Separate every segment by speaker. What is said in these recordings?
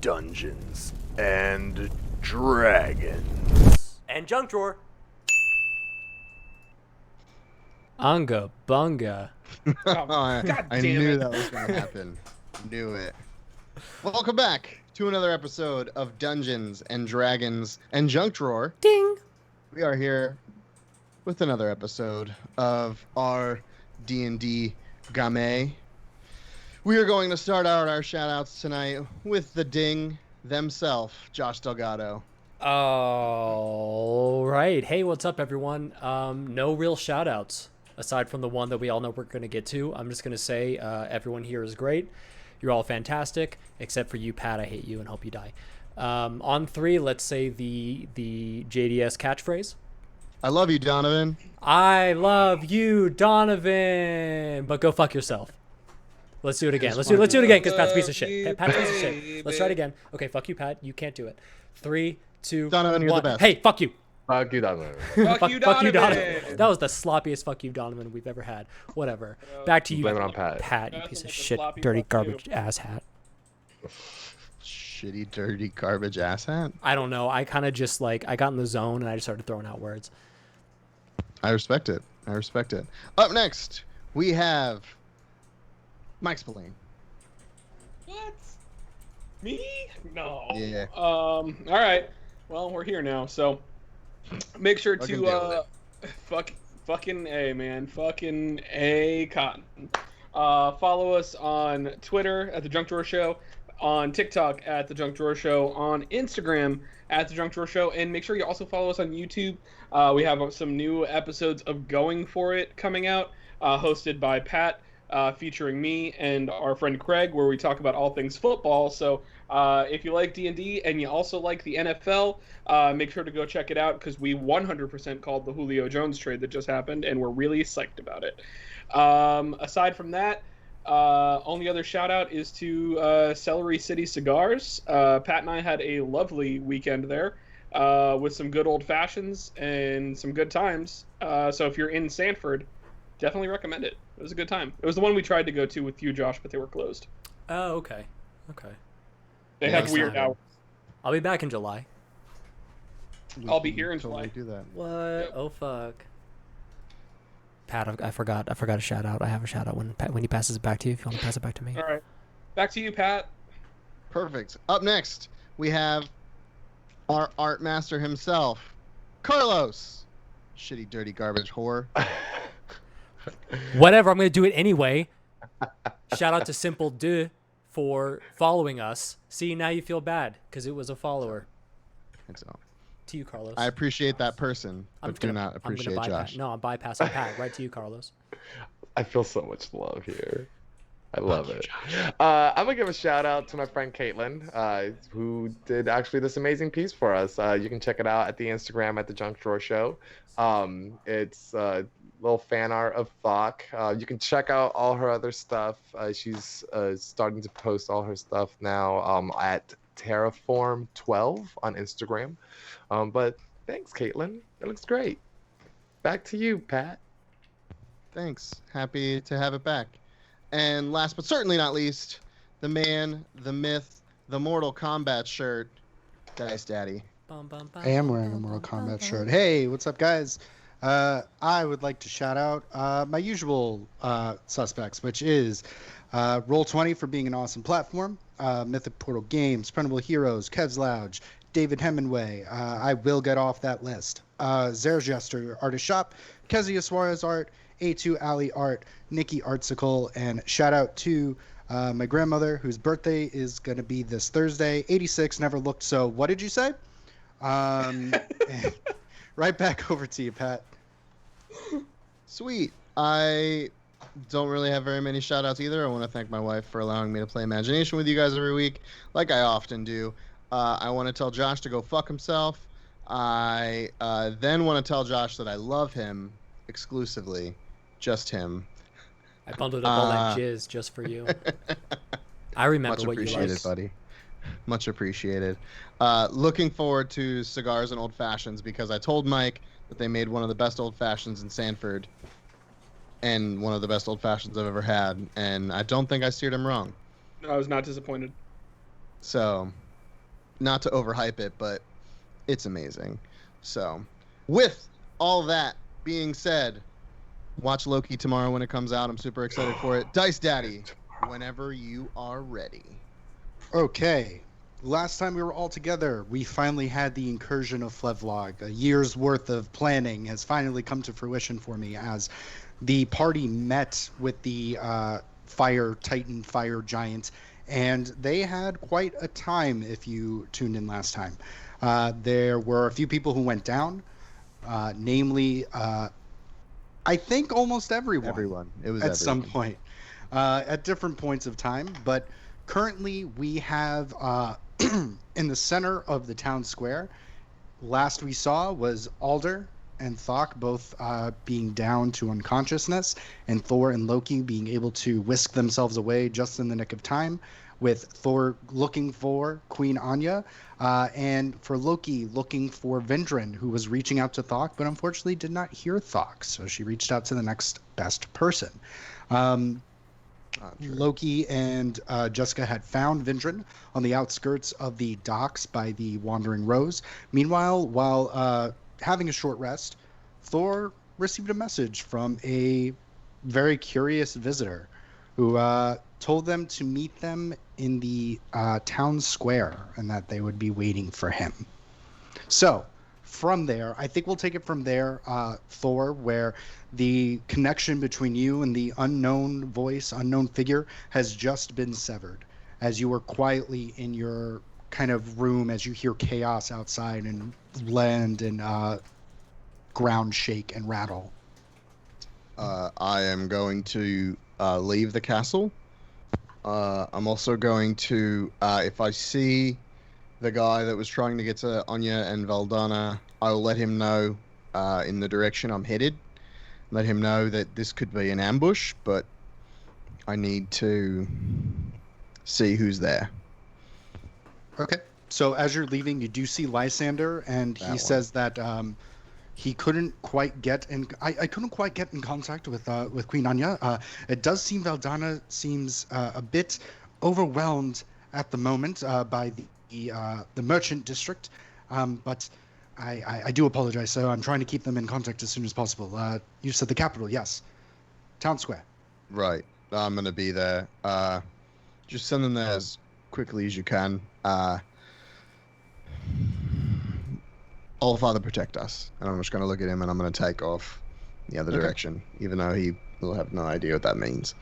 Speaker 1: Dungeons and Dragons.
Speaker 2: And junk drawer. Unga bunga.
Speaker 3: I knew that was going to happen. Knew it. Welcome back to another episode of Dungeons and Dragons and Junk Drawer.
Speaker 2: Ding.
Speaker 3: We are here with another episode of our D&D game. We are going to start out our shout-outs tonight with the ding themself, Josh Delgado.
Speaker 2: All right. Hey, what's up, everyone? No real shout-outs aside from the one that we all know we're going to get to. I'm just going to say everyone here is great. You're all fantastic, except for you, Pat. I hate you and hope you die. On three, let's say the JDS catchphrase.
Speaker 3: I love you, Donovan.
Speaker 2: I love you, Donovan. But go fuck yourself. Let's do it again. Let's do it again because Pat's a piece of shit. Pat's a piece of shit. Let's try it again. Okay, fuck you, Pat. You can't do it. 3, 2,
Speaker 3: Donovan, you're
Speaker 2: 1.
Speaker 3: the best.
Speaker 2: Hey, fuck you.
Speaker 4: Fuck you, Donovan.
Speaker 2: Fuck you, Donovan. That was the sloppiest fuck you, Donovan, we've ever had. Whatever. Back to you.
Speaker 4: Blame it on Pat.
Speaker 2: Pat, you piece of shit, dirty garbage ass hat.
Speaker 3: Shitty, dirty, garbage ass hat.
Speaker 2: I don't know. I kind of just I got in the zone and I just started throwing out words.
Speaker 3: I respect it. I respect it. Up next, we have Mike Spillane.
Speaker 5: What? Me? No.
Speaker 3: Yeah.
Speaker 5: All right. Well, we're here now, so make sure to fucking A, man. Fucking A cotton. Follow us on Twitter at The Junk Drawer Show, on TikTok at The Junk Drawer Show, on Instagram at The Junk Drawer Show, and make sure you also follow us on YouTube. We have some new episodes of Going For It coming out, hosted by Pat, featuring me and our friend Craig, where we talk about all things football. So if you like D&D and you also like the NFL, make sure to go check it out, because we 100% called the Julio Jones trade that just happened, and we're really psyched about it. Aside from that, only other shout out is to Celery City Cigars. Pat and I had a lovely weekend there with some good old fashions and some good times. So if you're in Sanford, definitely recommend it. It was a good time. It was the one we tried to go to with you, Josh, but they were closed.
Speaker 2: Oh, okay. Okay.
Speaker 5: They have weird hours.
Speaker 2: I'll be back in July.
Speaker 5: I'll be here in July.
Speaker 3: Do that.
Speaker 2: What?
Speaker 5: Yep.
Speaker 2: Oh, fuck. Pat, I forgot a shout out. I have a shout out when he passes it back to you, if you want to pass it back to me.
Speaker 5: All right. Back to you, Pat.
Speaker 3: Perfect. Up next, we have our art master himself, Carlos. Shitty, dirty, garbage whore.
Speaker 2: Whatever, I'm going to do it anyway. Shout out to Simple Deux for following us. See, now you feel bad because it was a follower.
Speaker 3: So,
Speaker 2: To you, Carlos.
Speaker 3: I appreciate that person, but do not appreciate Josh.
Speaker 2: No, I'm bypassing Pat. Right to you, Carlos.
Speaker 4: I feel so much love here. I love it. I'm going to give a shout out to my friend Caitlin, who did actually this amazing piece for us. You can check it out at the Instagram at The Junk Drawer Show. It's a little fan art of Thok. You can check out all her other stuff. She's starting to post all her stuff now at Terraform12 on Instagram. But thanks, Caitlin. It looks great. Back to you, Pat.
Speaker 3: Thanks. Happy to have it back. And last but certainly not least, the man, the myth, the Mortal Kombat shirt, Dice Daddy.
Speaker 6: I am wearing a Mortal Kombat shirt. Hey, what's up, guys? I would like to shout out my usual suspects, which is Roll20 for being an awesome platform, Mythic Portal Games, Printable Heroes, Kev's Lounge, David Hemingway. I will get off that list. Zerjester Artist Shop, Kezia Suarez Art, A2 Alley Art, Nikki Artsicle, and shout out to my grandmother, whose birthday is going to be this Thursday, 86, never looked so. What did you say? Right back over to you, Pat.
Speaker 3: Sweet. I don't really have very many shout outs either. I want to thank my wife for allowing me to play Imagination with you guys every week, like I often do. I want to tell Josh to go fuck himself. I then want to tell Josh that I love him exclusively. Just him.
Speaker 2: I bundled up all that jizz just for you. I remember
Speaker 3: Much
Speaker 2: what you
Speaker 3: appreciated,
Speaker 2: liked.
Speaker 3: buddy. Much appreciated. Looking forward to cigars and old fashions, because I told Mike that they made one of the best old fashions in Sanford, and one of the best old fashions I've ever had, and I don't think I steered him wrong.
Speaker 5: I was not disappointed.
Speaker 3: So not to overhype it, but it's amazing. So, with all that being said, watch Loki tomorrow when it comes out. I'm super excited for it. Dice Daddy, whenever you are ready.
Speaker 6: Okay. Last time we were all together, we finally had the incursion of Flevlog. A year's worth of planning has finally come to fruition for me as the party met with the fire giant, and they had quite a time if you tuned in last time. There were a few people who went down, namely, I think almost everyone.
Speaker 3: Everyone. It was
Speaker 6: at
Speaker 3: everyone.
Speaker 6: some point, at different points of time. But currently, we have in the center of the town square. Last we saw was Alder and Thok both being down to unconsciousness, and Thor and Loki being able to whisk themselves away just in the nick of time, with Thor looking for Queen Anya, and for Loki looking for Vindrin, who was reaching out to Thok, but unfortunately did not hear Thok, so she reached out to the next best person. Loki and Jessica had found Vindrin on the outskirts of the docks by the Wandering Rose. Meanwhile, while having a short rest, Thor received a message from a very curious visitor who told them to meet them in the town square and that they would be waiting for him. So from there, I think we'll take it from there, Thor, where the connection between you and the unknown voice, unknown figure has just been severed as you were quietly in your kind of room as you hear chaos outside and land and ground shake and rattle.
Speaker 3: I am going to leave the castle. I'm also going to, if I see the guy that was trying to get to Anya and Valdana, I'll let him know in the direction I'm headed. Let him know that this could be an ambush, but I need to see who's there.
Speaker 6: Okay. So as you're leaving, you do see Lysander, and he says that he couldn't quite get in. I couldn't quite get in contact with Queen Anya. It does seem Valdana seems a bit overwhelmed at the moment by the merchant district, but I do apologize. So I'm trying to keep them in contact as soon as possible. You said the capital, yes, town square.
Speaker 3: Right. I'm gonna be there. Just send them there as quickly as you can. All Father protect us. And I'm just gonna look at him and I'm gonna take off the other direction, even though he will have no idea what that means.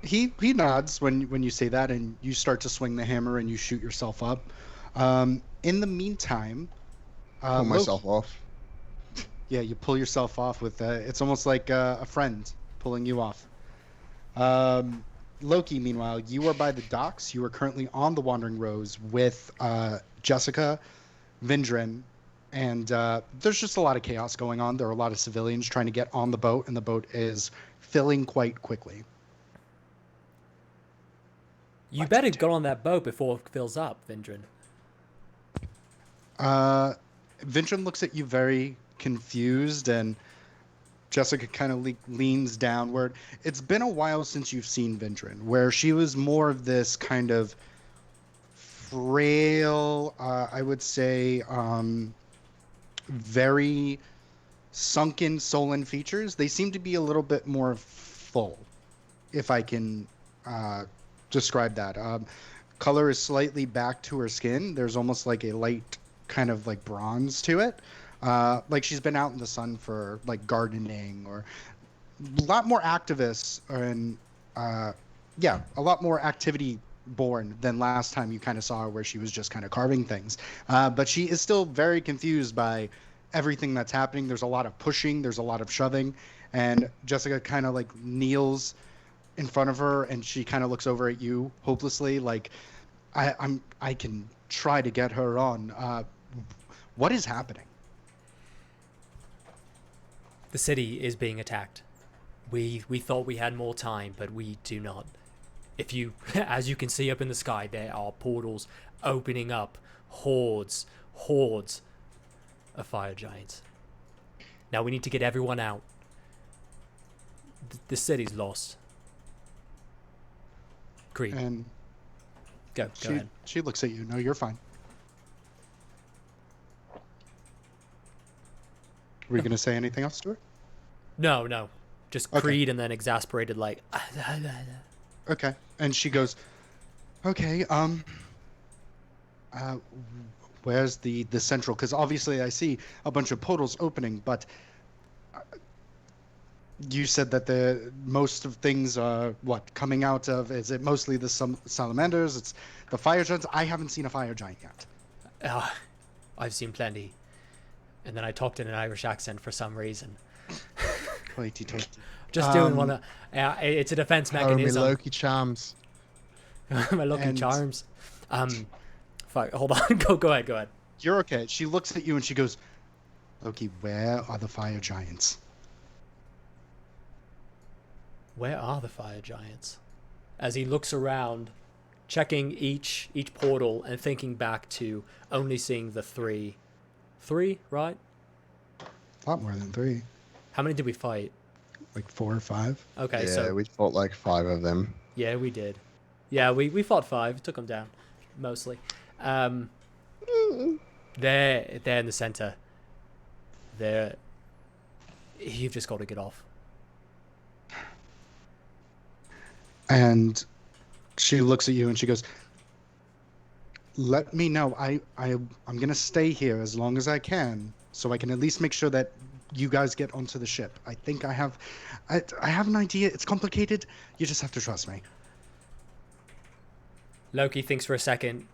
Speaker 6: He nods when you say that, and you start to swing the hammer and you shoot yourself up. In the meantime,
Speaker 3: Pull myself off.
Speaker 6: Yeah, you pull yourself off with it's almost like a friend pulling you off. Loki, meanwhile, you are by the docks. You are currently on the Wandering Rose with Jessica, Vindrin, and there's just a lot of chaos going on. There are a lot of civilians trying to get on the boat, and the boat is filling quite quickly.
Speaker 2: You better get on that boat before it fills up, Vindrin.
Speaker 6: Vindrin looks at you very confused, and Jessica kind of leans downward. It's been a while since you've seen Vindrin, where she was more of this kind of frail, I would say, very sunken, sullen features. They seem to be a little bit more full, if I can describe that. Color is slightly back to her skin. There's almost like a light kind of like bronze to it. Like she's been out in the sun for like gardening, or a lot more activists and a lot more activity born than last time you kind of saw her, where she was just kind of carving things. But she is still very confused by everything that's happening. There's a lot of pushing, there's a lot of shoving, and Jessica kind of like kneels in front of her, and she kind of looks over at you hopelessly, like I can try to get her on. What is happening?
Speaker 2: The city is being attacked. We thought we had more time, but we do not. If you, as you can see up in the sky, there are portals opening up, hordes of fire giants. Now we need to get everyone out. The city's lost. Creed.
Speaker 6: And
Speaker 2: Go ahead.
Speaker 6: She looks at you. No, you're fine. Were you going to say anything else to her?
Speaker 2: No. Just
Speaker 6: Okay.
Speaker 2: Creed and then exasperated like.
Speaker 6: Okay. And she goes, okay, where's the central? Because obviously I see a bunch of portals opening, but you said that most of things are coming out of? Is it mostly the salamanders? It's the fire giants? I haven't seen a fire giant yet.
Speaker 2: I've seen plenty. And then I talked in an Irish accent for some reason.
Speaker 6: Hoity-toity.
Speaker 2: Just doing one. It's a defense mechanism.
Speaker 3: My Loki charms.
Speaker 2: My Loki
Speaker 6: And-
Speaker 2: charms. Fuck. Hold on. Go ahead.
Speaker 6: You're okay. She looks at you and she goes, Loki, where are the fire giants?
Speaker 2: Where are the fire giants? As he looks around, checking each portal and thinking back to only seeing the three. 3, right?
Speaker 6: A lot more than 3.
Speaker 2: How many did we fight?
Speaker 6: Like 4 or 5.
Speaker 2: Okay,
Speaker 3: Yeah,
Speaker 2: so
Speaker 3: we fought like 5 of them.
Speaker 2: yeah, we did. Yeah, we fought 5, took them down, mostly. They're in the center. You've just got to get off.
Speaker 6: And she looks at you and she goes, let me know. I'm going to stay here as long as I can so I can at least make sure that you guys get onto the ship. I think I have an idea. It's complicated. You just have to trust me.
Speaker 2: Loki thinks for a second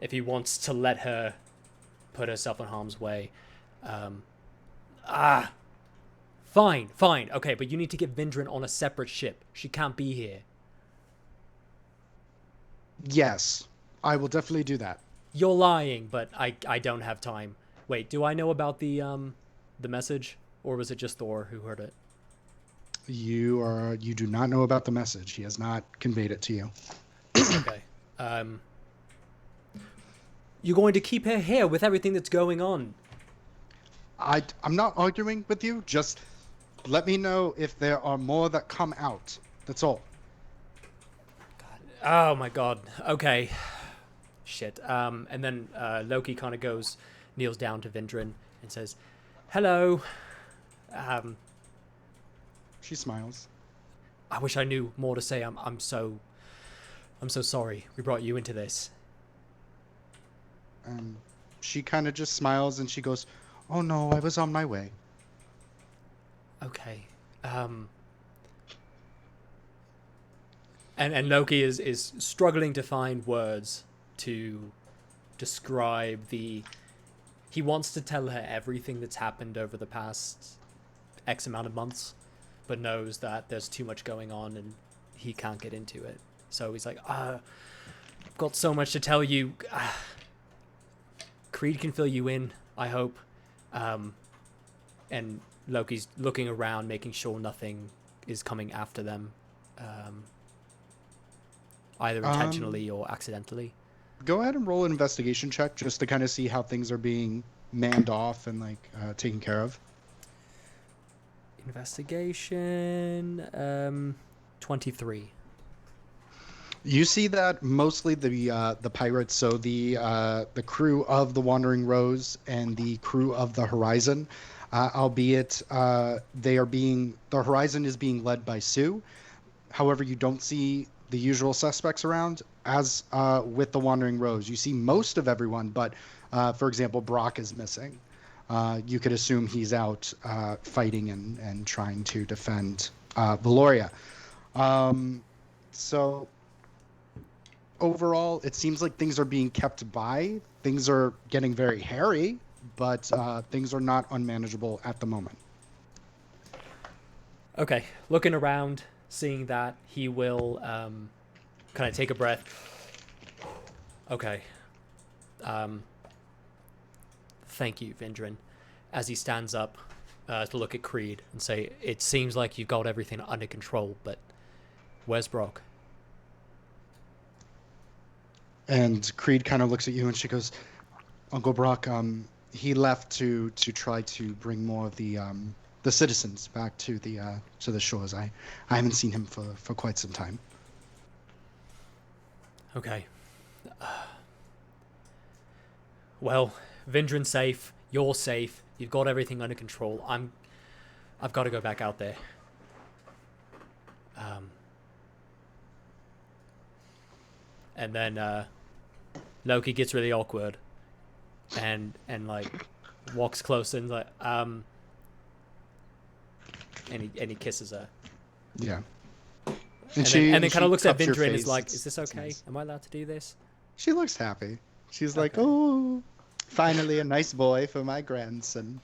Speaker 2: if he wants to let her put herself in harm's way. Fine. Okay, but you need to get Vindrin on a separate ship. She can't be here.
Speaker 6: Yes, I will definitely do that.
Speaker 2: You're lying, but I don't have time. Wait, do I know about the message, or was it just Thor who heard it?
Speaker 6: You do not know about the message. He has not conveyed it to you.
Speaker 2: Okay. You're going to keep her here with everything that's going on.
Speaker 6: I'm not arguing with you. Just let me know if there are more that come out. That's all.
Speaker 2: Oh my god. Okay. Shit. And then Loki kind of kneels down to Vindrin and says, "Hello.
Speaker 6: She smiles.
Speaker 2: I wish I knew more to say. I'm so sorry we brought you into this."
Speaker 6: She kind of just smiles and she goes, "Oh no, I was on my way."
Speaker 2: Okay. And Loki is struggling to find words to describe he wants to tell her everything that's happened over the past X amount of months, but knows that there's too much going on and he can't get into it. So he's like, I've got so much to tell you. Creed can fill you in, I hope. And Loki's looking around, making sure nothing is coming after them. Either intentionally or accidentally.
Speaker 6: Go ahead and roll an investigation check just to kind of see how things are being manned off and taken care of.
Speaker 2: Investigation 23.
Speaker 6: You see that mostly the pirates, so the crew of the Wandering Rose and the crew of the Horizon, albeit the Horizon is being led by Sue. However, you don't see the usual suspects around, as with the Wandering Rose. You see most of everyone, but for example, Brock is missing. You could assume he's out fighting and trying to defend Valoria. So overall, it seems like things are being kept by. Things are getting very hairy, but things are not unmanageable at the moment.
Speaker 2: Okay, looking around, seeing that, he will kind of take a breath. Okay. Thank you, Vindrin. As he stands up to look at Creed and say, "It seems like you've got everything under control, but where's Brock?"
Speaker 6: And Creed kind of looks at you and she goes, "Uncle Brock, he left to try to bring more of the citizens back to the shores. I haven't seen him for quite some time."
Speaker 2: Okay. Well, Vindrin's safe. You're safe. You've got everything under control. I've got to go back out there. And then Loki gets really awkward, and like walks close and like and he kisses her.
Speaker 6: Yeah.
Speaker 2: And then kind of looks at Vindrin and is like, "Is this okay?
Speaker 6: Nice.
Speaker 2: Am I allowed to do this?"
Speaker 6: She looks happy. She's like,
Speaker 2: Okay.
Speaker 6: "Oh, finally a nice boy for my grandson."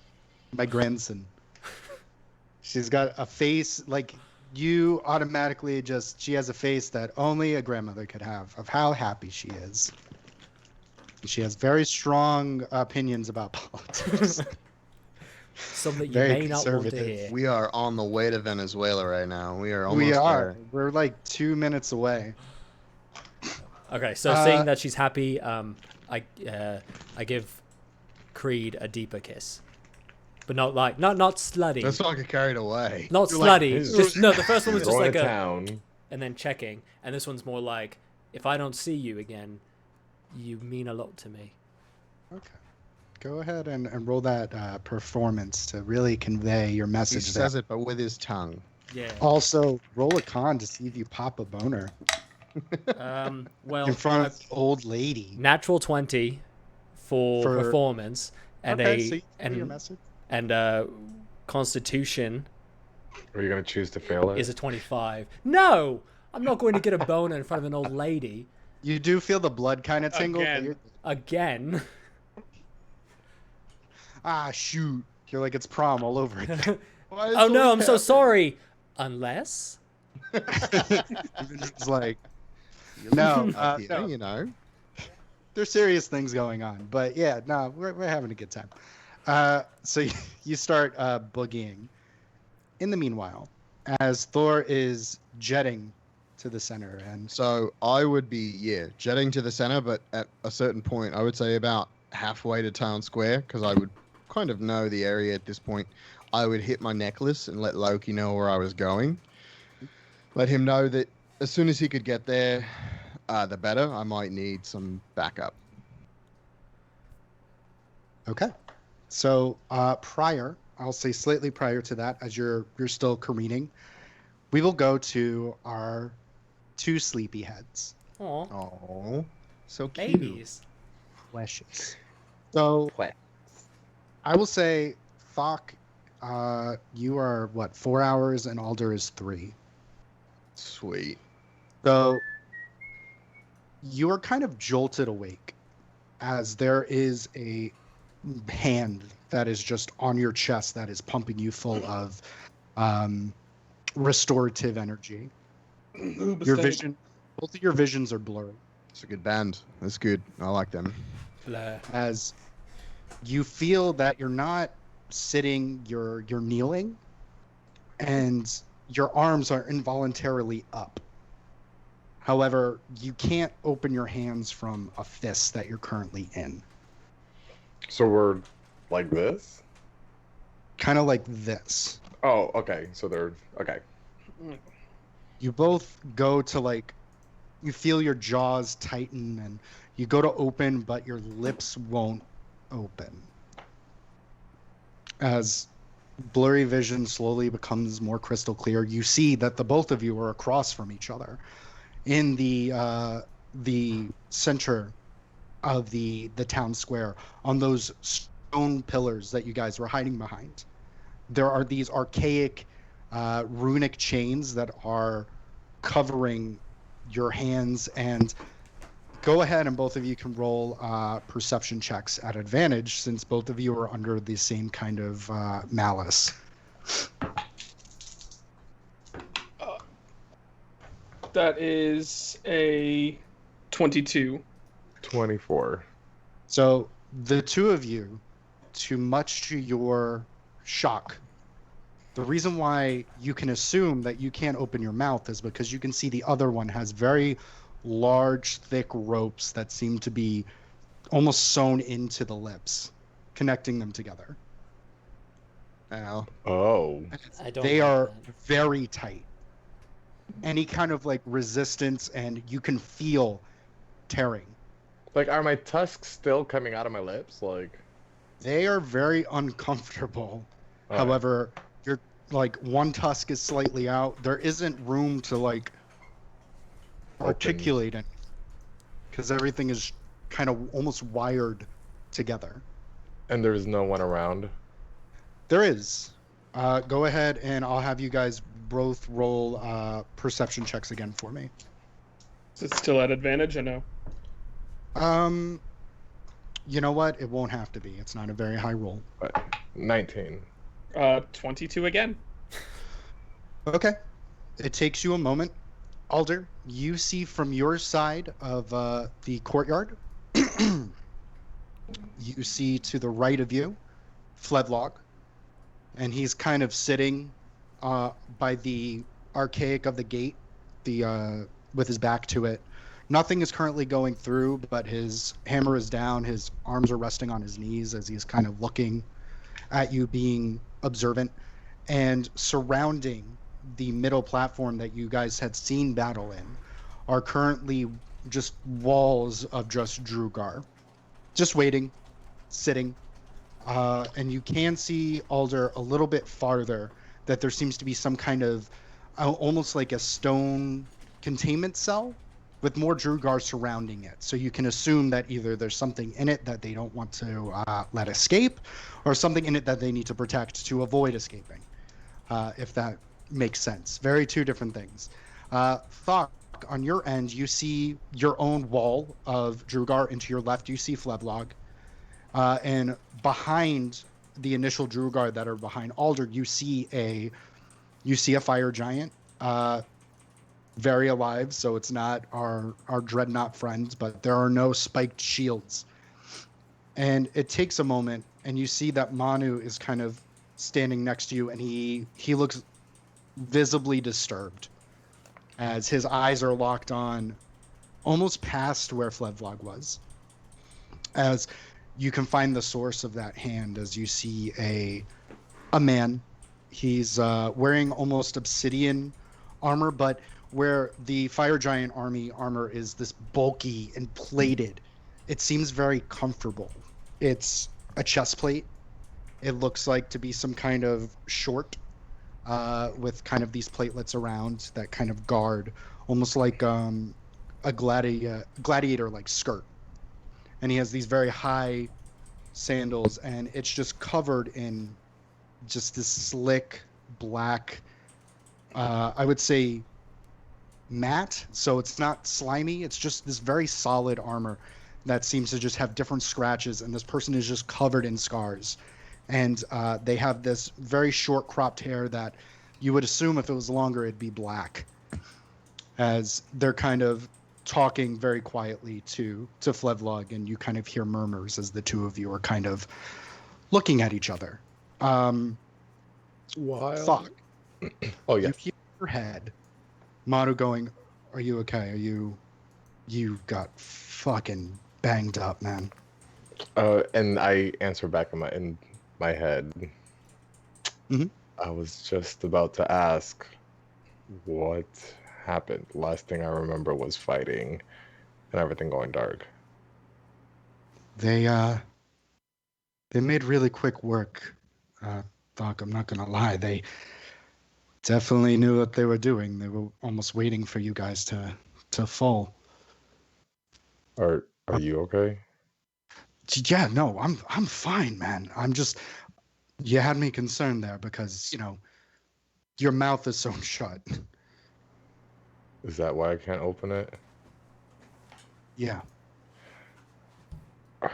Speaker 6: My grandson. She's got a face like you automatically just. She has a face that only a grandmother could have of how happy she is. She has very strong opinions about politics.
Speaker 2: Something you
Speaker 6: Very
Speaker 2: may not want to
Speaker 6: conservative.
Speaker 2: hear.
Speaker 3: We are on the way to Venezuela right now. We are almost
Speaker 6: We are.
Speaker 3: there.
Speaker 6: We're like 2 minutes away.
Speaker 2: Okay, so seeing that she's happy, I give Creed a deeper kiss, but not slutty.
Speaker 3: Let's not get carried away.
Speaker 2: Not
Speaker 6: You're like,
Speaker 2: slutty.
Speaker 4: "Hey,
Speaker 2: Just no. The first one was just
Speaker 4: Going
Speaker 2: like
Speaker 4: to
Speaker 2: a,
Speaker 4: town.
Speaker 2: and then checking, and this one's more like, if I don't see you again, you mean a lot to me.
Speaker 6: Okay. Go ahead and roll that performance to really convey your
Speaker 3: He
Speaker 6: message.
Speaker 3: says it, but with his tongue.
Speaker 2: Yeah.
Speaker 6: Also, roll a con to see if you pop a boner
Speaker 2: Well,
Speaker 6: in front of the old lady.
Speaker 2: natural 20 for performance, and
Speaker 6: Okay, so you know your
Speaker 2: and
Speaker 6: message.
Speaker 2: Constitution
Speaker 4: Are you gonna choose to fail it?
Speaker 2: is a 25. No, I'm not going to get a boner in front of an old lady
Speaker 6: You do feel the blood kind of tingle. But
Speaker 5: Again.
Speaker 6: you're,
Speaker 2: again.
Speaker 6: shoot. You're like, it's prom all over again.
Speaker 2: Oh no, I'm so sorry. Unless
Speaker 6: It's like, no, no.
Speaker 3: You know.
Speaker 6: There's serious things going on. But yeah, no, we're having a good time. So you start boogieing. In the meanwhile, as Thor is jetting to the center, and
Speaker 3: So I would be, jetting to the center, but at a certain point, I would say about halfway to town square, because I would kind of know the area at this point. I would hit my necklace and let Loki know where I was going. Let him know that as soon as he could get there, the better. I might need some backup.
Speaker 6: okay. So I'll say slightly prior to that, as you're still careening, we will go to our two sleepyheads.
Speaker 2: Aw,
Speaker 3: Oh, so cute.
Speaker 2: babies.
Speaker 6: Precious. So
Speaker 4: What?
Speaker 6: I will say, Thok, you are what, 4 hours, and Alder is 3.
Speaker 3: Sweet.
Speaker 6: So you are kind of jolted awake as there is a hand that is just on your chest that is pumping you full of restorative energy. Your vision, both of your visions are blurry
Speaker 3: It's a good band. That's good. I like them.
Speaker 2: Blur.
Speaker 6: as you feel that you're not sitting, you're kneeling, and your arms are involuntarily up. However, you can't open your hands from a fist that you're currently in.
Speaker 4: So we're like this?
Speaker 6: Kind of like this.
Speaker 4: Oh, okay. So they're okay.
Speaker 6: You both go to like, you feel your jaws tighten and you go to open, but your lips won't open. As blurry vision slowly becomes more crystal clear, you see that the both of you are across from each other in the center of the town square on those stone pillars that you guys were hiding behind. There are these archaic runic chains that are covering your hands, and go ahead and both of you can roll perception checks at advantage since both of you are under the same kind of malice.
Speaker 5: That is a 22.
Speaker 4: 24.
Speaker 6: So the two of you, to much to your shock, the reason why you can assume that you can't open your mouth is because you can see the other one has very large, thick ropes that seem to be almost sewn into the lips, connecting them together.
Speaker 3: Ow.
Speaker 4: Oh.
Speaker 2: I don't.
Speaker 6: They
Speaker 2: like
Speaker 6: are
Speaker 2: that.
Speaker 6: very tight. Any kind of like resistance, and you can feel tearing.
Speaker 4: Like, are my tusks still coming out of my lips? Like,
Speaker 6: They are very uncomfortable.
Speaker 4: all right.
Speaker 6: However, you're like one tusk is slightly out. There isn't room to like articulate it because everything is kind of almost wired together.
Speaker 4: And there's no one around.
Speaker 6: There is. Go ahead and I'll have you guys both roll perception checks again for me.
Speaker 5: Is it still at advantage or no?
Speaker 6: You know what? It won't have to be. It's not a very high roll.
Speaker 4: 19.
Speaker 5: 22 again.
Speaker 6: Okay. It takes you a moment. Alder, you see from your side of the courtyard, you see to the right of you, Fledlog, and he's kind of sitting by the archaic of the gate, with his back to it. Nothing is currently going through, but his hammer is down. His arms are resting on his knees as he's kind of looking at you, being observant. And surrounding the middle platform that you guys had seen battle in are currently just walls of just Drugar. Just waiting, sitting. And you can see, Alder, a little bit farther that there seems to be some kind of almost like a stone containment cell with more Drugar surrounding it. So you can assume that either there's something in it that they don't want to let escape, or something in it that they need to protect to avoid escaping, if that makes sense. Very two different things. Thok, on your end, you see your own wall of Drugar. Into your left, you see Flevlog. And behind the initial Drugar that are behind Alder, you see a fire giant. Very alive, so it's not our dreadnought friends, but there are no spiked shields. And it takes a moment, and you see that Manu is kind of standing next to you, and he looks visibly disturbed as his eyes are locked on almost past where Flevlog was. As you can find the source of that hand, as you see a man. He's wearing almost obsidian armor, but where the fire giant army armor is this bulky and plated, it seems very comfortable. It's a chest plate. It looks like to be some kind of short with kind of these platelets around that kind of guard, almost like a gladiator like skirt. And he has these very high sandals, and it's just covered in just this slick black, I would say matte, so it's not slimy. It's just this very solid armor that seems to just have different scratches, and this person is just covered in scars. And they have this very short cropped hair that you would assume if it was longer it'd be black, as they're kind of talking very quietly to Flevlog, and you kind of hear murmurs as the two of you are kind of looking at each other.
Speaker 4: Wild.
Speaker 6: Thok,
Speaker 4: Oh, yeah.
Speaker 6: you hear your head, Manu going, "Are you okay? You got fucking banged up, man."
Speaker 4: And I answer back in my head.
Speaker 6: Mm-hmm.
Speaker 4: I was just about to ask what happened. Last thing I remember was fighting and everything going dark.
Speaker 6: They made really quick work. Thok, I'm not gonna lie, they definitely knew what they were doing. They were almost waiting for you guys to fall.
Speaker 4: Are you okay?
Speaker 6: Yeah, no, I'm fine, man. I'm just, you had me concerned there because, your mouth is sewn shut.
Speaker 4: Is that why I can't open it?
Speaker 6: Yeah.
Speaker 4: Are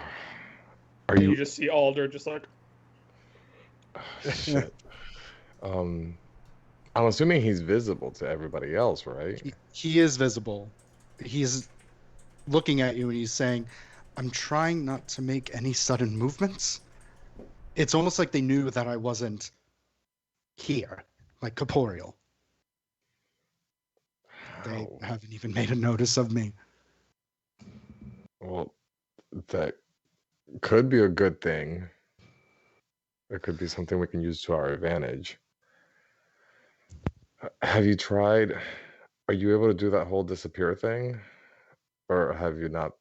Speaker 5: And
Speaker 4: you
Speaker 5: you just see Alder just like,
Speaker 4: shit? I'm assuming he's visible to everybody else, right?
Speaker 6: He is visible. He's looking at you and he's saying, "I'm trying not to make any sudden movements." It's almost like they knew that I wasn't here, like corporeal. They
Speaker 4: How?
Speaker 6: haven't even made a notice of me.
Speaker 4: Well, that could be a good thing. It could be something we can use to our advantage. Have you tried? Are you able to do that whole disappear thing? Or have you not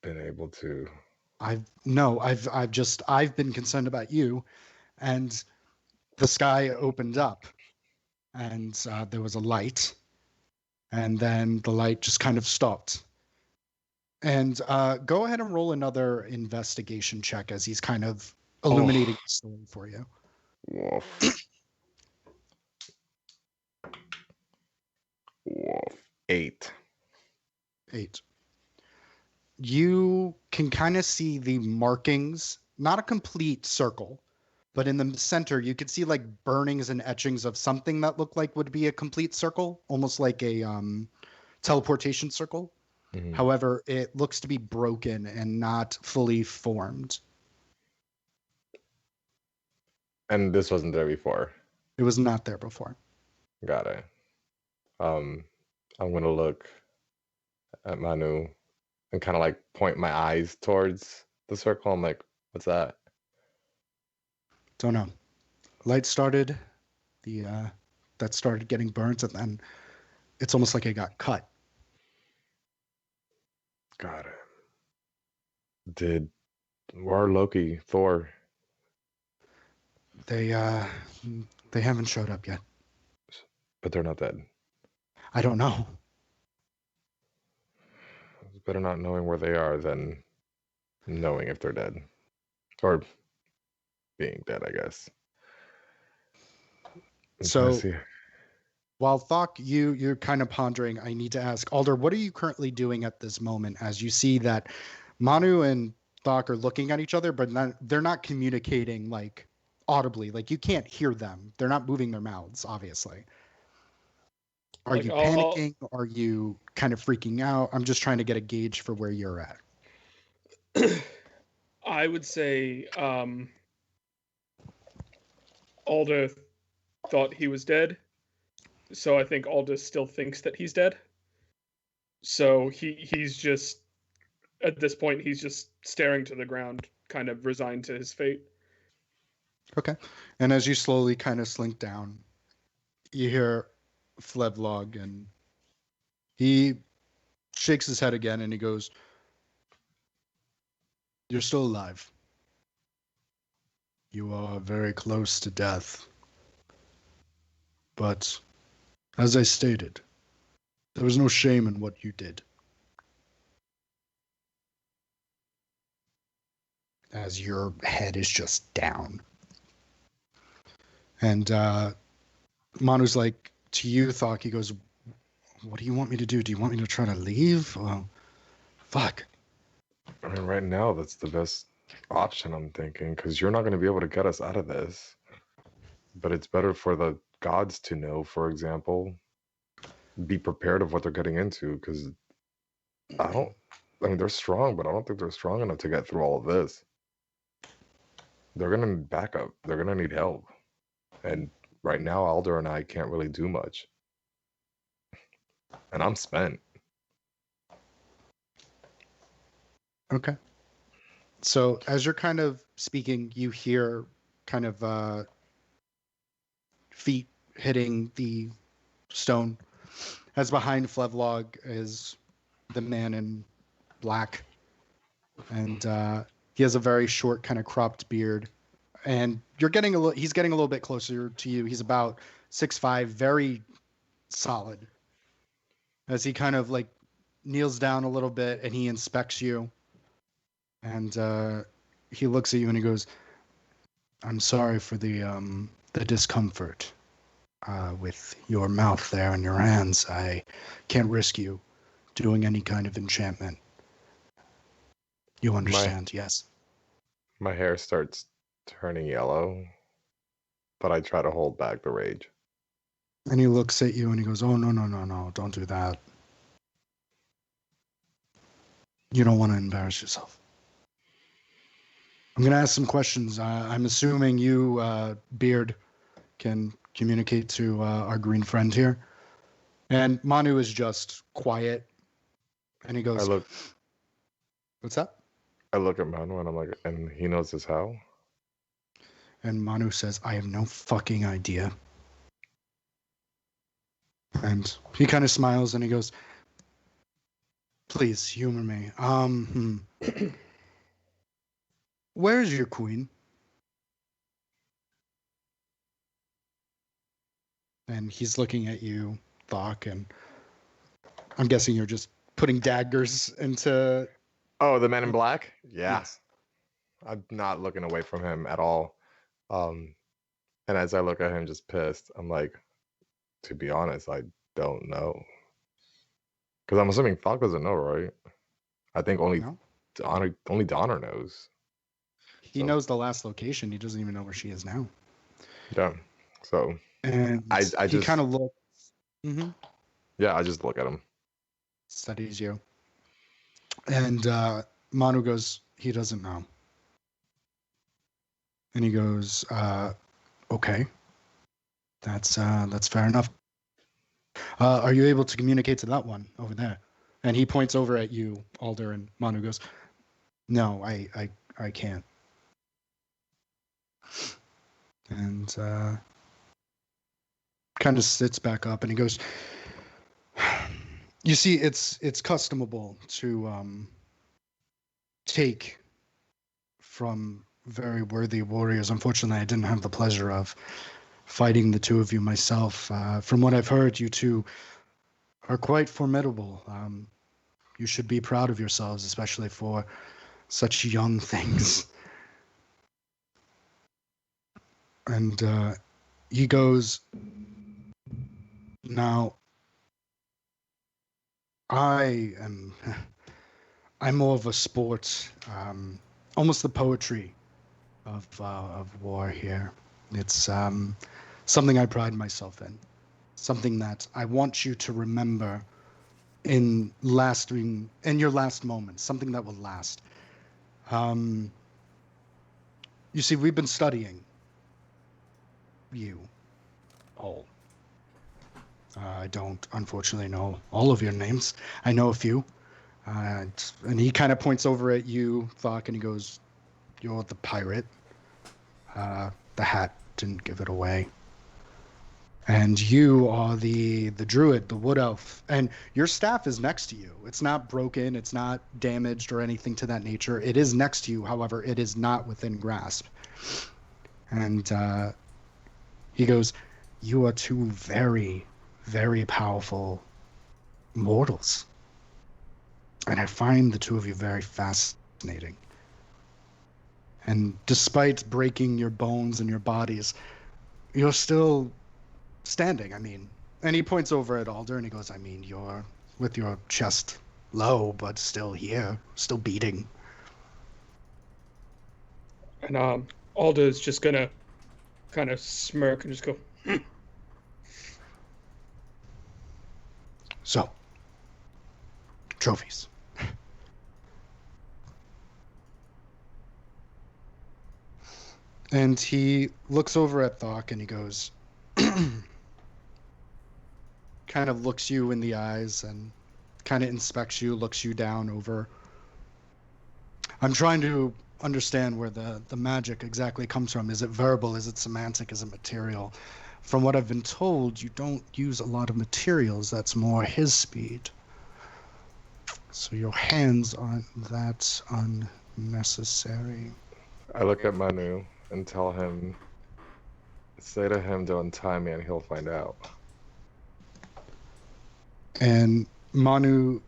Speaker 4: been able to?
Speaker 6: I've been concerned about you, and the sky opened up, and there was a light, and then the light just kind of stopped. And go ahead and roll another investigation check as he's kind of illuminating the story for you.
Speaker 4: Woof. Woof. 8.
Speaker 6: 8. You can kind of see the markings, not a complete circle, but in the center, you could see like burnings and etchings of something that looked like would be a complete circle, almost like a teleportation circle.
Speaker 4: Mhm.
Speaker 6: However, it looks to be broken and not fully formed.
Speaker 4: And this wasn't there before.
Speaker 6: It was not there before.
Speaker 4: Got it. I'm gonna look at Manu and kind of like point my eyes towards the circle. I'm like, what's that?
Speaker 6: Don't know. Light started, that started getting burnt, and then it's almost like it got cut.
Speaker 4: Got it. Where are Loki, Thor?
Speaker 6: They haven't showed up yet.
Speaker 4: But they're not dead.
Speaker 6: I don't know.
Speaker 4: It's better not knowing where they are than knowing if they're dead. Or being dead, I guess.
Speaker 6: So, while Thok, you're kind of pondering, I need to ask, Alder, what are you currently doing at this moment as you see that Manu and Thok are looking at each other, but they're not communicating like audibly. Like you can't hear them. They're not moving their mouths, obviously. Are you panicking? Are you kind of freaking out? I'm just trying to get a gauge for where you're at.
Speaker 5: I would say Alda thought he was dead. So I think Alda still thinks that he's dead. So he's just, at this point, he's just staring to the ground, kind of resigned to his fate.
Speaker 6: Okay. And as you slowly kind of slink down, you hear Flevlog, and he shakes his head again and he goes, "You're still alive. You are very close to death. But, as I stated, there was no shame in what you did." As your head is just down. And Manu's like, to you, Thok, he goes, "What do you want me to do? Do you want me to try to leave? Fuck."
Speaker 4: I mean, right now, that's the best option, I'm thinking, because you're not going to be able to get us out of this. But it's better for the gods to know, for example, be prepared of what they're getting into, because I mean, they're strong, but I don't think they're strong enough to get through all of this. They're going to need backup. They're going to need help. And right now, Alder and I can't really do much. And I'm spent.
Speaker 6: Okay. So as you're kind of speaking, you hear kind of feet hitting the stone. As behind Flevlog is the man in black. And he has a very short, kind of cropped beard. And he's getting a little bit closer to you. He's about 6'5", very solid. As he kind of like kneels down a little bit and he inspects you. And he looks at you and he goes, "I'm sorry for the discomfort with your mouth there and your hands. I can't risk you doing any kind of enchantment. You understand, yes?"
Speaker 4: My hair starts turning yellow, but I try to hold back the rage.
Speaker 6: And he looks at you and he goes, "Oh, no, don't do that. You don't want to embarrass yourself. I'm going to ask some questions. I'm assuming you, Beard, can communicate to our green friend here." And Manu is just quiet. And he goes, "What's that?"
Speaker 4: I look at Manu and I'm like, "And he knows this how?"
Speaker 6: And Manu says, "I have no fucking idea." And he kind of smiles and he goes, Please humor me. Where's your queen? And he's looking at you, Thok, and I'm guessing you're just putting daggers into.
Speaker 4: Oh, the Men in Black? Yeah.
Speaker 6: Yes.
Speaker 4: I'm not looking away from him at all. And as I look at him just pissed, I'm like, to be honest, I don't know. Because I'm assuming Thok doesn't know, right? I think only
Speaker 6: No?
Speaker 4: Donner knows.
Speaker 6: He knows the last location. He doesn't even know where she is now.
Speaker 4: Yeah. So
Speaker 6: And
Speaker 4: I
Speaker 6: he
Speaker 4: just
Speaker 6: kind of looks.
Speaker 4: yeah, I just look at him.
Speaker 6: Studies you. And Manu goes, he doesn't know. And he goes, okay. That's fair enough. Are you able to communicate to that one over there? And he points over at you, Alder, and Manu goes, no, I can't. And kind of sits back up and he goes, you see, it's customable to take from very worthy warriors. Unfortunately, I didn't have the pleasure of fighting the two of you myself. From what I've heard, you two are quite formidable. You should be proud of yourselves, especially for such young things. And he goes, now, I'm more of a sport, almost the poetry of war here. It's something I pride myself in, something that I want you to remember in your last moments, something that will last. You see, we've been studying you all. I don't, unfortunately, know all of your names. I know a few. And he kind of points over at you, Thok, and he goes, you're the pirate. The hat didn't give it away. And you are the druid, the wood elf. And your staff is next to you. It's not broken. It's not damaged or anything to that nature. It is next to you. However, it is not within grasp. And he goes, you are two very, very powerful mortals. And I find the two of you very fascinating. And despite breaking your bones and your bodies, you're still standing, And he points over at Alder and he goes, you're with your chest low, but still here, still beating.
Speaker 5: And Alder's just gonna kind of smirk and just go,
Speaker 6: So, trophies. And he looks over at Thok and he goes, kind of looks you in the eyes and kind of inspects you, looks you down over. I'm trying to understand where the magic exactly comes from. Is it verbal? Is it semantic? Is it material? From what I've been told, you don't use a lot of materials. That's more his speed. So your hands aren't that unnecessary.
Speaker 4: I look at Manu and tell him, say to him to untie me and he'll find out.
Speaker 6: And Manu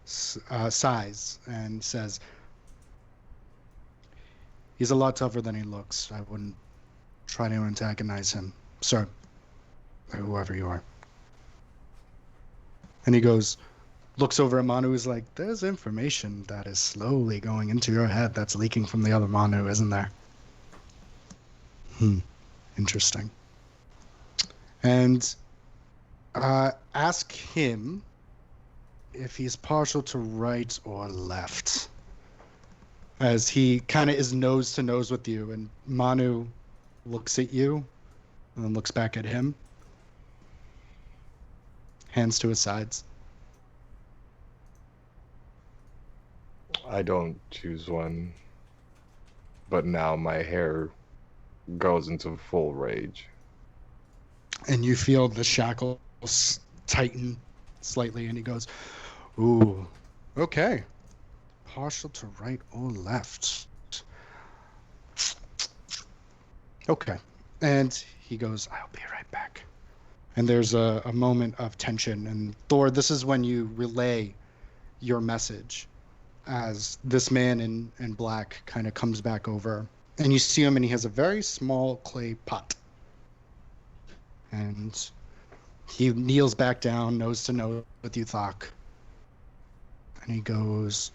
Speaker 6: sighs and says, he's a lot tougher than he looks. I wouldn't try to antagonize him, sir, or whoever you are. And he goes, looks over at Manu, is like, there's information that is slowly going into your head that's leaking from the other Manu, isn't there? Interesting. And ask him if he's partial to right or left. As he kind of is nose to nose with you, and Manu looks at you and then looks back at him. Hands to his sides.
Speaker 4: I don't choose one, but now my hair goes into full rage.
Speaker 6: And you feel the shackles tighten slightly, and he goes, "Ooh, okay. Partial to right or left. Okay." And he goes, "I'll be right back." And there's a moment of tension. And Thor, this is when you relay your message as this man in black kind of comes back over. And you see him, and he has a very small clay pot. And he kneels back down, nose to nose with you, Thok. And he goes,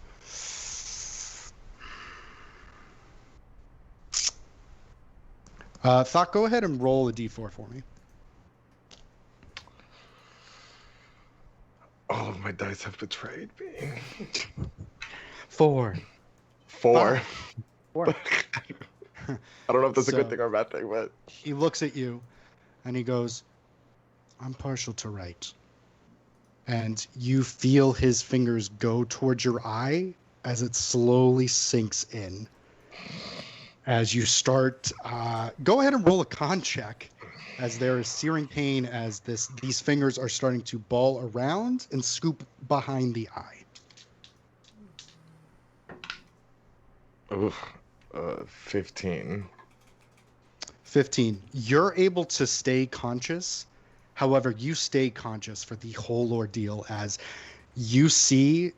Speaker 6: Thok, go ahead and roll a d4 for me.
Speaker 4: All of my dice have betrayed me.
Speaker 6: 4.
Speaker 4: 4.
Speaker 6: 4.
Speaker 4: I don't know if that's a good thing or a bad thing, but
Speaker 6: He looks at you, and he goes, "I'm partial to right." And you feel his fingers go towards your eye as it slowly sinks in. As you start, go ahead and roll a con check, as there is searing pain as these fingers are starting to ball around and scoop behind the eye.
Speaker 4: oof, 15.
Speaker 6: 15. You're able to stay conscious. However, you stay conscious for the whole ordeal as you see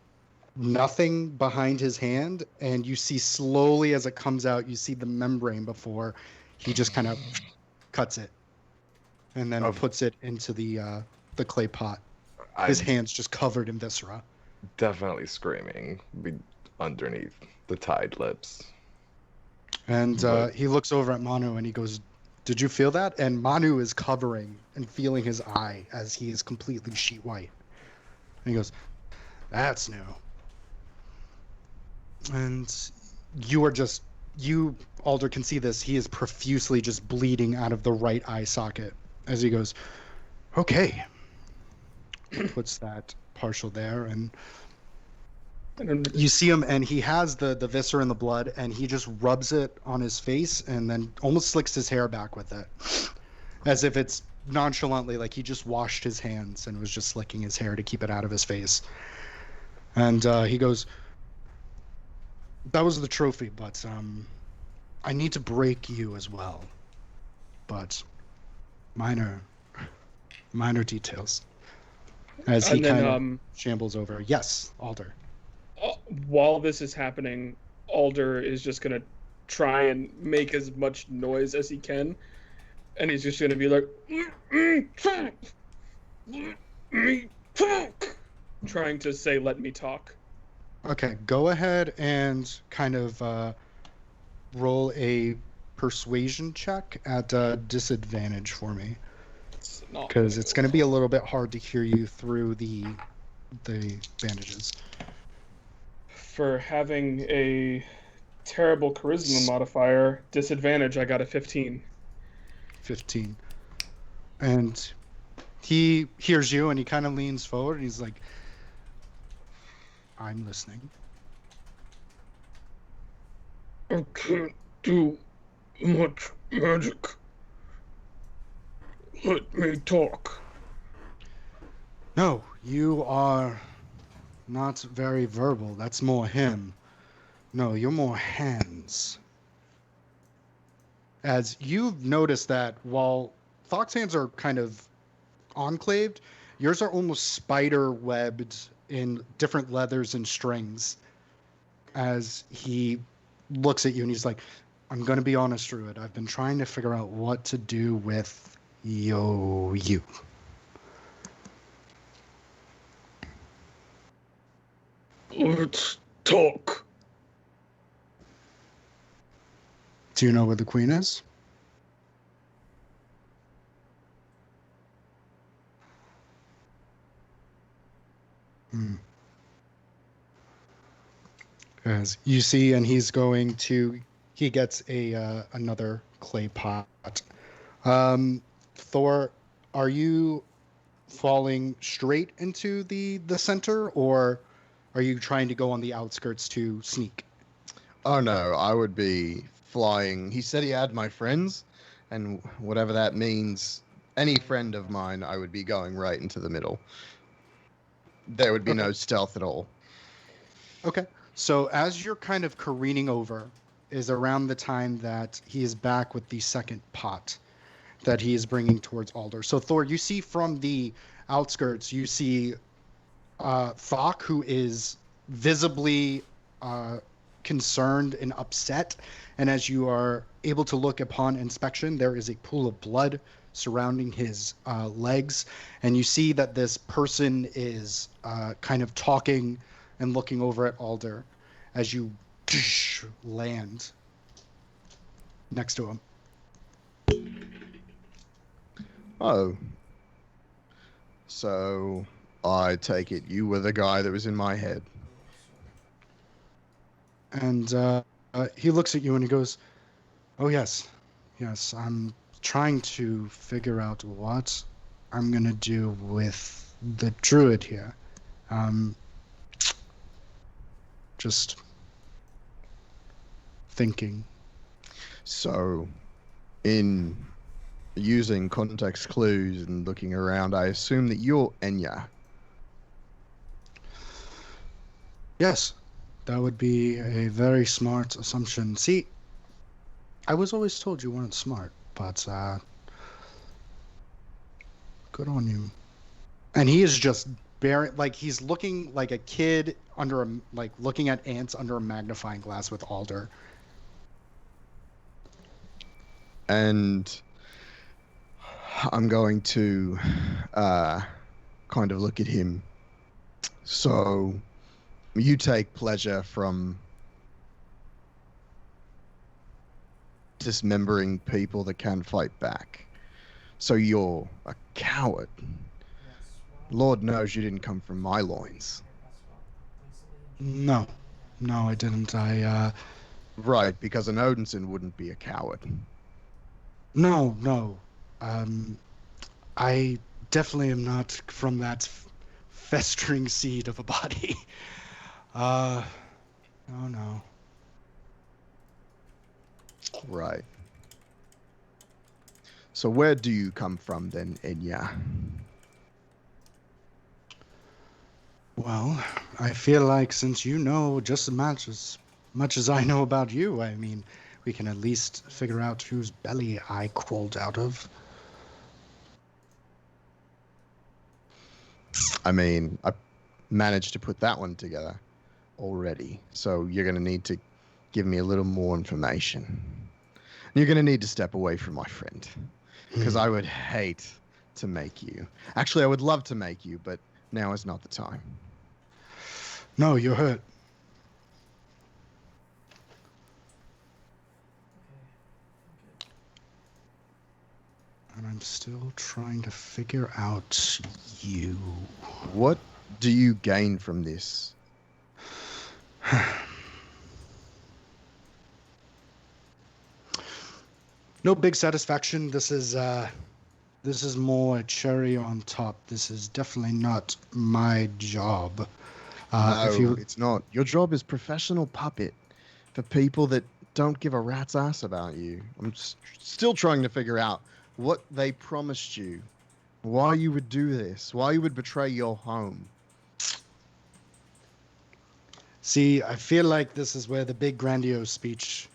Speaker 6: nothing behind his hand, and you see slowly as it comes out, you see the membrane before he just kind of cuts it and then puts it into the clay pot. His hand's just covered in viscera.
Speaker 4: Definitely screaming underneath the tied lips.
Speaker 6: And he looks over at Manu and he goes, "Did you feel that?" And Manu is covering and feeling his eye as he is completely sheet white. And he goes, "That's new." And you, Alder, can see this. He is profusely just bleeding out of the right eye socket as he goes, "Okay." Puts that partial there, and you see him, and he has the viscera in the blood, and he just rubs it on his face and then almost slicks his hair back with it, as if it's nonchalantly like he just washed his hands and was just slicking his hair to keep it out of his face. And he goes, "That was the trophy, but I need to break you as well. But minor details." As he kind of shambles over. Yes, Alder.
Speaker 5: While this is happening, Alder is just going to try and make as much noise as he can. And he's just going to be like, trying to say, "Let me talk."
Speaker 6: Okay, go ahead and kind of roll a persuasion check at disadvantage for me. Because it's going to be a little bit hard to hear you through the bandages.
Speaker 5: For having a terrible charisma modifier, disadvantage, I got a 15.
Speaker 6: 15. And he hears you, and he kind of leans forward, and he's like, "I'm listening."
Speaker 5: "I can't do much magic. Let me talk."
Speaker 6: "No, you are not very verbal. That's more him. No, you're more hands." As you've noticed that while Thok's hands are kind of enclaved, yours are almost spider webbed in different leathers and strings. As he looks at you and he's like, "I'm going to be honest, Druid. I've been trying to figure out what to do with you.
Speaker 5: Let's talk."
Speaker 6: Do you know where the queen is?" As you see, and he gets another clay pot. Thor, are you falling straight into the center, or are you trying to go on the outskirts to sneak?
Speaker 3: Oh no, I would be flying. He said he had my friends, and whatever that means, any friend of mine, I would be going right into the middle. there would be no stealth at all.
Speaker 6: Okay. So as you're kind of careening over is around the time that he is back with the second pot that he is bringing towards Alder. So Thor, you see from the outskirts, you see Thok, who is visibly concerned and upset. And as you are able to look upon inspection, there is a pool of blood surrounding his legs. And you see that this person is kind of talking and looking over at Alder as you land next to him.
Speaker 3: Oh. So, I take it you were the guy that was in my head.
Speaker 6: And he looks at you and he goes, "Oh, yes. Yes, I'm trying to figure out what I'm going to do with the druid here. Just thinking."
Speaker 3: So, in using context clues and looking around, I assume that you're Enya.
Speaker 6: Yes, that would be a very smart assumption. See, I was always told you weren't smart, but good on you. And he is just like he's looking like a kid under looking at ants under a magnifying glass with Alder.
Speaker 3: And I'm going to kind of look at him. So, you take pleasure from dismembering people that can fight back. So you're a coward. Lord knows you didn't come from my loins.
Speaker 6: No, I didn't.
Speaker 3: Right, because an Odinson wouldn't be a coward.
Speaker 6: No. I definitely am not from that festering seed of a body. Oh no.
Speaker 3: Right. So where do you come from then, Enya?
Speaker 6: Well, I feel like since you know just as much as I know about you, I mean, we can at least figure out whose belly I crawled out of.
Speaker 3: I mean, I managed to put that one together already. So you're going to need to give me a little more information. You're going to need to step away from my friend. Because I would hate to make you. Actually, I would love to make you, but now is not the time.
Speaker 6: No, you're hurt. And I'm still trying to figure out you.
Speaker 3: What do you gain from this?
Speaker 6: No big satisfaction. This is more a cherry on top. This is definitely not my job.
Speaker 3: No, it's not. Your job is professional puppet for people that don't give a rat's ass about you. I'm still trying to figure out what they promised you, why you would do this, why you would betray your home.
Speaker 6: See, I feel like this is where the big grandiose speech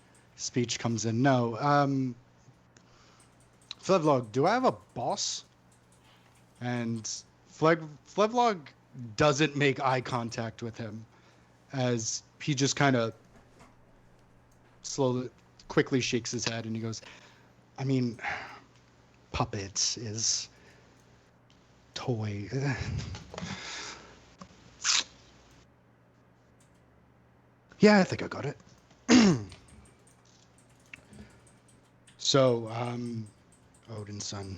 Speaker 6: comes in. No, Flevlog, do I have a boss? And Flevlog doesn't make eye contact with him, as he just kind of quickly shakes his head and he goes, I mean, puppets is toy. Yeah, I think I got it. So, Odinson,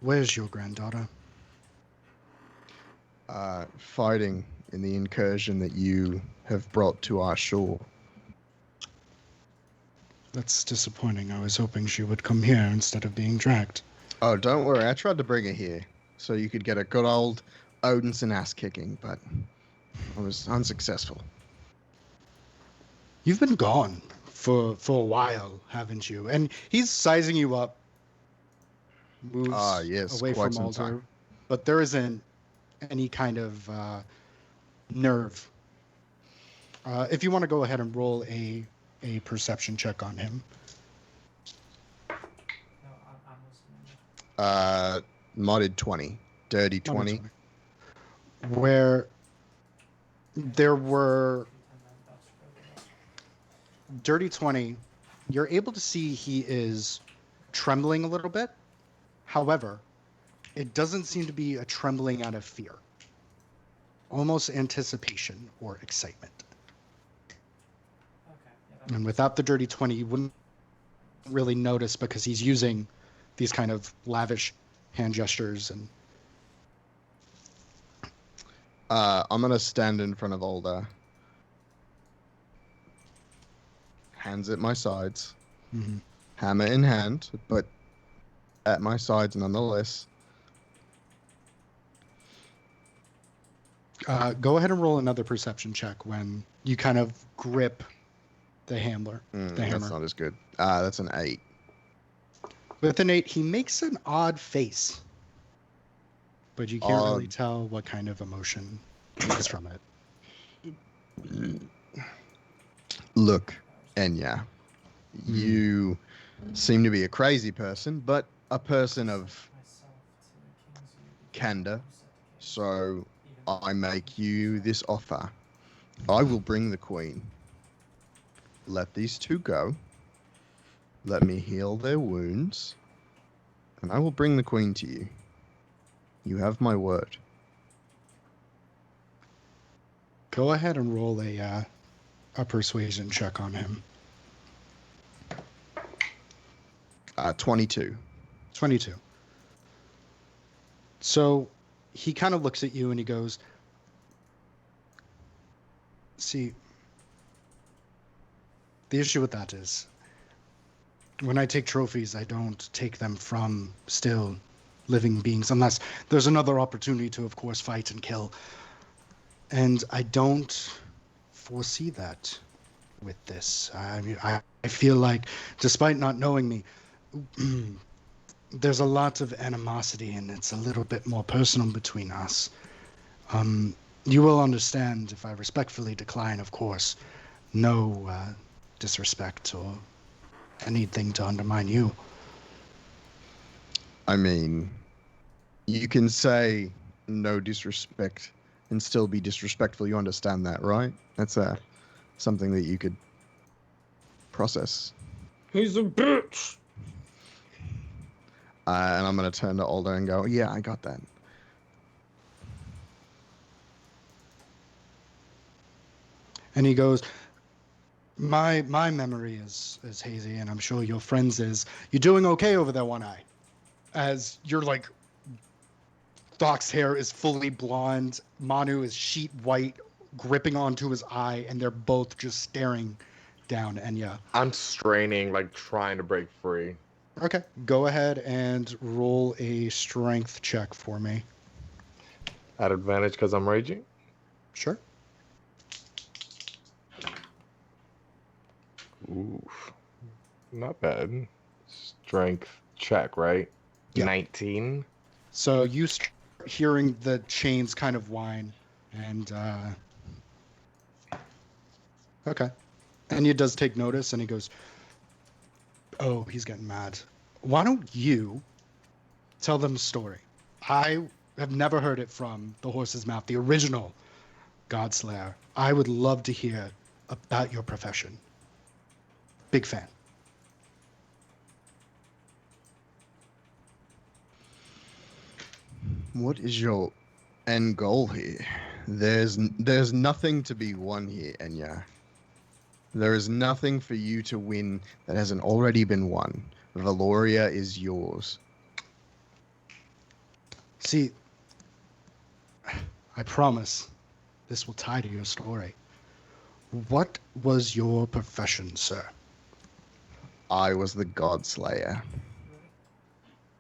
Speaker 6: where's your granddaughter?
Speaker 3: Fighting in the incursion that you have brought to our shore.
Speaker 6: That's disappointing. I was hoping she would come here instead of being dragged.
Speaker 3: Oh, don't worry. I tried to bring her here so you could get a good old Odinson ass kicking, but I was unsuccessful.
Speaker 6: You've been gone for a while, haven't you? And he's sizing you up. Moves
Speaker 3: yes,
Speaker 6: away
Speaker 3: quite
Speaker 6: from
Speaker 3: some
Speaker 6: Alder.
Speaker 3: time.
Speaker 6: but there isn't any kind of nerve. If you want to go ahead and roll a perception check on him.
Speaker 3: Modded 20. Dirty 20.
Speaker 6: Where there were dirty 20, you're able to see he is trembling a little bit. However, it doesn't seem to be a trembling out of fear. Almost anticipation or excitement. And without the dirty 20, you wouldn't really notice because he's using these kind of lavish hand gestures. And
Speaker 3: I'm going to stand in front of Alder. Hands at my sides.
Speaker 6: Mm-hmm.
Speaker 3: Hammer in hand, but at my sides nonetheless.
Speaker 6: Go ahead and roll another perception check when you kind of grip the hammer.
Speaker 3: That's not as good. That's an 8.
Speaker 6: With an 8, he makes an odd face, but you can't really tell what kind of emotion is from it.
Speaker 3: Look, Enya, you seem to be a crazy person, but a person of candor. So I make you this offer. I will bring the queen. Let these two go. Let me heal their wounds. And I will bring the queen to you. You have my word.
Speaker 6: Go ahead and roll a persuasion check on him.
Speaker 3: 22.
Speaker 6: 22. So he kind of looks at you and he goes, see, the issue with that is when I take trophies, I don't take them from still living beings unless there's another opportunity to, of course, fight and kill. And I don't foresee that with this. I mean, I feel like, despite not knowing me, there's a lot of animosity and it's a little bit more personal between us. You will understand if I respectfully decline, of course. No disrespect or anything to undermine you.
Speaker 3: I mean, you can say no disrespect and still be disrespectful. You understand that, right? That's something that you could process.
Speaker 5: He's a bitch.
Speaker 3: And I'm going to turn to Alder and go, yeah, I got that.
Speaker 6: And he goes, my memory is hazy, and I'm sure your friends is. You doing okay over there, One Eye? As you're like, Doc's hair is fully blonde, Manu is sheet white, gripping onto his eye, and they're both just staring down Enya.
Speaker 4: I'm straining, like trying to break free.
Speaker 6: Okay, go ahead and roll a strength check for me.
Speaker 4: At advantage because I'm raging?
Speaker 6: Sure.
Speaker 4: Oof. Not bad. Strength check, right?
Speaker 6: Yeah.
Speaker 4: 19.
Speaker 6: So you start hearing the chains kind of whine, and okay. Enya does take notice, and he goes, oh, he's getting mad. Why don't you tell them the story? I have never heard it from the horse's mouth, the original Godslayer. I would love to hear about your profession. Big fan.
Speaker 3: What is your end goal here? There's nothing to be won here, Enya. There is nothing for you to win that hasn't already been won. Valoria is yours.
Speaker 6: See, I promise this will tie to your story. What was your profession, sir?
Speaker 3: I was the Godslayer.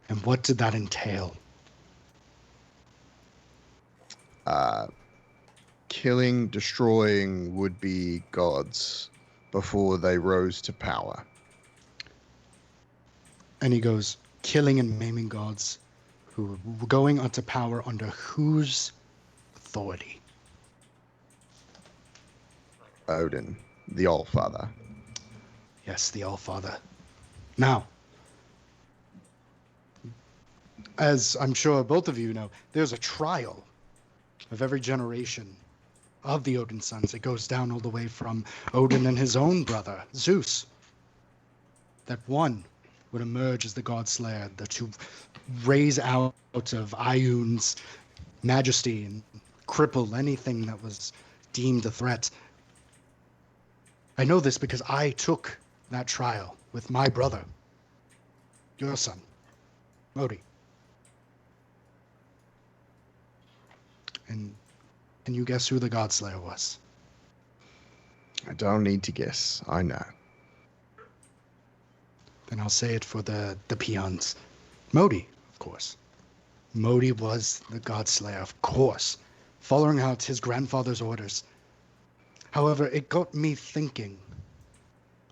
Speaker 6: And what did that entail?
Speaker 3: Killing, destroying would-be gods before they rose to power.
Speaker 6: And he goes, killing and maiming gods who were going unto power under whose authority?
Speaker 3: Odin, the All-Father.
Speaker 6: Yes, the All-Father. Now, as I'm sure both of you know, there's a trial of every generation of the Odin sons. It goes down all the way from Odin and his own brother, Zeus. That one would emerge as the God Slayer, to raise out of Ioun's majesty and cripple anything that was deemed a threat. I know this because I took that trial with my brother, your son, Modi. And can you guess who the God Slayer was?
Speaker 3: I don't need to guess. I know.
Speaker 6: Then I'll say it for the peons. Modi, of course. Modi was the God Slayer, of course, following out his grandfather's orders. However, it got me thinking,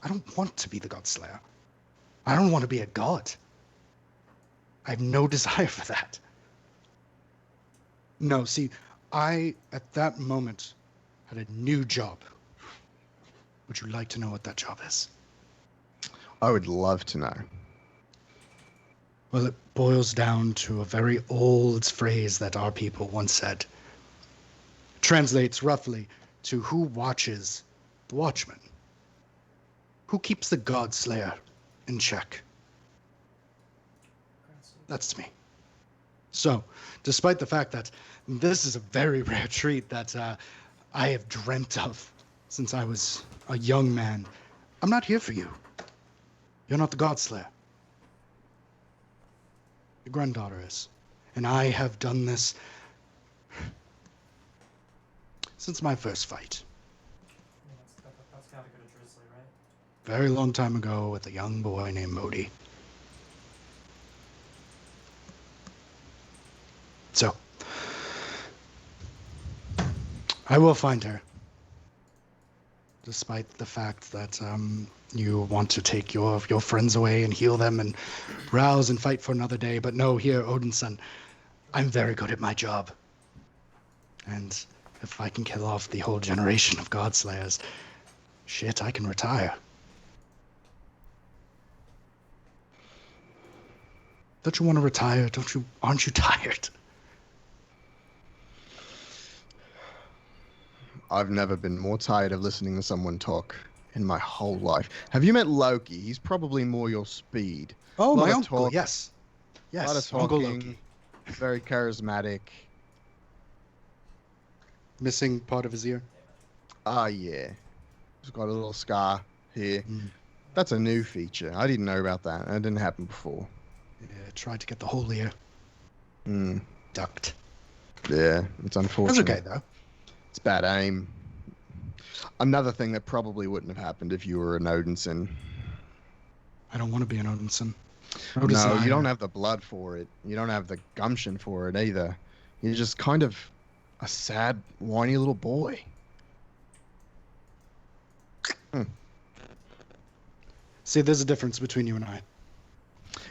Speaker 6: I don't want to be the God Slayer. I don't want to be a god. I have no desire for that. No, see, I, at that moment, had a new job. Would you like to know what that job is?
Speaker 3: I would love to know.
Speaker 6: Well, it boils down to a very old phrase that our people once said. Translates roughly to who watches the Watchmen? Who keeps the God Slayer in check? That's me. So, despite the fact that this is a very rare treat that I have dreamt of since I was a young man, I'm not here for you. You're not the God Slayer. Your granddaughter is. And I have done this since my first fight.
Speaker 2: That's gotta go to Drizzly, right?
Speaker 6: Very long time ago with a young boy named Modi. So, I will find her. Despite the fact that you want to take your friends away and heal them and rouse and fight for another day. But no, here, Odinson, I'm very good at my job. And if I can kill off the whole generation of God Slayers, shit, I can retire. Don't you want to retire? Aren't you tired?
Speaker 3: I've never been more tired of listening to someone talk in my whole life. Have you met Loki? He's probably more your speed.
Speaker 6: Oh,
Speaker 3: Lot
Speaker 6: my
Speaker 3: of
Speaker 6: uncle,
Speaker 3: talk,
Speaker 6: yes.
Speaker 3: A lot of
Speaker 6: Yes, Uncle
Speaker 3: talking,
Speaker 6: Loki.
Speaker 3: very charismatic.
Speaker 6: Missing part of his ear.
Speaker 3: Ah, yeah. He's got a little scar here.
Speaker 6: Mm.
Speaker 3: That's a new feature. I didn't know about that. That didn't happen before.
Speaker 6: Yeah, tried to get the whole ear.
Speaker 3: Mm.
Speaker 6: Ducked.
Speaker 3: Yeah, it's unfortunate.
Speaker 6: That's okay, though.
Speaker 3: It's bad aim. Another thing that probably wouldn't have happened if you were an Odinson.
Speaker 6: I don't want to be an Odinson.
Speaker 3: No,
Speaker 6: desire.
Speaker 3: you don't have the blood for it. You don't have the gumption for it either. You're just kind of a sad, whiny little boy.
Speaker 6: See, there's a difference between you and I.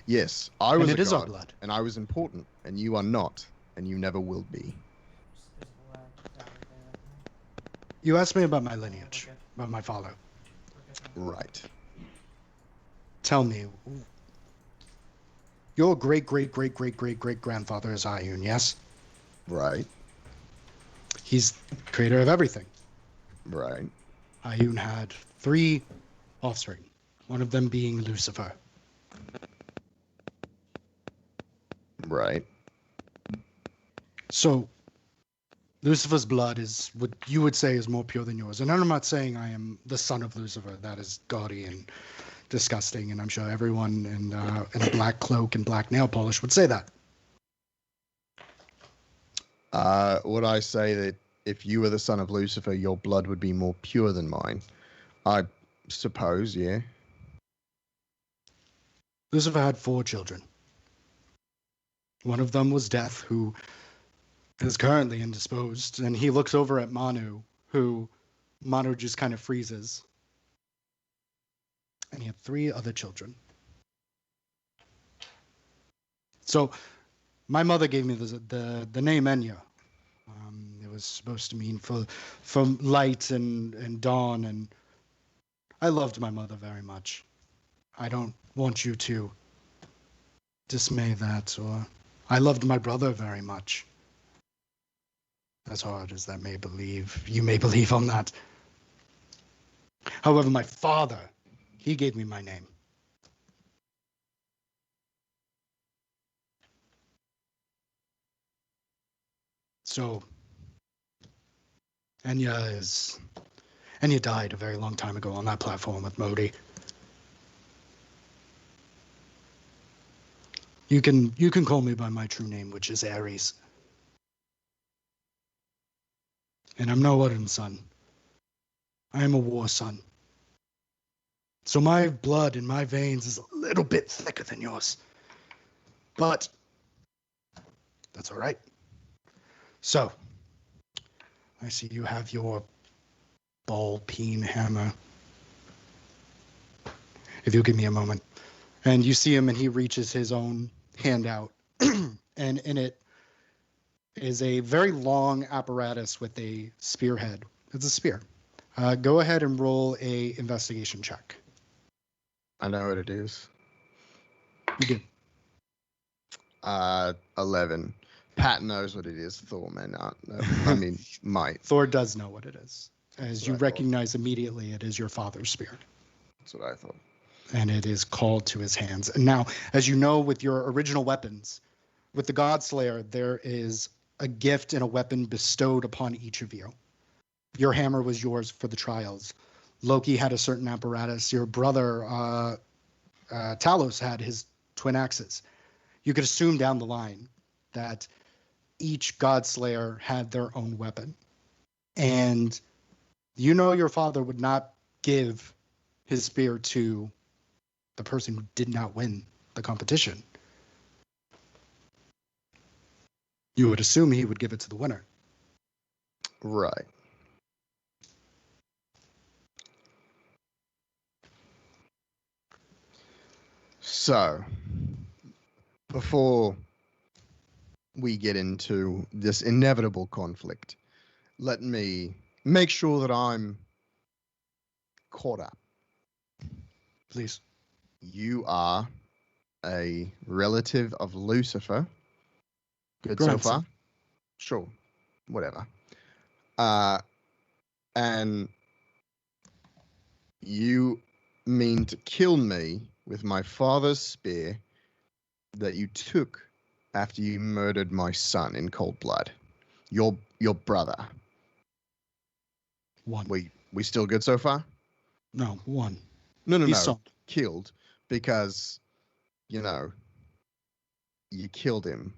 Speaker 3: Yes, I was
Speaker 6: And it
Speaker 3: a
Speaker 6: is our
Speaker 3: god,
Speaker 6: blood.
Speaker 3: and I was important, and you are not, and you never will be.
Speaker 6: You asked me about my lineage, about my father.
Speaker 3: Right.
Speaker 6: Tell me, your great-great-great-great-great-great-grandfather is Ioun, yes?
Speaker 3: Right.
Speaker 6: He's the creator of everything.
Speaker 3: Right.
Speaker 6: Ioun had 3 offspring, one of them being Lucifer.
Speaker 3: Right.
Speaker 6: So, Lucifer's blood is what you would say is more pure than yours. And I'm not saying I am the son of Lucifer. That is gaudy and disgusting, and I'm sure everyone in a black cloak and black nail polish would say that.
Speaker 3: Would I say that if you were the son of Lucifer, your blood would be more pure than mine? I suppose, yeah.
Speaker 6: Lucifer had 4 children. One of them was Death, who is currently indisposed, and he looks over at Manu, who Manu just kind of freezes. And he had 3 other children. So My mother gave me the name Enya. It was supposed to mean for light and dawn, and I loved my mother very much. I don't want you to dismay that, or I loved my brother very much. As hard as that you may believe on that. However, my father, he gave me my name. So, Enya died a very long time ago on that platform with Modi. You can call me by my true name, which is Ares. And I'm no Odinson. I am a war son. So my blood in my veins is a little bit thicker than yours. But that's all right. So, I see you have your ball-peen hammer. If you'll give me a moment. And you see him, and he reaches his own hand out. And in it is a very long apparatus with a spearhead. It's a spear. Go ahead and roll a investigation check.
Speaker 3: I know what it is.
Speaker 6: You do.
Speaker 3: 11. Pat knows what it is. Thor may not know. I mean, might.
Speaker 6: Thor does know what it is. As
Speaker 3: That's
Speaker 6: you
Speaker 3: what I thought.
Speaker 6: recognize immediately, it is your father's spear.
Speaker 3: That's what I thought.
Speaker 6: And it is called to his hands. And now, as you know, with your original weapons, with the Godslayer, there is a gift and a weapon bestowed upon each of you. Your hammer was yours for the trials. Loki had a certain apparatus. Your brother, Talos, had his twin axes. You could assume down the line that each Godslayer had their own weapon. And you know your father would not give his spear to the person who did not win the competition. You would assume he would give it to the winner.
Speaker 3: Right. So, before we get into this inevitable conflict, let me make sure that I'm caught up.
Speaker 6: Please.
Speaker 3: You are a relative of Lucifer. Good so
Speaker 6: Grandson.
Speaker 3: far? Sure. Whatever. And you mean to kill me with my father's spear that you took after you murdered my son in cold blood. Your brother.
Speaker 6: One.
Speaker 3: We still good so far?
Speaker 6: No, one.
Speaker 3: No.
Speaker 6: He's son.
Speaker 3: Killed because, you killed him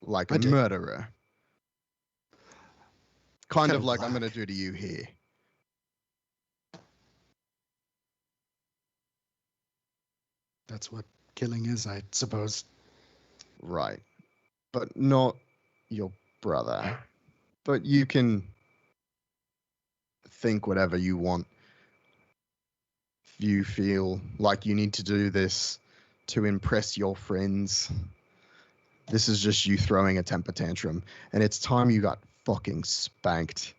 Speaker 3: like
Speaker 6: I
Speaker 3: a
Speaker 6: did.
Speaker 3: murderer. Kind
Speaker 6: Kinda
Speaker 3: of like I'm
Speaker 6: black.
Speaker 3: going to do to you here.
Speaker 6: That's what killing is, I suppose.
Speaker 3: Right. But not your brother. But you can think whatever you want. If you feel like you need to do this to impress your friends, this is just you throwing a temper tantrum. And it's time you got fucking spanked.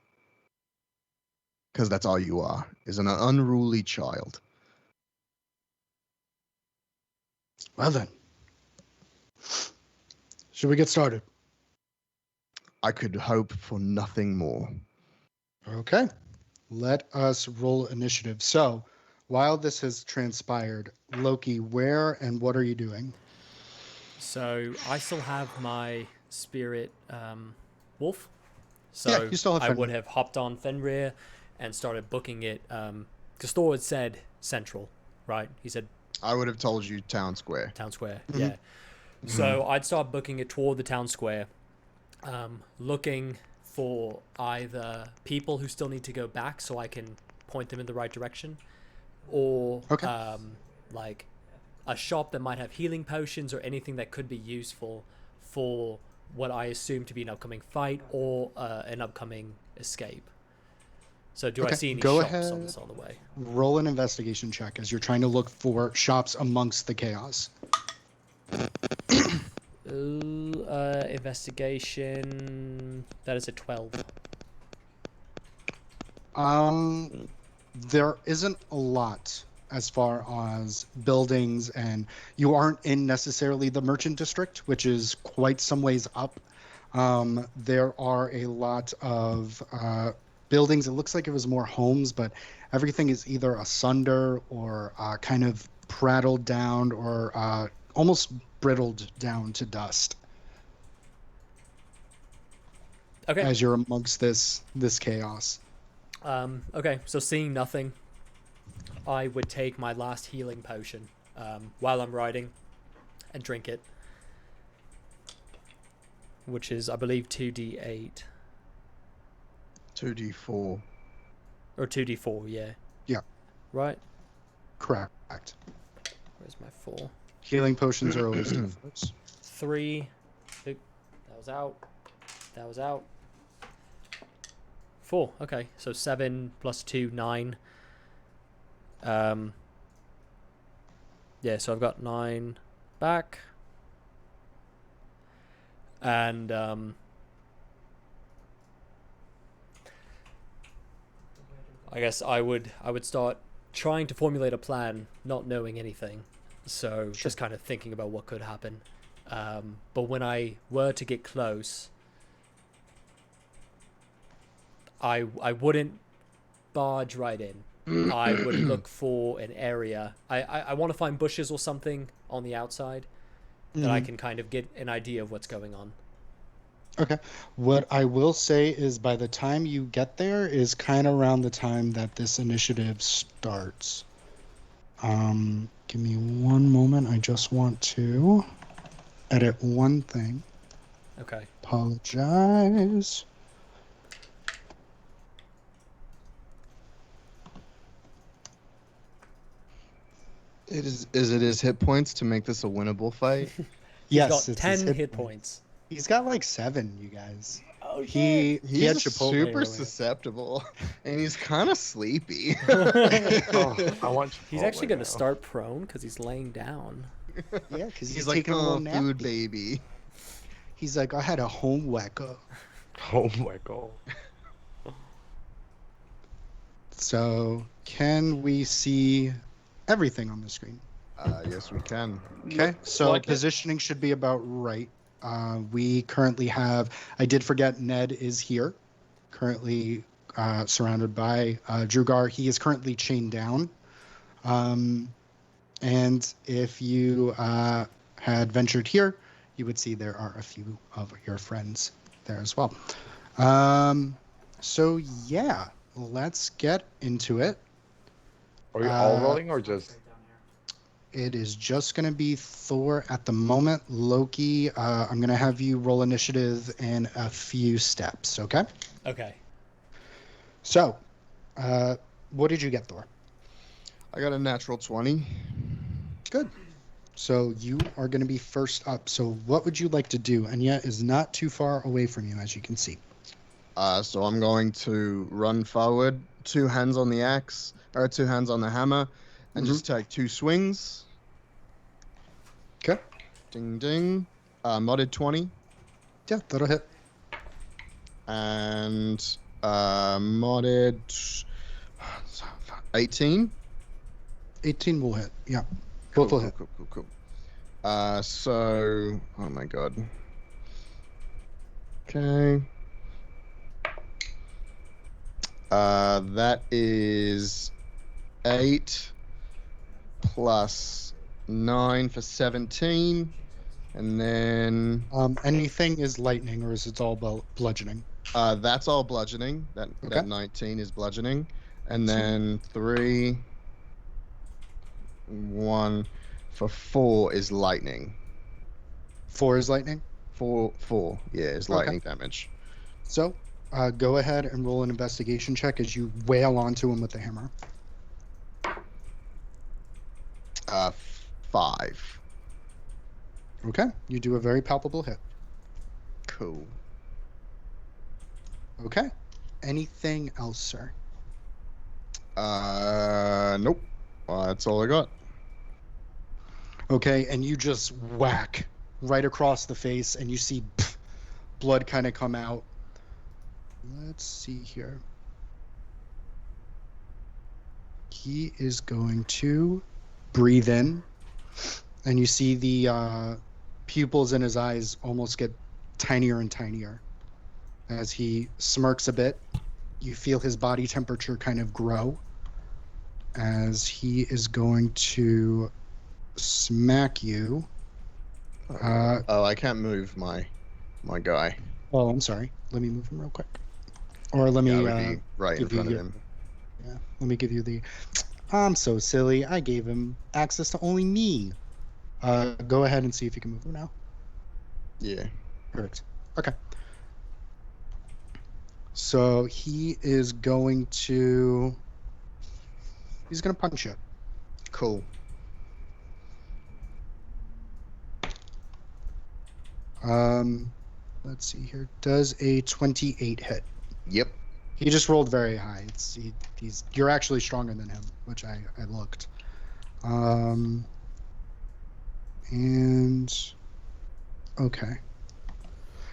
Speaker 3: Because that's all you are, is an unruly child.
Speaker 6: Well then. Should we get started?
Speaker 3: I could hope for nothing more.
Speaker 6: Okay. Let us roll initiative. So, while this has transpired, Loki, where and what are you doing?
Speaker 2: So I still have my spirit wolf. So
Speaker 6: Yeah, you still have
Speaker 2: I would
Speaker 6: Fenrir.
Speaker 2: have hopped on Fenrir and started booking it. Because Thor had said central, right? He said
Speaker 3: I would have told you town square.
Speaker 2: town square.
Speaker 6: Mm-hmm.
Speaker 2: Yeah. So I'd start booking it toward the town square, looking for either people who still need to go back so I can point them in the right direction, or
Speaker 6: Okay.
Speaker 2: like a shop that might have healing potions or anything that could be useful for what I assume to be an upcoming fight or an upcoming escape. So do I
Speaker 6: Okay,
Speaker 2: see any
Speaker 6: go
Speaker 2: shops on
Speaker 6: ahead.
Speaker 2: this all the way?
Speaker 6: Roll an investigation check as you're trying to look for shops amongst the chaos.
Speaker 2: Investigation. That is a 12.
Speaker 6: There isn't a lot as far as buildings, and you aren't in necessarily the merchant district, which is quite some ways up. There are a lot of buildings. It looks like it was more homes, but everything is either asunder or kind of prattled down or almost brittled down to dust.
Speaker 2: Okay.
Speaker 6: As you're amongst this chaos.
Speaker 2: Okay, so seeing nothing, I would take my last healing potion while I'm riding and drink it, which is, I believe, 2d8.
Speaker 3: 2d4.
Speaker 2: Or 2d4, yeah.
Speaker 6: Yeah.
Speaker 2: Right?
Speaker 6: Correct.
Speaker 2: Where's my 4?
Speaker 6: Healing potions are always d4s.
Speaker 2: 3. That was out. That was out. 4. Okay, so 7 plus 2, 9. Yeah, so I've got 9 back. And I guess I would start trying to formulate a plan, not knowing anything. So just kind of thinking about what could happen. But when I were to get close, I wouldn't barge right in. I would look for an area. I want to find bushes or something on the outside that I can kind of get an idea of what's going on.
Speaker 6: Okay. What I will say is by the time you get there is kind of around the time that this initiative starts. Give me one moment. I just want to edit one thing.
Speaker 2: Okay.
Speaker 6: Apologize.
Speaker 3: It is hit points to make this a winnable fight?
Speaker 6: Yes,
Speaker 2: He's got 10 hit points.
Speaker 6: He's got like 7, you guys.
Speaker 2: Oh,
Speaker 6: He had
Speaker 3: He's
Speaker 6: Chipotle
Speaker 3: super
Speaker 6: earlier.
Speaker 3: susceptible, and he's kind of sleepy.
Speaker 4: Oh, I want
Speaker 2: He's
Speaker 4: Chipotle
Speaker 2: actually going
Speaker 4: now.
Speaker 2: to start prone because he's laying down.
Speaker 6: Yeah, because
Speaker 3: He's like,
Speaker 6: taking a
Speaker 3: oh,
Speaker 6: little nap.
Speaker 3: food baby.
Speaker 6: He's like, I had a home whacker.
Speaker 4: Oh my god.
Speaker 6: So, can we see everything on the screen?
Speaker 3: Yes, we can.
Speaker 6: Okay, so
Speaker 5: like it.
Speaker 6: positioning should be about right. We currently have, I did forget, Ned is here, currently surrounded by Drugar. He is currently chained down. And if you had ventured here, you would see there are a few of your friends there as well. So yeah, let's get into it.
Speaker 4: Are we all rolling or just?
Speaker 6: It is just going to be Thor at the moment. Loki, I'm going to have you roll initiative in a few steps, okay?
Speaker 2: Okay.
Speaker 6: So, what did you get, Thor?
Speaker 3: I got a natural 20.
Speaker 6: Good. So you are going to be first up. So what would you like to do? Anya is not too far away from you, as you can see.
Speaker 3: So I'm going to run forward, 2 hands on the axe, or 2 hands on the hammer, and just take 2 swings.
Speaker 6: Okay.
Speaker 3: Ding ding. Modded 20.
Speaker 6: Yeah, that'll hit.
Speaker 3: And modded 18.
Speaker 6: 18 will hit. Yeah.
Speaker 3: Cool,
Speaker 6: Both will hit.
Speaker 3: cool. So, oh my god. Okay. That is 8 plus 9 for 17. And then
Speaker 6: Anything is lightning, or is it all bludgeoning?
Speaker 3: that's all bludgeoning. That 19 is bludgeoning. And then 3, 1 for 4 is lightning.
Speaker 6: 4 is lightning.
Speaker 3: 4, yeah, is lightning damage.
Speaker 6: So, go ahead and roll an investigation check as you wail onto him with the hammer.
Speaker 3: 5.
Speaker 6: Okay, you do a very palpable hit.
Speaker 3: Cool.
Speaker 6: Okay. Anything else, sir?
Speaker 3: Nope. That's all I got.
Speaker 6: Okay, and you just whack right across the face, and you see blood kind of come out. Let's see here. He is going to breathe in, and you see the pupils in his eyes almost get tinier and tinier. As he smirks a bit, you feel his body temperature kind of grow as he is going to smack you.
Speaker 3: I can't move my guy.
Speaker 6: Oh, I'm sorry. Let me move him real quick. Or let me
Speaker 3: That would be right in
Speaker 6: give you
Speaker 3: front of
Speaker 6: your-
Speaker 3: him.
Speaker 6: Yeah, let me give you the... I'm so silly. I gave him access to only me. Go ahead and see if you can move him now.
Speaker 3: Yeah.
Speaker 6: Perfect. Okay. So he is going to... He's going to punch you.
Speaker 3: Cool.
Speaker 6: Let's see here. Does a 28 hit?
Speaker 3: Yep.
Speaker 6: He just rolled very high. You're actually stronger than him, which I looked. And okay.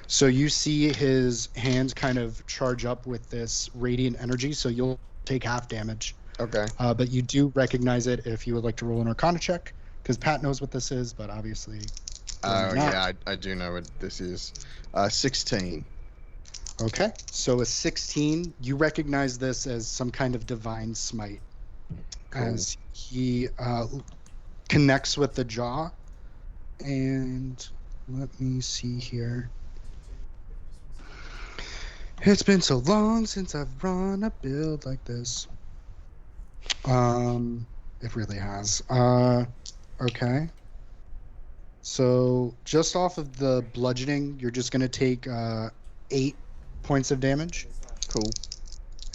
Speaker 6: So you see his hands kind of charge up with this radiant energy, so you'll take half damage.
Speaker 3: Okay.
Speaker 6: But you do recognize it if you would like to roll an Arcana check, because Pat knows what this is, but obviously.
Speaker 3: Oh,
Speaker 6: not.
Speaker 3: yeah, I do know what this is. 16.
Speaker 6: Okay, so a 16, you recognize this as some kind of divine smite.
Speaker 3: Cool.
Speaker 6: As he connects with the jaw. And let me see here. It's been so long since I've run a build like this. It really has. Okay. So just off of the bludgeoning, you're just gonna take 8 points of damage.
Speaker 3: Cool.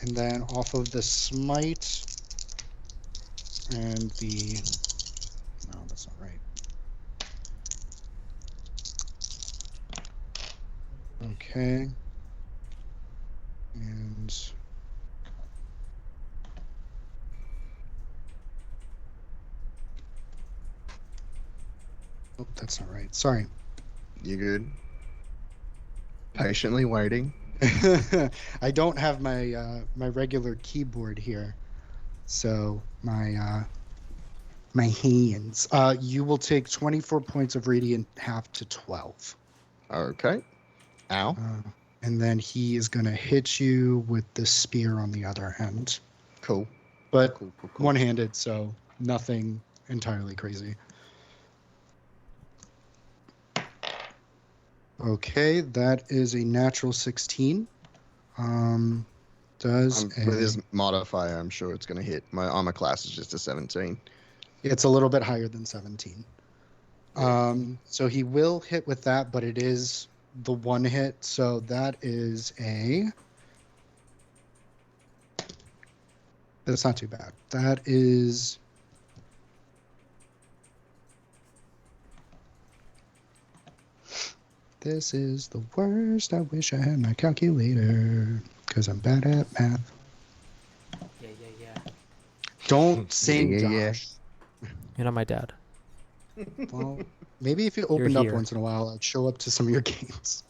Speaker 6: And then off of the smite and the... No, that's not right. Okay. And... Oh, that's not right. Sorry.
Speaker 3: You good? Patiently waiting.
Speaker 6: I don't have my my regular keyboard here, so my hands. You will take 24 points of radiant, half to 12.
Speaker 3: Okay. Ow.
Speaker 6: And then he is gonna hit you with the spear on the other end,
Speaker 3: Cool.
Speaker 6: but
Speaker 3: Cool.
Speaker 6: one-handed, so nothing entirely crazy. Okay, that is a natural 16. With
Speaker 3: his modifier, I'm sure it's going to hit. My armor class is just a 17.
Speaker 6: It's a little bit higher than 17. So he will hit with that, but it is the one hit. So that is that's not too bad. That is... This is the worst. I wish I had my calculator, because I'm bad at math.
Speaker 2: Yeah.
Speaker 6: Don't sing,
Speaker 3: Yeah.
Speaker 6: Josh.
Speaker 2: You're not my dad.
Speaker 6: Well, maybe if you opened up
Speaker 2: here.
Speaker 6: once in a while, I'd show up to some of your games.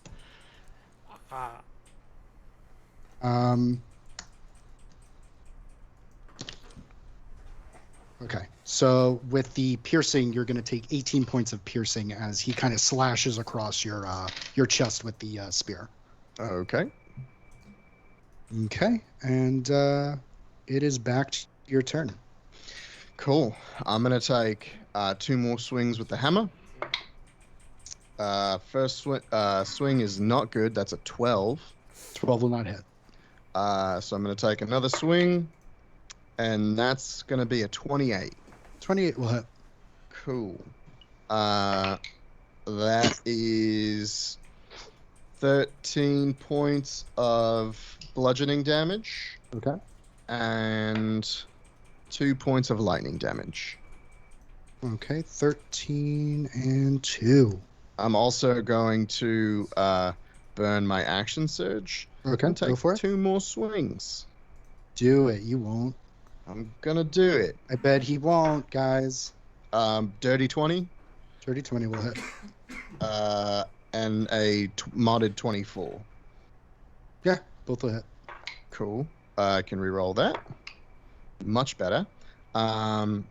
Speaker 6: Okay, so with the piercing, you're going to take 18 points of piercing as he kind of slashes across your chest with the spear.
Speaker 3: Okay.
Speaker 6: Okay, and it is back to your turn.
Speaker 3: Cool. I'm going to take 2 more swings with the hammer. First swing is not good. That's a 12.
Speaker 6: 12 will not hit.
Speaker 3: So I'm going to take another swing, and that's going to be a 28.
Speaker 6: 28 will hit.
Speaker 3: Cool. That is 13 points of bludgeoning damage
Speaker 6: Okay.
Speaker 3: and 2 points of lightning damage.
Speaker 6: Okay, 13 and 2.
Speaker 3: I'm also going to burn my action surge.
Speaker 6: Okay,
Speaker 3: and take
Speaker 6: go for it.
Speaker 3: 2 more swings.
Speaker 6: Do it. You won't.
Speaker 3: I'm gonna do it.
Speaker 6: I bet he won't, guys.
Speaker 3: Dirty 20.
Speaker 6: Dirty 20 will hit.
Speaker 3: and a modded 24.
Speaker 6: Yeah, both will hit.
Speaker 3: Cool. I can re-roll that. Much better.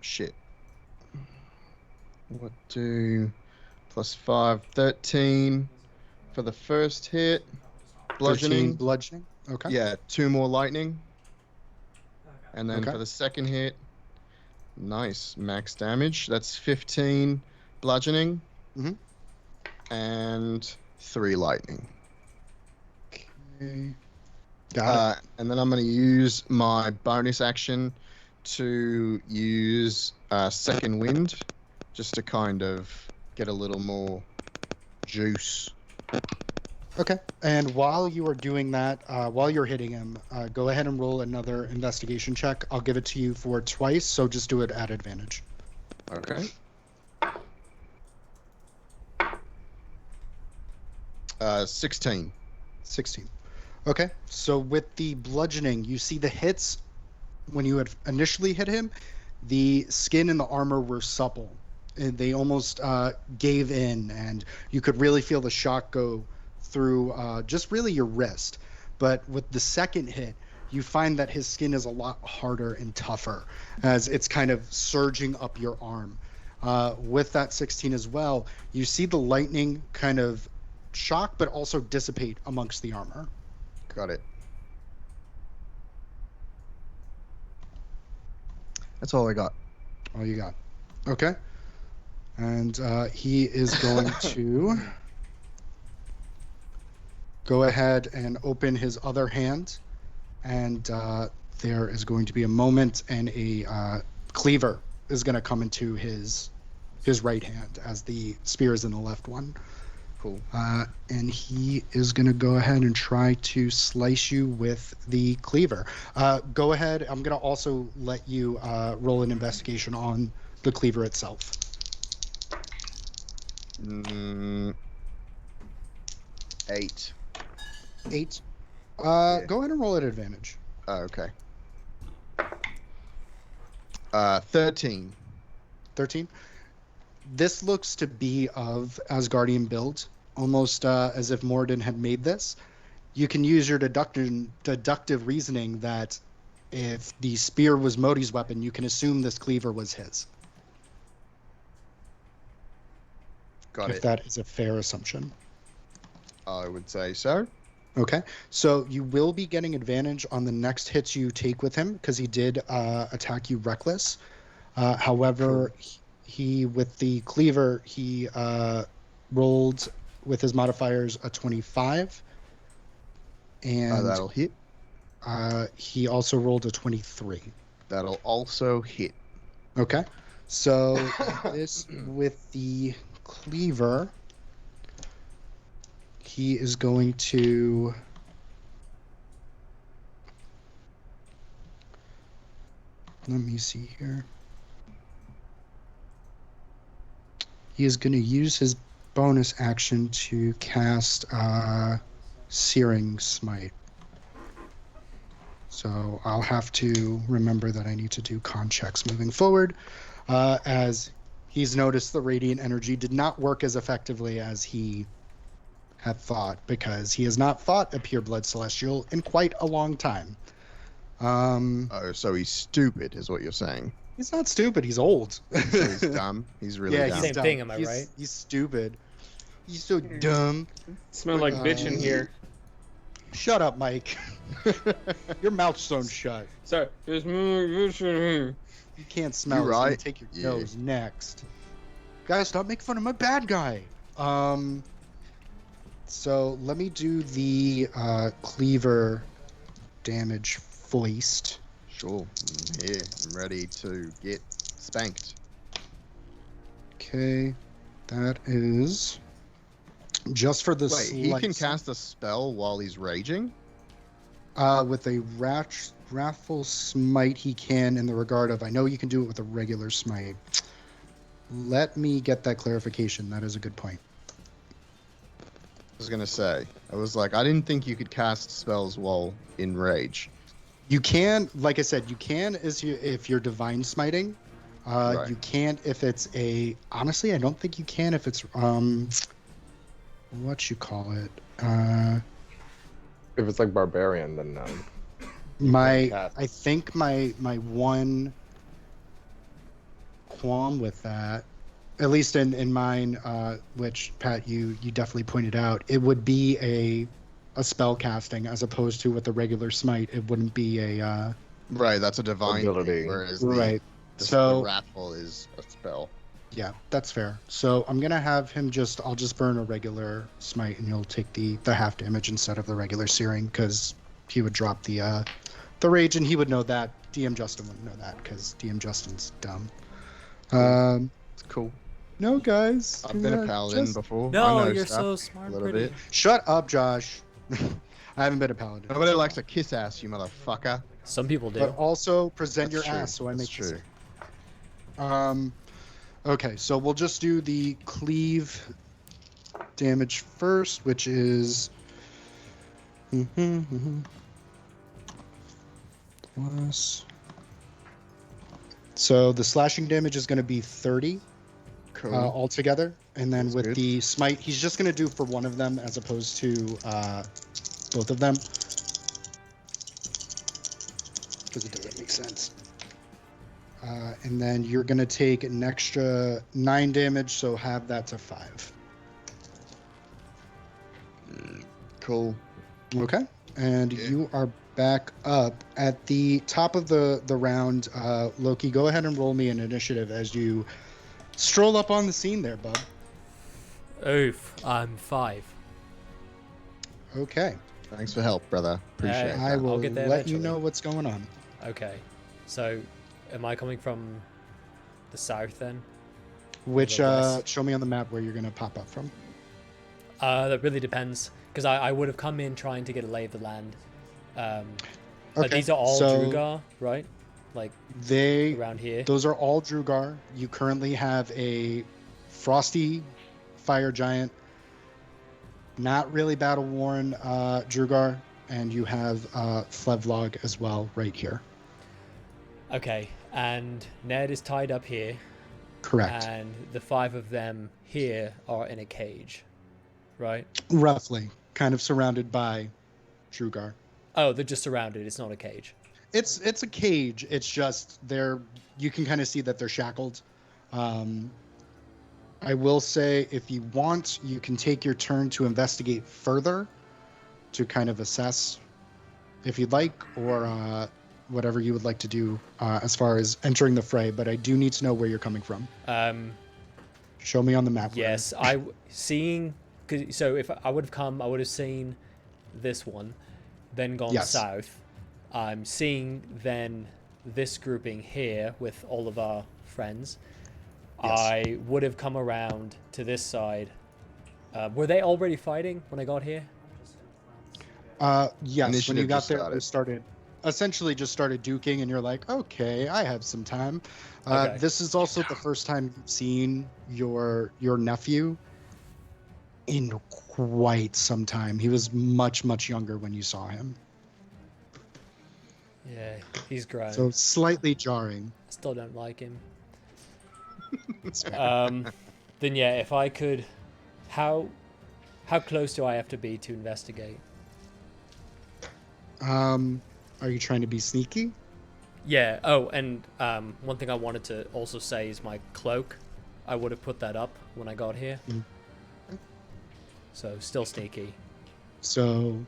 Speaker 3: Shit. What do +5, 13 for the first hit.
Speaker 6: 13
Speaker 3: Bludgeoning.
Speaker 6: bludgeoning. Okay.
Speaker 3: Yeah, 2 more lightning. And then
Speaker 6: Okay.
Speaker 3: for the second hit, nice max damage. That's 15 bludgeoning.
Speaker 6: Mhm.
Speaker 3: And 3 lightning.
Speaker 6: Okay. Got it.
Speaker 3: And then I'm going to use my bonus action to use second wind, just to kind of get a little more juice.
Speaker 6: Okay. And while you are doing that, while you're hitting him, go ahead and roll another investigation check. I'll give it to you for twice, so just do it at advantage.
Speaker 3: Okay. 16.
Speaker 6: 16. Okay. So with the bludgeoning, you see the hits when you had initially hit him, the skin and the armor were supple. And they almost gave in, and you could really feel the shock go through just really your wrist. But with the second hit, you find that his skin is a lot harder and tougher as it's kind of surging up your arm. With that 16 as well, you see the lightning kind of shock but also dissipate amongst the armor.
Speaker 3: Got it. That's all I got.
Speaker 6: All you got. Okay. And he is going to go ahead and open his other hand. And there is going to be a moment, and a cleaver is going to come into his right hand as the spear is in the left one.
Speaker 3: Cool.
Speaker 6: And he is going to go ahead and try to slice you with the cleaver. Go ahead. I'm going to also let you roll an investigation on the cleaver itself.
Speaker 3: 8.
Speaker 6: 8.
Speaker 3: Yeah.
Speaker 6: Go ahead and roll at advantage.
Speaker 3: Oh, okay. 13.
Speaker 6: 13. This looks to be of Asgardian build, almost as if Morden had made this. You can use your deductive reasoning that if the spear was Modi's weapon, you can assume this cleaver was his.
Speaker 3: Got
Speaker 6: if
Speaker 3: it.
Speaker 6: that is a fair assumption.
Speaker 3: I would say so.
Speaker 6: Okay, so you will be getting advantage on the next hits you take with him because he did attack you reckless. However, he with the cleaver, he rolled with his modifiers a 25. And
Speaker 3: That'll hit.
Speaker 6: he also rolled a 23.
Speaker 3: That'll also hit.
Speaker 6: Okay, so this with the cleaver, he is going to let me see here. He is going to use his bonus action to cast Searing Smite. So I'll have to remember that I need to do con checks moving forward, as he's noticed the radiant energy did not work as effectively as he had thought, because he has not fought a pure blood celestial in quite a long time.
Speaker 3: Oh, so he's stupid, is what you're saying.
Speaker 6: He's not stupid. He's old.
Speaker 3: So he's dumb. He's really dumb.
Speaker 6: he's
Speaker 2: Same
Speaker 6: dumb.
Speaker 2: thing, am I
Speaker 6: He's-
Speaker 2: right?
Speaker 6: He's stupid. He's so dumb.
Speaker 5: Smell like bitch in here.
Speaker 6: Shut up, Mike. Your mouth's sewn shut.
Speaker 5: Sorry, there's more bitch in here.
Speaker 6: You can't smell.
Speaker 3: You're
Speaker 6: It's gonna
Speaker 3: right.
Speaker 6: take your
Speaker 3: Yeah.
Speaker 6: nose next. Guys, stop making fun of my bad guy. So let me do the cleaver damage foist.
Speaker 3: Sure. I'm here. I'm ready to get spanked.
Speaker 6: Okay, that is just for the
Speaker 3: Wait, he can
Speaker 6: slice.
Speaker 3: cast a spell while he's raging?
Speaker 6: With a wrathful smite, he can, in the regard of, I know you can do it with a regular smite. Let me get that clarification. That is a good point.
Speaker 3: I was gonna say. I was like, I didn't think you could cast spells while in rage.
Speaker 6: You can, like I said, you can if you're divine smiting.
Speaker 3: Right.
Speaker 6: You can't if it's a. Honestly, I don't think you can if it's what you call it.
Speaker 4: If it's like barbarian, then no.
Speaker 6: I think my one qualm with that, at least in mine, which Pat you definitely pointed out, it would be a spell casting as opposed to with the regular smite. It wouldn't be a
Speaker 3: Right, that's a divine
Speaker 4: Ability.
Speaker 3: thing, whereas
Speaker 6: right.
Speaker 3: the
Speaker 6: So
Speaker 3: wrathful is a spell.
Speaker 6: yeah, that's fair. So I'm gonna have him I'll just burn a regular smite, and you'll take the half damage instead of the regular searing, because he would drop the rage, and he would know that. DM Justin wouldn't know that because DM Justin's dumb.
Speaker 3: It's cool.
Speaker 6: No, guys.
Speaker 3: I've been a paladin before. I
Speaker 2: No,
Speaker 3: know
Speaker 2: you're
Speaker 3: stuff
Speaker 2: so smart,
Speaker 3: a little
Speaker 2: pretty.
Speaker 3: bit.
Speaker 6: Shut up, Josh. I haven't been a paladin.
Speaker 3: Nobody likes to kiss ass, you motherfucker.
Speaker 2: Some people do.
Speaker 6: But also present
Speaker 3: That's
Speaker 6: your
Speaker 3: true.
Speaker 6: ass, so I
Speaker 3: That's
Speaker 6: make
Speaker 3: true.
Speaker 6: Okay, so we'll just do the cleave damage first, which is plus. So the slashing damage is going to be 30
Speaker 3: Cool.
Speaker 6: altogether, and then
Speaker 3: That's
Speaker 6: with
Speaker 3: good.
Speaker 6: the smite, he's just going to do for one of them as opposed to both of them, because it doesn't make sense. And then you're going to take an extra 9 damage, so have that to 5.
Speaker 3: Cool.
Speaker 6: Okay. And
Speaker 3: Yeah.
Speaker 6: you are back up at the top of the round. Loki, go ahead and roll me an initiative as you stroll up on the scene there, bub.
Speaker 2: Oof, I'm 5.
Speaker 6: Okay.
Speaker 3: Thanks for help, brother. Appreciate it.
Speaker 6: I
Speaker 2: I'll
Speaker 6: will
Speaker 2: get there
Speaker 6: let you
Speaker 2: eventually.
Speaker 6: know what's going on.
Speaker 2: Okay, so am I coming from the south then?
Speaker 6: Which,
Speaker 2: west.
Speaker 6: show me on the map where you're going to pop up from.
Speaker 2: That really depends, because I would have come in trying to get a lay of the land. Like these are all
Speaker 6: so
Speaker 2: Drugar, right? Like
Speaker 6: They,
Speaker 2: around here.
Speaker 6: those are all Drugar. You currently have a frosty fire giant, not really battle worn Drugar, and you have Flevlog as well right here.
Speaker 2: Okay, and Ned is tied up here,
Speaker 6: Correct.
Speaker 2: and the 5 of them here are in a cage, right?
Speaker 6: Roughly, kind of surrounded by Drugar.
Speaker 2: Oh, they're just surrounded. It's not a cage.
Speaker 6: It's a cage. It's just you can kind of see that they're shackled. I will say, if you want, you can take your turn to investigate further to kind of assess if you'd like, or whatever you would like to do as far as entering the fray. But I do need to know where you're coming from. Show me on the map.
Speaker 2: Yes, so if I would have come, I would have seen this one, then gone
Speaker 6: Yes.
Speaker 2: south. I'm seeing then this grouping here with all of our friends.
Speaker 6: Yes.
Speaker 2: I would have come around to this side. Were they already fighting when I got here?
Speaker 6: Yes, when
Speaker 3: Initiative
Speaker 6: you got
Speaker 3: just
Speaker 6: there,
Speaker 3: started.
Speaker 6: they started duking, and you're like, okay, I have some time.
Speaker 2: Okay.
Speaker 6: This is also the first time you've seen your nephew in quite some time. He was much, much younger when you saw him.
Speaker 2: Yeah, he's grown.
Speaker 6: So slightly jarring.
Speaker 2: I still don't like him. Then yeah, if I could, how close do I have to be to investigate?
Speaker 6: Are you trying to be sneaky?
Speaker 2: Yeah. Oh, and one thing I wanted to also say is my cloak. I would have put that up when I got here.
Speaker 6: Mm.
Speaker 2: So still sneaky.
Speaker 6: So,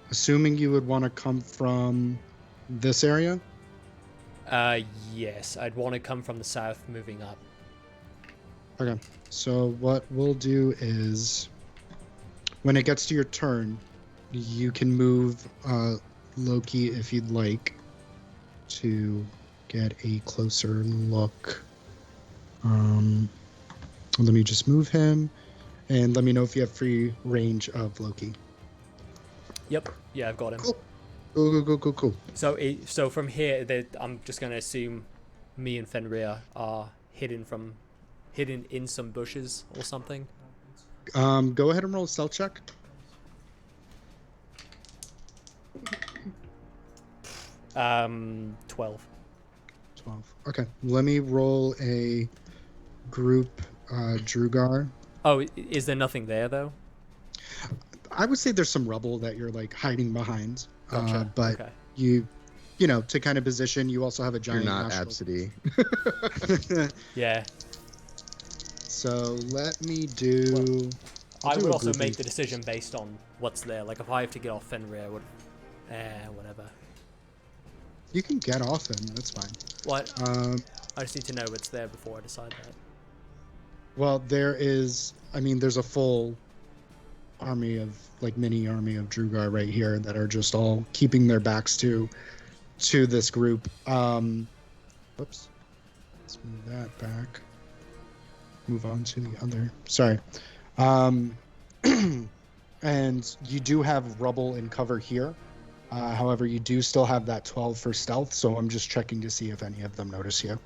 Speaker 6: assuming you would want to come from this area?
Speaker 2: Yes, I'd want to come from the south, moving up.
Speaker 6: Okay. So what we'll do is, when it gets to your turn, you can move Loki if you'd like to get a closer look. Let me just move him, and let me know if you have free range of Loki.
Speaker 2: Yep. Yeah, I've got him.
Speaker 6: Cool. Cool.
Speaker 2: So from here, I'm just gonna assume me and Fenrir are hidden in some bushes or something.
Speaker 6: Go ahead and roll a stealth check.
Speaker 2: 12.
Speaker 6: 12. Okay, let me roll a group Drugar.
Speaker 2: Oh, is there nothing there though?
Speaker 6: I would say there's some rubble that you're like hiding behind.
Speaker 2: Gotcha.
Speaker 6: But
Speaker 2: Okay.
Speaker 6: you know, to kind of position, you also have a
Speaker 3: You're
Speaker 6: giant
Speaker 3: not
Speaker 6: natural.
Speaker 3: Absidy.
Speaker 2: Yeah.
Speaker 6: So let me do.
Speaker 2: I
Speaker 6: do
Speaker 2: would
Speaker 6: a
Speaker 2: also
Speaker 6: grouping
Speaker 2: make the decision based on what's there. Like if I have to get off Fenrir, I would. Whatever.
Speaker 6: You can get off him. That's fine.
Speaker 2: What?
Speaker 6: Um,
Speaker 2: I just need to know what's there before I decide that.
Speaker 6: well, there is. I mean, there's a full army of mini army of Drugar right here that are just all keeping their backs to this group. Whoops. Let's move that back. Move on to the other. Sorry. And you do have rubble and cover here. However, you do still have that 12 for stealth, so I'm just checking to see if any of them notice you.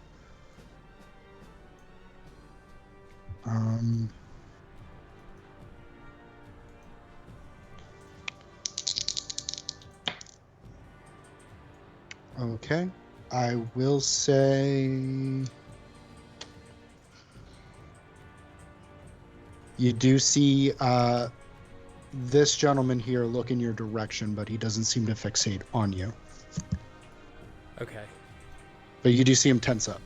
Speaker 6: Okay. I will say you do see this gentleman here look in your direction, but he doesn't seem to fixate on you.
Speaker 2: Okay.
Speaker 6: But you do see him tense up.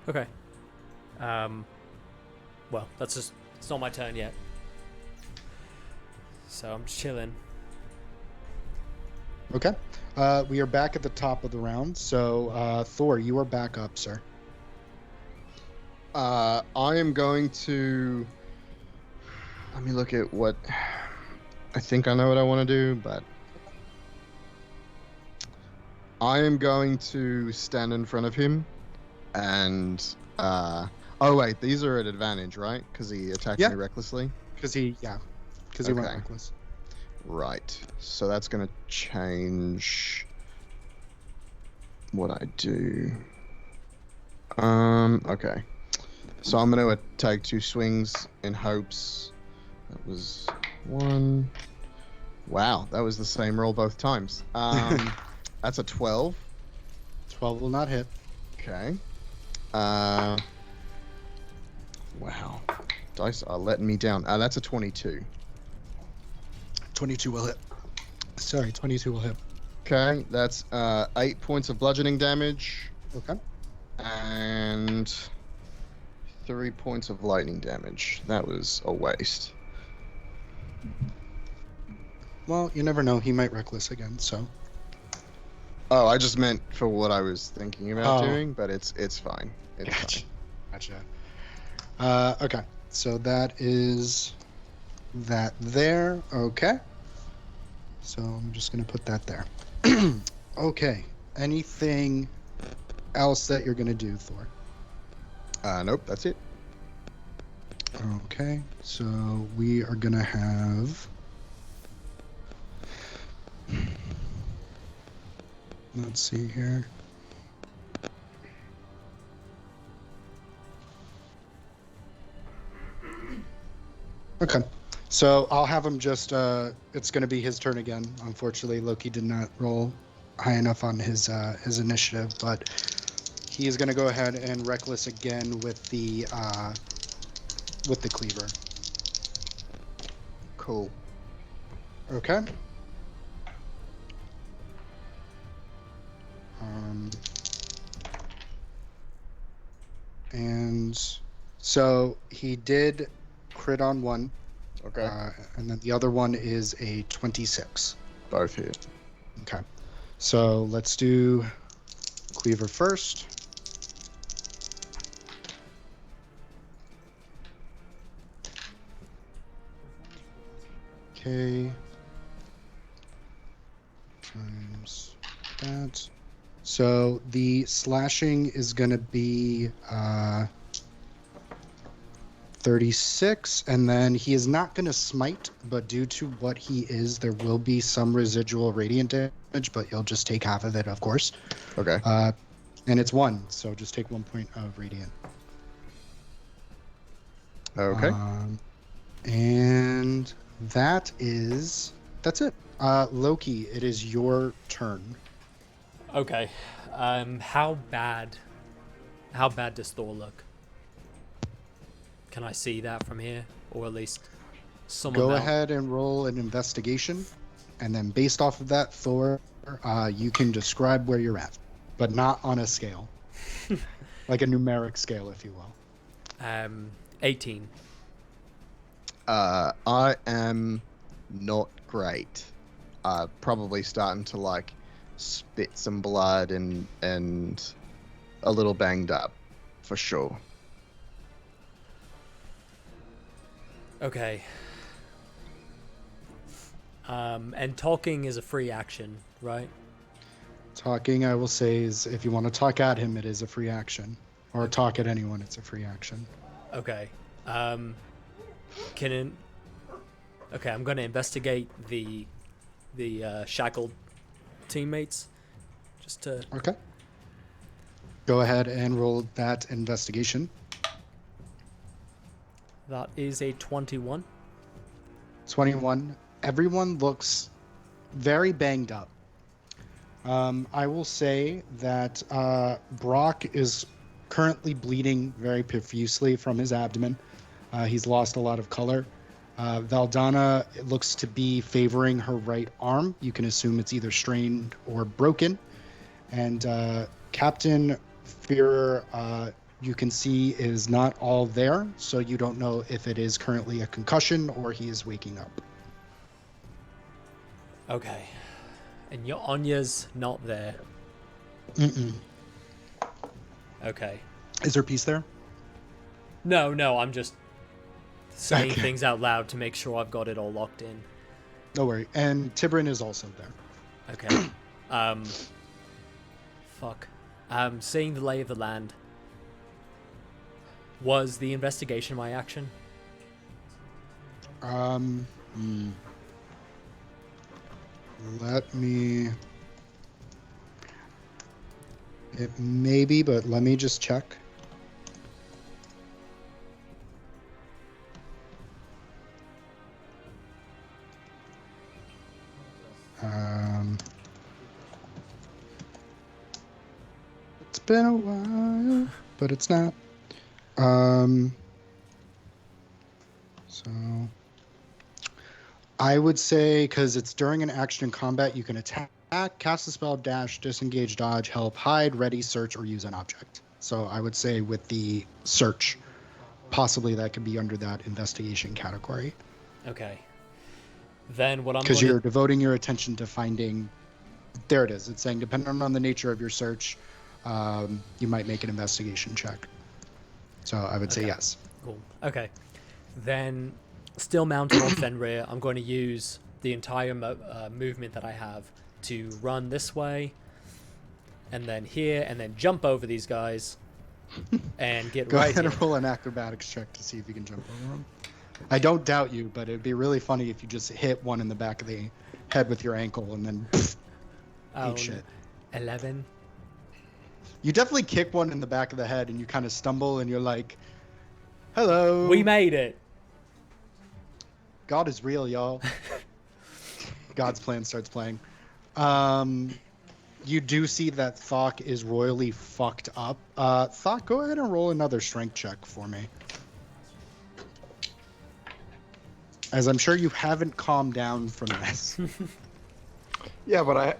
Speaker 2: Okay. Well, it's not my turn yet. So I'm just chilling.
Speaker 6: Okay. We are back at the top of the round. So, Thor, you are back up, sir.
Speaker 3: I am going to. Let me look at what. I think I know what I want to do, but. I am going to stand in front of him and. Oh, wait, these are at advantage, right? Because he attacked me recklessly?
Speaker 6: Because he went reckless.
Speaker 3: Right. So that's going to change what I do. Okay. So I'm going to take 2 swings in hopes. That was 1. Wow, that was the same roll both times. That's a 12.
Speaker 6: 12 will not hit.
Speaker 3: Okay. Wow. Dice are letting me down. That's a 22.
Speaker 6: 22 will hit. Sorry, 22 will hit.
Speaker 3: Okay, that's 8 points of bludgeoning damage.
Speaker 6: Okay.
Speaker 3: And 3 points of lightning damage. That was a waste.
Speaker 6: Well, you never know. He might reckless again, so.
Speaker 3: Oh, I just meant for what I was thinking about doing, but it's fine. It's
Speaker 6: Gotcha.
Speaker 3: fine.
Speaker 6: Gotcha. Okay, so that is that there. Okay. So I'm just going to put that there. Okay. Anything else that you're going to do, Thor?
Speaker 3: Nope, that's it.
Speaker 6: Okay. So we are going to have... Let's see here. Okay. So I'll have him just, it's going to be his turn again. Unfortunately, Loki did not roll high enough on his initiative, but he is going to go ahead and reckless again with the cleaver.
Speaker 3: Cool.
Speaker 6: Okay. And so he did crit on one.
Speaker 3: Okay.
Speaker 6: And then the other one is a 26.
Speaker 3: Both hit.
Speaker 6: Okay. So let's do cleaver first. Okay. Times that. So the slashing is going to be 36, and then he is not going to smite, but due to what he is, there will be some residual radiant damage, but you'll just take half of it, of course.
Speaker 3: Okay.
Speaker 6: And it's 1, so just take 1 point of radiant.
Speaker 3: Okay.
Speaker 6: And that's it. Loki, it is your turn.
Speaker 2: Okay. How bad does Thor look? Can I see that from here, or at least some
Speaker 6: Go
Speaker 2: amount?
Speaker 6: ahead and roll an investigation, and then based off of that, Thor, you can describe where you're at, but not on a scale, like a numeric scale, if you will.
Speaker 2: 18.
Speaker 3: I am not great. Probably starting to like spit some blood and a little banged up, for sure.
Speaker 2: Okay. And talking is a free action, right?
Speaker 6: Talking, I will say, is if you want to talk at him, it is a free action. Or talk at anyone, it's a free action.
Speaker 2: Okay. Okay, I'm going to investigate the shackled teammates. Just to...
Speaker 6: Okay. Go ahead and roll that investigation.
Speaker 2: That is a 21.
Speaker 6: 21. Everyone looks very banged up. I will say that Brock is currently bleeding very profusely from his abdomen. He's lost a lot of color. Valdana looks to be favoring her right arm. You can assume it's either strained or broken. And Captain Führer, you can see, is not all there, so you don't know if it is currently a concussion or he is waking up.
Speaker 2: Okay. And your Anya's not there.
Speaker 6: Mm-mm.
Speaker 2: Okay.
Speaker 6: Is there peace there?
Speaker 2: No, I'm just saying
Speaker 6: Okay.
Speaker 2: things out loud to make sure I've got it all locked in.
Speaker 6: No worry. And Tibrin is also there.
Speaker 2: Okay. Fuck. Seeing the lay of the land. Was the investigation my action?
Speaker 6: Let me... It may be, but let me just check. It's been a while, but it's not. So I would say, because it's during an action in combat, you can attack, cast a spell, dash, disengage, dodge, help, hide, ready, search, or use an object. So I would say with the search, possibly that could be under that investigation category.
Speaker 2: Okay. Then what I'm
Speaker 6: Because
Speaker 2: going
Speaker 6: you're devoting your attention to finding... There it is. It's saying, depending on the nature of your search, you might make an investigation check. So I would say
Speaker 2: Okay.
Speaker 6: yes.
Speaker 2: Cool. Okay. Then, still mounted on Fenrir, I'm going to use the entire movement that I have to run this way, and then here, and then jump over these guys, and get
Speaker 6: Go
Speaker 2: right
Speaker 6: ahead
Speaker 2: here.
Speaker 6: and roll an acrobatics check to see if you can jump over them. I don't doubt you, but it'd be really funny if you just hit one in the back of the head with your ankle and then eat shit.
Speaker 2: 11.
Speaker 6: You definitely kick one in the back of the head and you kind of stumble and you're like, hello.
Speaker 2: We made it.
Speaker 6: God is real, y'all. God's plan starts playing. You do see that Thok is royally fucked up. Thok, go ahead and roll another strength check for me. As I'm sure you haven't calmed down from this.
Speaker 4: Yeah, but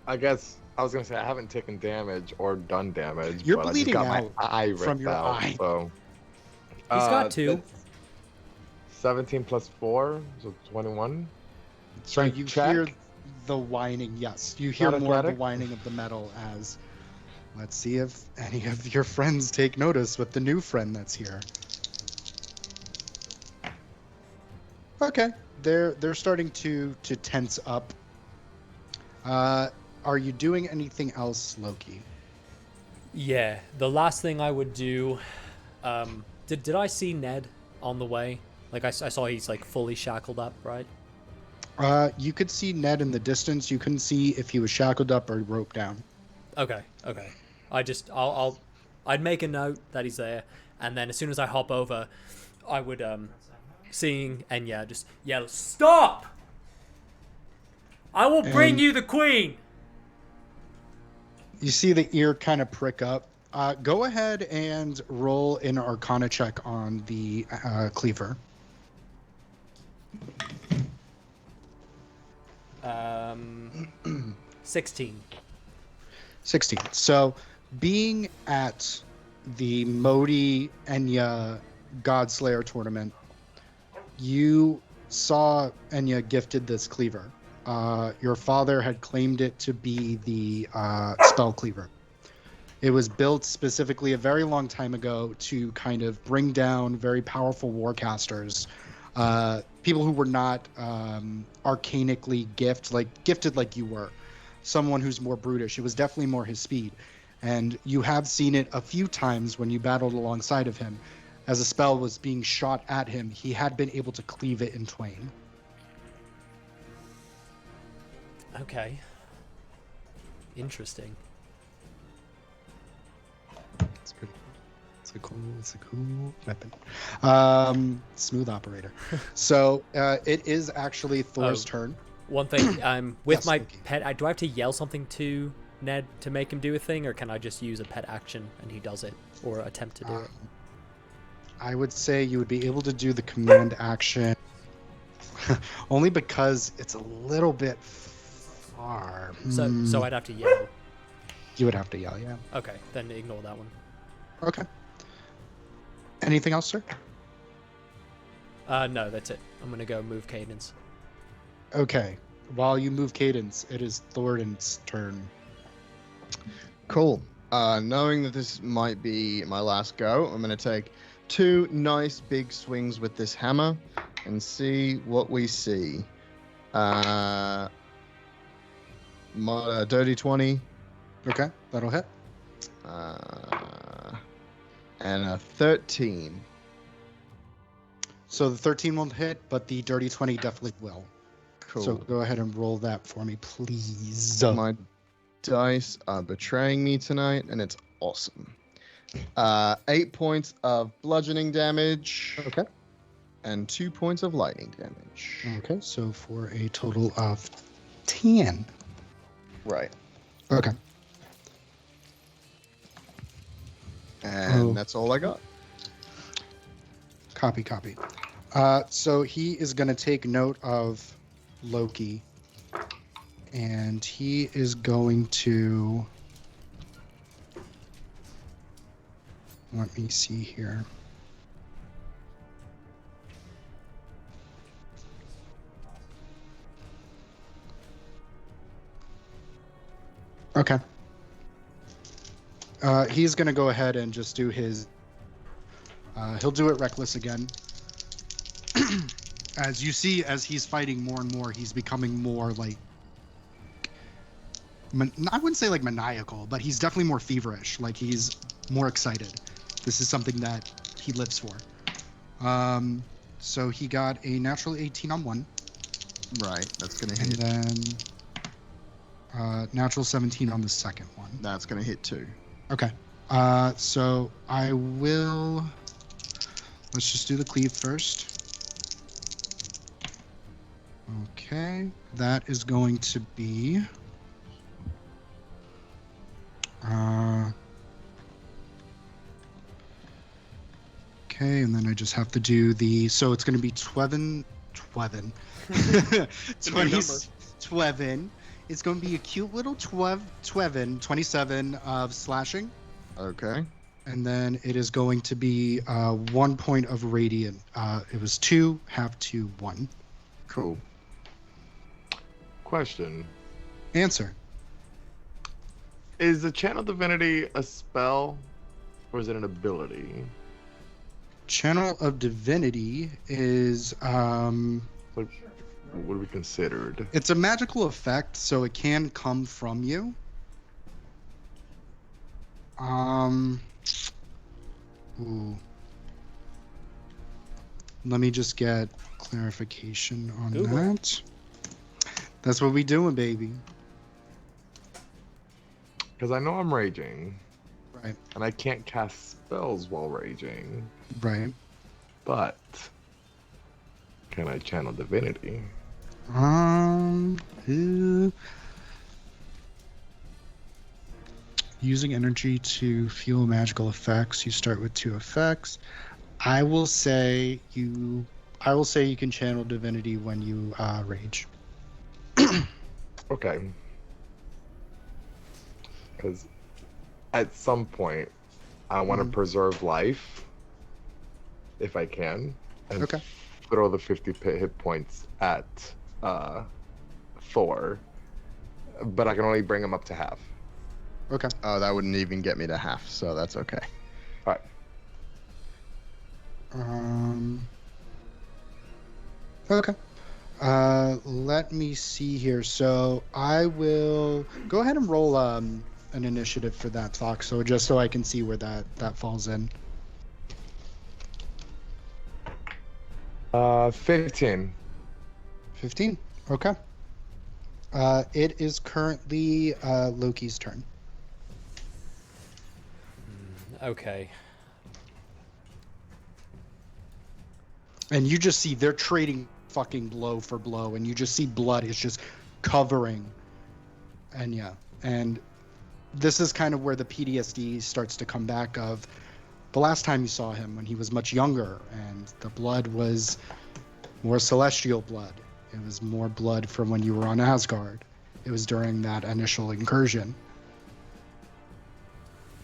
Speaker 4: I guess I was gonna say I haven't taken damage or done damage.
Speaker 6: You're
Speaker 4: but
Speaker 6: bleeding
Speaker 4: I just got
Speaker 6: out
Speaker 4: my eye ripped
Speaker 6: from your
Speaker 4: out,
Speaker 6: eye.
Speaker 4: So.
Speaker 2: He's got 2.
Speaker 4: that's 17 plus 4, so 21.
Speaker 6: So
Speaker 4: Strength
Speaker 6: you
Speaker 4: check.
Speaker 6: hear the whining. Yes, you hear
Speaker 4: Not
Speaker 6: more of the
Speaker 4: athletic?
Speaker 6: whining of the metal as... Let's see if any of your friends take notice with the new friend that's here. Okay, they're starting to tense up. Are you doing anything else, Loki?
Speaker 2: Yeah, the last thing I would do... Did I see Ned on the way? Like, I saw he's, like, fully shackled up, right?
Speaker 6: You could see Ned in the distance. You couldn't see if he was shackled up or roped down.
Speaker 2: Okay. I'd make a note that he's there, and then as soon as I hop over, I would, seeing Enya, just yell, "Stop! I will bring
Speaker 6: And-
Speaker 2: you the queen!"
Speaker 6: You see the ear kind of prick up. Go ahead and roll an Arcana check on the cleaver.
Speaker 2: 16.
Speaker 6: 16. So, being at the Modi Enya Godslayer tournament, you saw Enya gifted this cleaver. Your father had claimed it to be the spell cleaver. It was built specifically a very long time ago to kind of bring down very powerful warcasters, people who were not arcanically gifted like you were, someone who's more brutish. It was definitely more his speed. And you have seen it a few times when you battled alongside of him. As a spell was being shot at him, he had been able to cleave it in twain.
Speaker 2: Okay. Interesting.
Speaker 6: It's pretty cool. It's a cool weapon. Smooth operator. So it is actually Thor's turn.
Speaker 2: One thing, I'm with
Speaker 6: Yes,
Speaker 2: my
Speaker 6: Loki.
Speaker 2: pet. Do I have to yell something to Ned to make him do a thing, or can I just use a pet action and he does it, or attempt to do it?
Speaker 6: I would say you would be able to do the command action only because it's a little bit far.
Speaker 2: So I'd have to yell.
Speaker 6: You would have to yell, yeah.
Speaker 2: Okay, then ignore that one.
Speaker 6: Okay. Anything else, sir?
Speaker 2: No, that's it. I'm gonna go move Cadence.
Speaker 6: Okay. While you move Cadence, it is Thornton's turn.
Speaker 3: Cool. Knowing that this might be my last go, I'm going to take 2 nice big swings with this hammer and see what we see. Dirty 20.
Speaker 6: Okay, that'll hit.
Speaker 3: And a 13.
Speaker 6: So the 13 won't hit, but the dirty 20 definitely will.
Speaker 3: Cool.
Speaker 6: So go ahead and roll that for me, please.
Speaker 3: My dice are betraying me tonight, and it's awesome. 8 points of bludgeoning damage.
Speaker 6: Okay.
Speaker 3: And 2 points of lightning damage.
Speaker 6: Okay, so for a total of 10.
Speaker 3: Right.
Speaker 6: Okay.
Speaker 3: And that's all I got.
Speaker 6: Copy. So he is going to take note of Loki, and he is going to... Let me see here. Okay. He's going to go ahead and just do his... he'll do it reckless again. As you see, as he's fighting more and more, he's becoming more like... I wouldn't say like maniacal, but he's definitely more feverish. Like he's more excited. This is something that he lives for. So he got a natural 18 on one.
Speaker 3: Right, that's going to
Speaker 6: And
Speaker 3: hit.
Speaker 6: then natural 17 on the second one.
Speaker 3: That's going to hit too.
Speaker 6: Okay. So I will... Let's just do the cleave first. Okay. That is going to be... okay, and then I just have to do the... So it's going to be Twevin.
Speaker 5: a new
Speaker 6: 20,
Speaker 5: number.
Speaker 6: Twevin. It's going to be a cute little Twevin, 27 of slashing.
Speaker 3: Okay.
Speaker 6: And then it is going to be 1 point of radiant. It was 2, half to 1.
Speaker 3: Cool.
Speaker 4: Question.
Speaker 6: Answer.
Speaker 4: Is the Channel Divinity a spell, or is it an ability?
Speaker 6: Channel of Divinity is
Speaker 4: What would be considered?
Speaker 6: it's a magical effect, so it can come from you. Ooh. Let me just get clarification on
Speaker 2: Google.
Speaker 6: that. That's what we doing, baby.
Speaker 4: Because I know I'm raging,
Speaker 6: Right,
Speaker 4: and I can't cast spells while raging,
Speaker 6: right.
Speaker 4: but can I channel divinity?
Speaker 6: Uh, using energy to fuel magical effects. You start with 2 effects. I will say you can channel divinity when you rage.
Speaker 4: Okay. Because at some point, I want to preserve life, if I can, and
Speaker 6: Okay.
Speaker 4: throw the 50 hit points at Thor, but I can only bring him up to half.
Speaker 6: Okay.
Speaker 3: Oh, that wouldn't even get me to half, so that's okay.
Speaker 4: All right.
Speaker 6: Okay. Let me see here. So I will go ahead and roll an initiative for that, Fox. So just so I can see where that falls in.
Speaker 4: 15.
Speaker 6: 15. Okay. It is currently Loki's turn.
Speaker 2: Okay.
Speaker 6: And you just see they're trading fucking blow for blow, and you just see blood is just covering. And yeah, and this is kind of where the PTSD starts to come back of the last time you saw him when he was much younger, and the blood was more celestial blood. It was more blood from when you were on Asgard. It was during that initial incursion.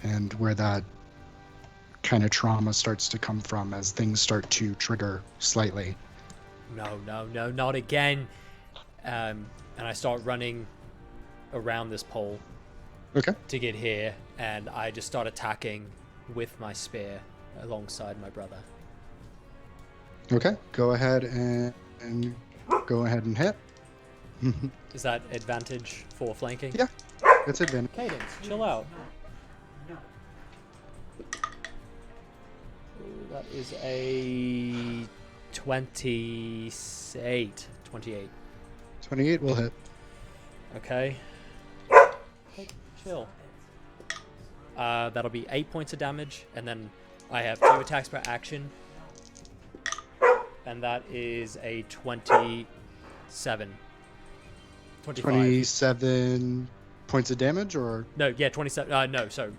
Speaker 6: And where that kind of trauma starts to come from as things start to trigger slightly.
Speaker 2: No, not again. And I start running around this pole
Speaker 6: Okay.
Speaker 2: to get here, and I just start attacking with my spear alongside my brother.
Speaker 6: Okay. Go ahead and go ahead and hit.
Speaker 2: Is that advantage for flanking?
Speaker 6: Yeah. That's advantage.
Speaker 2: Cadence, chill out. Ooh, that is a 28.
Speaker 6: 28 will hit.
Speaker 2: Okay. Hey, chill. That'll be 8 points of damage, and then I have 2 attacks per action. And that is a 27. 25.
Speaker 6: 27 points of damage, or?
Speaker 2: No, yeah, 27. No, sorry.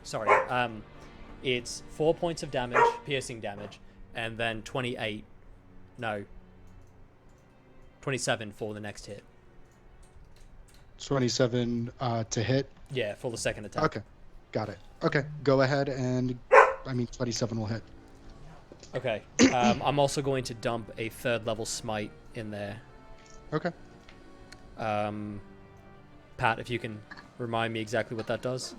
Speaker 2: It's 4 points of damage, piercing damage, and then 28. No. 27 for the next hit.
Speaker 6: 27 to hit?
Speaker 2: Yeah, for the second attack.
Speaker 6: Okay. Got it. Okay. Go ahead and, 27 will hit.
Speaker 2: Okay. I'm also going to dump a 3rd level smite in there.
Speaker 6: Okay.
Speaker 2: Pat, if you can remind me exactly what that does.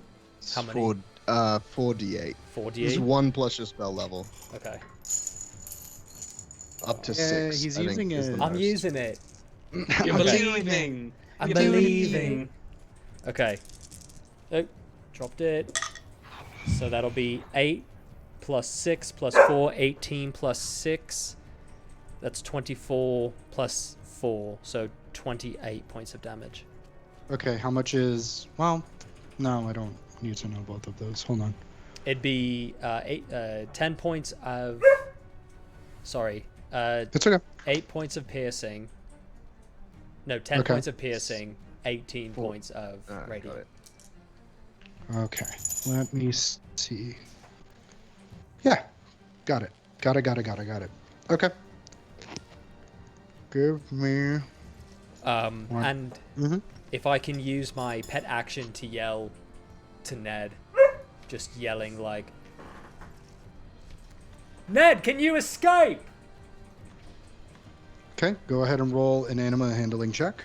Speaker 2: How many?
Speaker 3: 4d8.
Speaker 2: 4d8?
Speaker 3: It's 1 plus your spell level.
Speaker 2: Okay.
Speaker 3: Up to
Speaker 6: Yeah,
Speaker 3: 6.
Speaker 6: he's
Speaker 3: I think,
Speaker 6: using
Speaker 3: is the
Speaker 6: it.
Speaker 2: I'm
Speaker 3: most.
Speaker 2: using it.
Speaker 5: You're believing.
Speaker 2: I'm
Speaker 5: You're
Speaker 2: believing. Okay. Oh, dropped it. So that'll be 8 plus 6 plus 4, 18 plus 6. That's 24 plus 4, so 28 points of damage.
Speaker 6: Okay, how much is... Well, no, I don't need to know both of those. Hold on.
Speaker 2: It'd be 10 points of... Sorry.
Speaker 6: It's okay.
Speaker 2: 8 points of piercing. No, 10
Speaker 6: Okay.
Speaker 2: points of piercing, 18 points of
Speaker 3: Got
Speaker 2: radiant.
Speaker 3: it.
Speaker 6: Okay, let me see. Yeah, got it. Got it. Okay. Give me...
Speaker 2: And
Speaker 6: Mhm.
Speaker 2: if I can use my pet action to yell to Ned, just yelling like, Ned, can you escape?
Speaker 6: Okay, go ahead and roll an anima handling check.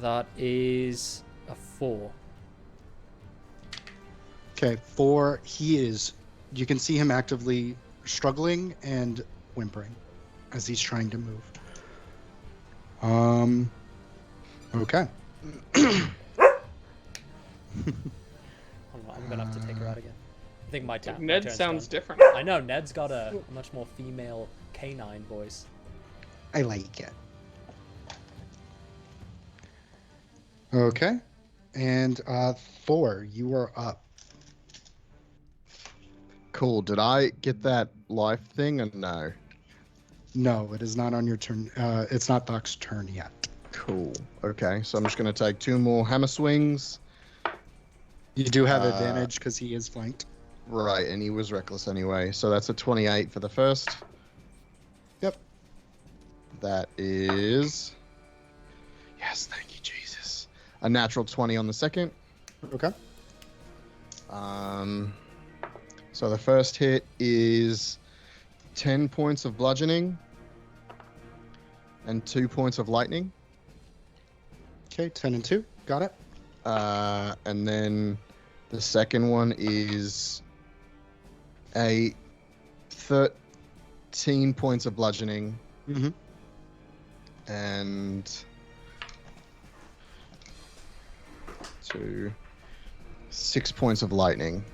Speaker 2: That is a 4.
Speaker 6: Okay, you can see him actively struggling and whimpering as he's trying to move. Okay.
Speaker 2: I'm gonna have to take her out again. I think my turn.
Speaker 5: Ned sounds different.
Speaker 2: I know, Ned's got a much more female canine voice.
Speaker 6: I like it. Okay. And Thor, you are up.
Speaker 3: Cool. Did I get that life thing or no?
Speaker 6: No, it is not on your turn. It's not Buck's turn yet.
Speaker 3: Cool. Okay, so I'm just going to take 2 more hammer swings.
Speaker 6: You do have advantage because he is flanked.
Speaker 3: Right, and he was reckless anyway. So that's a 28 for the first.
Speaker 6: Yep.
Speaker 3: That is... Yes, thank you, Jesus. A natural 20 on the second.
Speaker 6: Okay.
Speaker 3: So the first hit is 10 points of bludgeoning and 2 points of lightning.
Speaker 6: Okay, 10 and 2. Got it.
Speaker 3: And then the second one is a 13 points of bludgeoning
Speaker 6: Mm-hmm.
Speaker 3: and 6 points of lightning.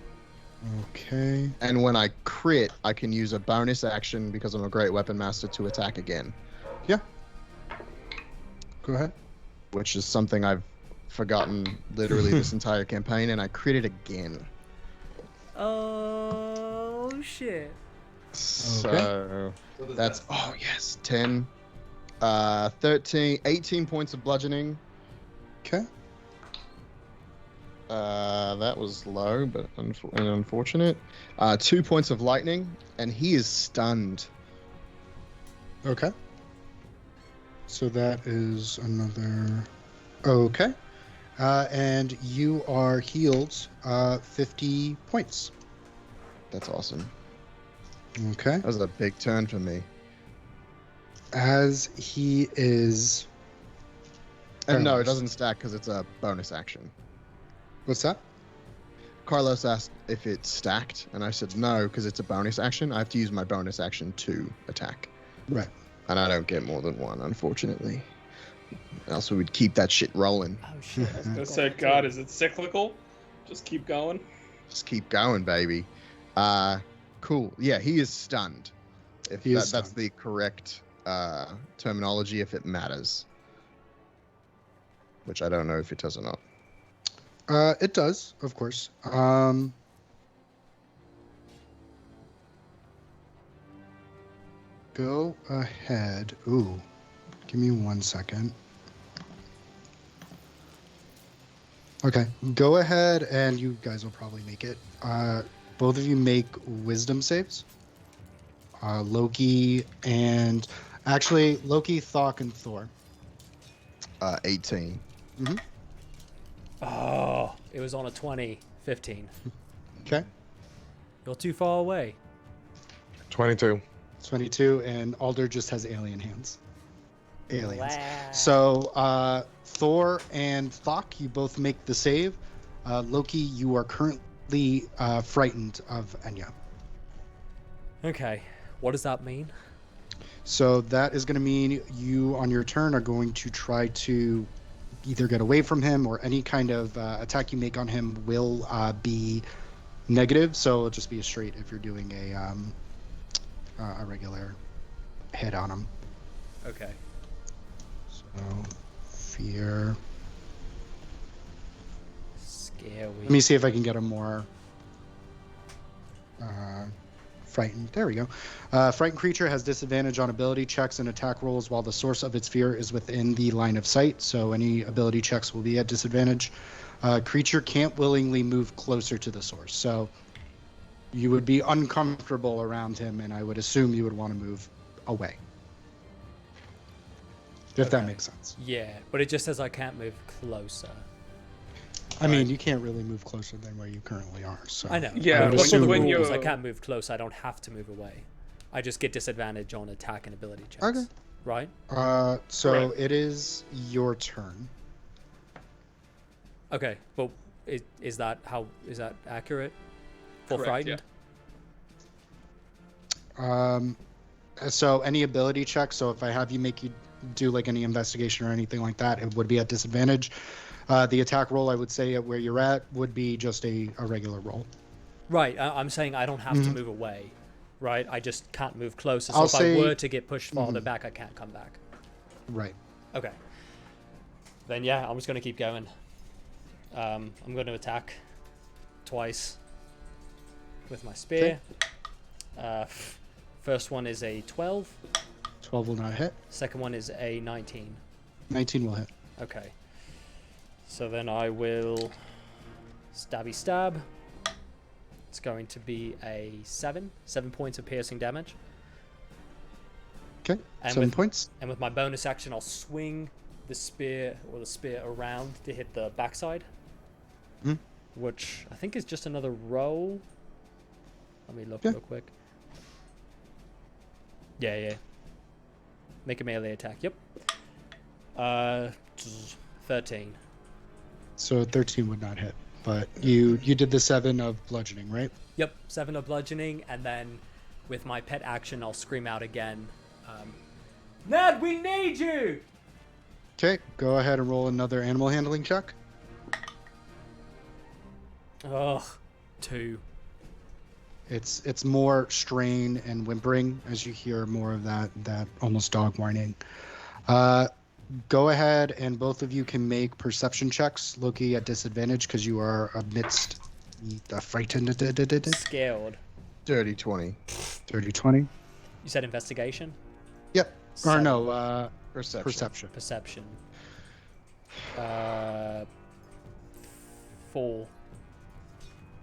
Speaker 6: Okay.
Speaker 3: And when I crit, I can use a bonus action because I'm a great weapon master to attack again,
Speaker 6: Yeah. Go ahead.
Speaker 3: which is something I've forgotten literally this entire campaign, and I critted again.
Speaker 2: Oh shit.
Speaker 3: So that's oh yes, 10, 13, 18 points of bludgeoning.
Speaker 6: Okay.
Speaker 3: That was low, but unfortunate. 2 points of lightning, and he is stunned.
Speaker 6: Okay. So that is another. Okay. And you are healed 50 points.
Speaker 3: That's awesome.
Speaker 6: Okay.
Speaker 3: That was a big turn for me.
Speaker 6: As he is.
Speaker 3: And no, it
Speaker 6: paralyzed.
Speaker 3: doesn't stack because it's a bonus action.
Speaker 6: What's that?
Speaker 3: Carlos asked if it's stacked, and I said no because it's a bonus action. I have to use my bonus action to attack.
Speaker 6: Right.
Speaker 3: And I don't get more than one, unfortunately. Else we would keep that shit rolling.
Speaker 2: Oh shit.
Speaker 5: I was gonna say, God, is it cyclical? Just keep going.
Speaker 3: Just keep going, baby. Cool. Yeah, he is stunned. If
Speaker 6: He is
Speaker 3: that's
Speaker 6: stunned.
Speaker 3: the correct terminology, if it matters. Which I don't know if it does or not.
Speaker 6: It does, of course. Go ahead. Ooh, give me 1 second. Okay, go ahead, and you guys will probably make it. Both of you make wisdom saves. Loki and actually Loki, Thok, and Thor.
Speaker 3: 18.
Speaker 2: Oh, it was on a 20, 15.
Speaker 6: Okay,
Speaker 2: You're too far away.
Speaker 4: 22.
Speaker 6: 22, and Alder just has alien hands. Aliens.
Speaker 2: Wow.
Speaker 6: So, Thor and Thok, you both make the save. Loki, you are currently frightened of Enya.
Speaker 2: Okay, what does that mean?
Speaker 6: So that is going to mean you, on your turn, are going to try to either get away from him, or any kind of attack you make on him will be negative. So it'll just be a straight if you're doing a regular hit on him.
Speaker 2: Okay.
Speaker 6: So fear.
Speaker 2: Scary.
Speaker 6: Let me see if I can get a more frightened. There we go. Frightened creature has disadvantage on ability checks and attack rolls while the source of its fear is within the line of sight. So any ability checks will be at disadvantage. Creature can't willingly move closer to the source. So you would be uncomfortable around him, and I would assume you would want to move away. If that
Speaker 2: Okay.
Speaker 6: makes sense.
Speaker 2: Yeah, but it just says I can't move closer.
Speaker 6: I mean, you can't really move closer than where you currently are. So
Speaker 2: I know.
Speaker 5: Yeah,
Speaker 2: but
Speaker 6: but
Speaker 2: from the
Speaker 6: when
Speaker 2: rules,
Speaker 5: you-
Speaker 2: I can't move close. I don't have to move away. I just get disadvantage on attack and ability checks.
Speaker 6: Okay.
Speaker 2: Right?
Speaker 6: So
Speaker 5: Correct.
Speaker 6: it is your turn.
Speaker 2: Okay, but is that accurate? For
Speaker 5: Correct,
Speaker 2: frightened?
Speaker 6: So any ability check. So if I have you make you do like any investigation or anything like that, it would be at disadvantage. The attack roll, I would say, at where you're at, would be just a regular roll.
Speaker 2: Right. I'm saying I don't have to
Speaker 6: Mhm.
Speaker 2: move away. Right? I just can't move closer. So
Speaker 6: I'll
Speaker 2: if
Speaker 6: say-
Speaker 2: I were to get pushed farther back, I can't come back.
Speaker 6: Right.
Speaker 2: Okay. Then yeah, I'm just gonna keep going. I'm going to attack twice with my spear. First one is a 12.
Speaker 6: 12 will not hit.
Speaker 2: Second one is a 19.
Speaker 6: 19 will hit.
Speaker 2: Okay. So then I will stabby stab. It's going to be a 7 points of piercing damage.
Speaker 6: Okay,
Speaker 2: And
Speaker 6: 7
Speaker 2: with-
Speaker 6: points.
Speaker 2: And with my bonus action, I'll swing the spear around to hit the backside, which I think is just another roll. Let me look real quick. Yeah. Make a melee attack. Yep. 13.
Speaker 6: So 13 would not hit, but you did the 7 of bludgeoning, right?
Speaker 2: Yep, 7 of bludgeoning, and then with my pet action, I'll scream out again. Ned, we need you!
Speaker 6: Okay, go ahead and roll another animal handling check.
Speaker 2: Ugh, 2.
Speaker 6: It's more strain and whimpering as you hear more of that almost dog whining. Go ahead and both of you can make perception checks. Loki at disadvantage because you are amidst the frightened.
Speaker 2: Scared.
Speaker 3: Dirty 20.
Speaker 6: Dirty 20.
Speaker 2: You said investigation?
Speaker 6: Yep. Or
Speaker 2: 7.
Speaker 6: no,
Speaker 3: Perception.
Speaker 6: perception.
Speaker 2: Perception. 4.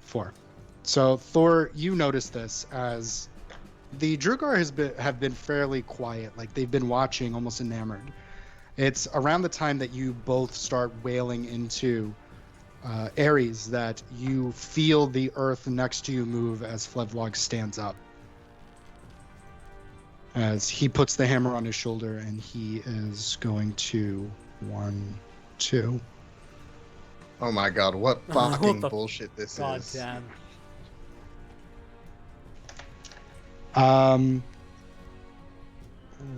Speaker 6: 4. So Thor, you notice this as the Drugar have been fairly quiet, like they've been watching, almost enamored. It's around the time that you both start wailing into Ares that you feel the earth next to you move as Flevlog stands up. As he puts the hammer on his shoulder and he is going to 1, 2.
Speaker 3: Oh my god, what
Speaker 2: What
Speaker 3: fucking
Speaker 2: the
Speaker 3: bullshit this
Speaker 2: God
Speaker 3: is.
Speaker 2: damn.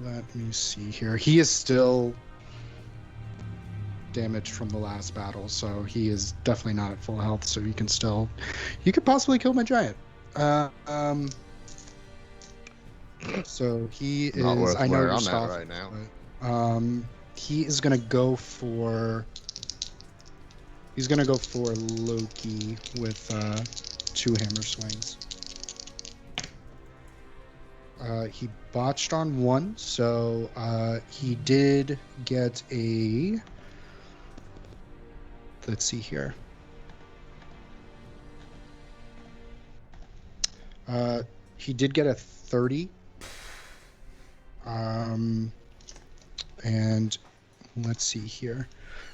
Speaker 6: Let me see here. He is still damaged from the last battle, so he is definitely not at full health. So you could possibly kill my giant. So he is.
Speaker 3: Not worth
Speaker 6: I know
Speaker 3: where
Speaker 6: you're
Speaker 3: I'm at
Speaker 6: soft,
Speaker 3: right now.
Speaker 6: but, he is gonna go for. He's gonna go for Loki with 2 hammer swings. He botched on 1, so he did get a. Let's see here. He did get a 30. And let's see here.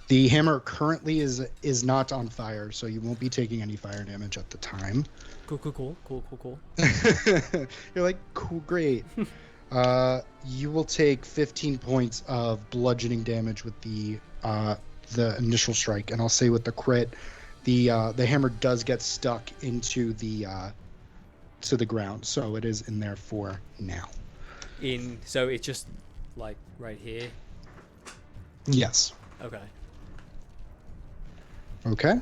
Speaker 6: The hammer currently is not on fire, so you won't be taking any fire damage at the time.
Speaker 2: Cool.
Speaker 6: You're like, cool, great. You will take 15 points of bludgeoning damage with the initial strike, and I'll say with the crit, the hammer does get stuck into the to the ground, so it is in there for now.
Speaker 2: So it's just like right here.
Speaker 6: Yes.
Speaker 2: Okay.
Speaker 6: Okay.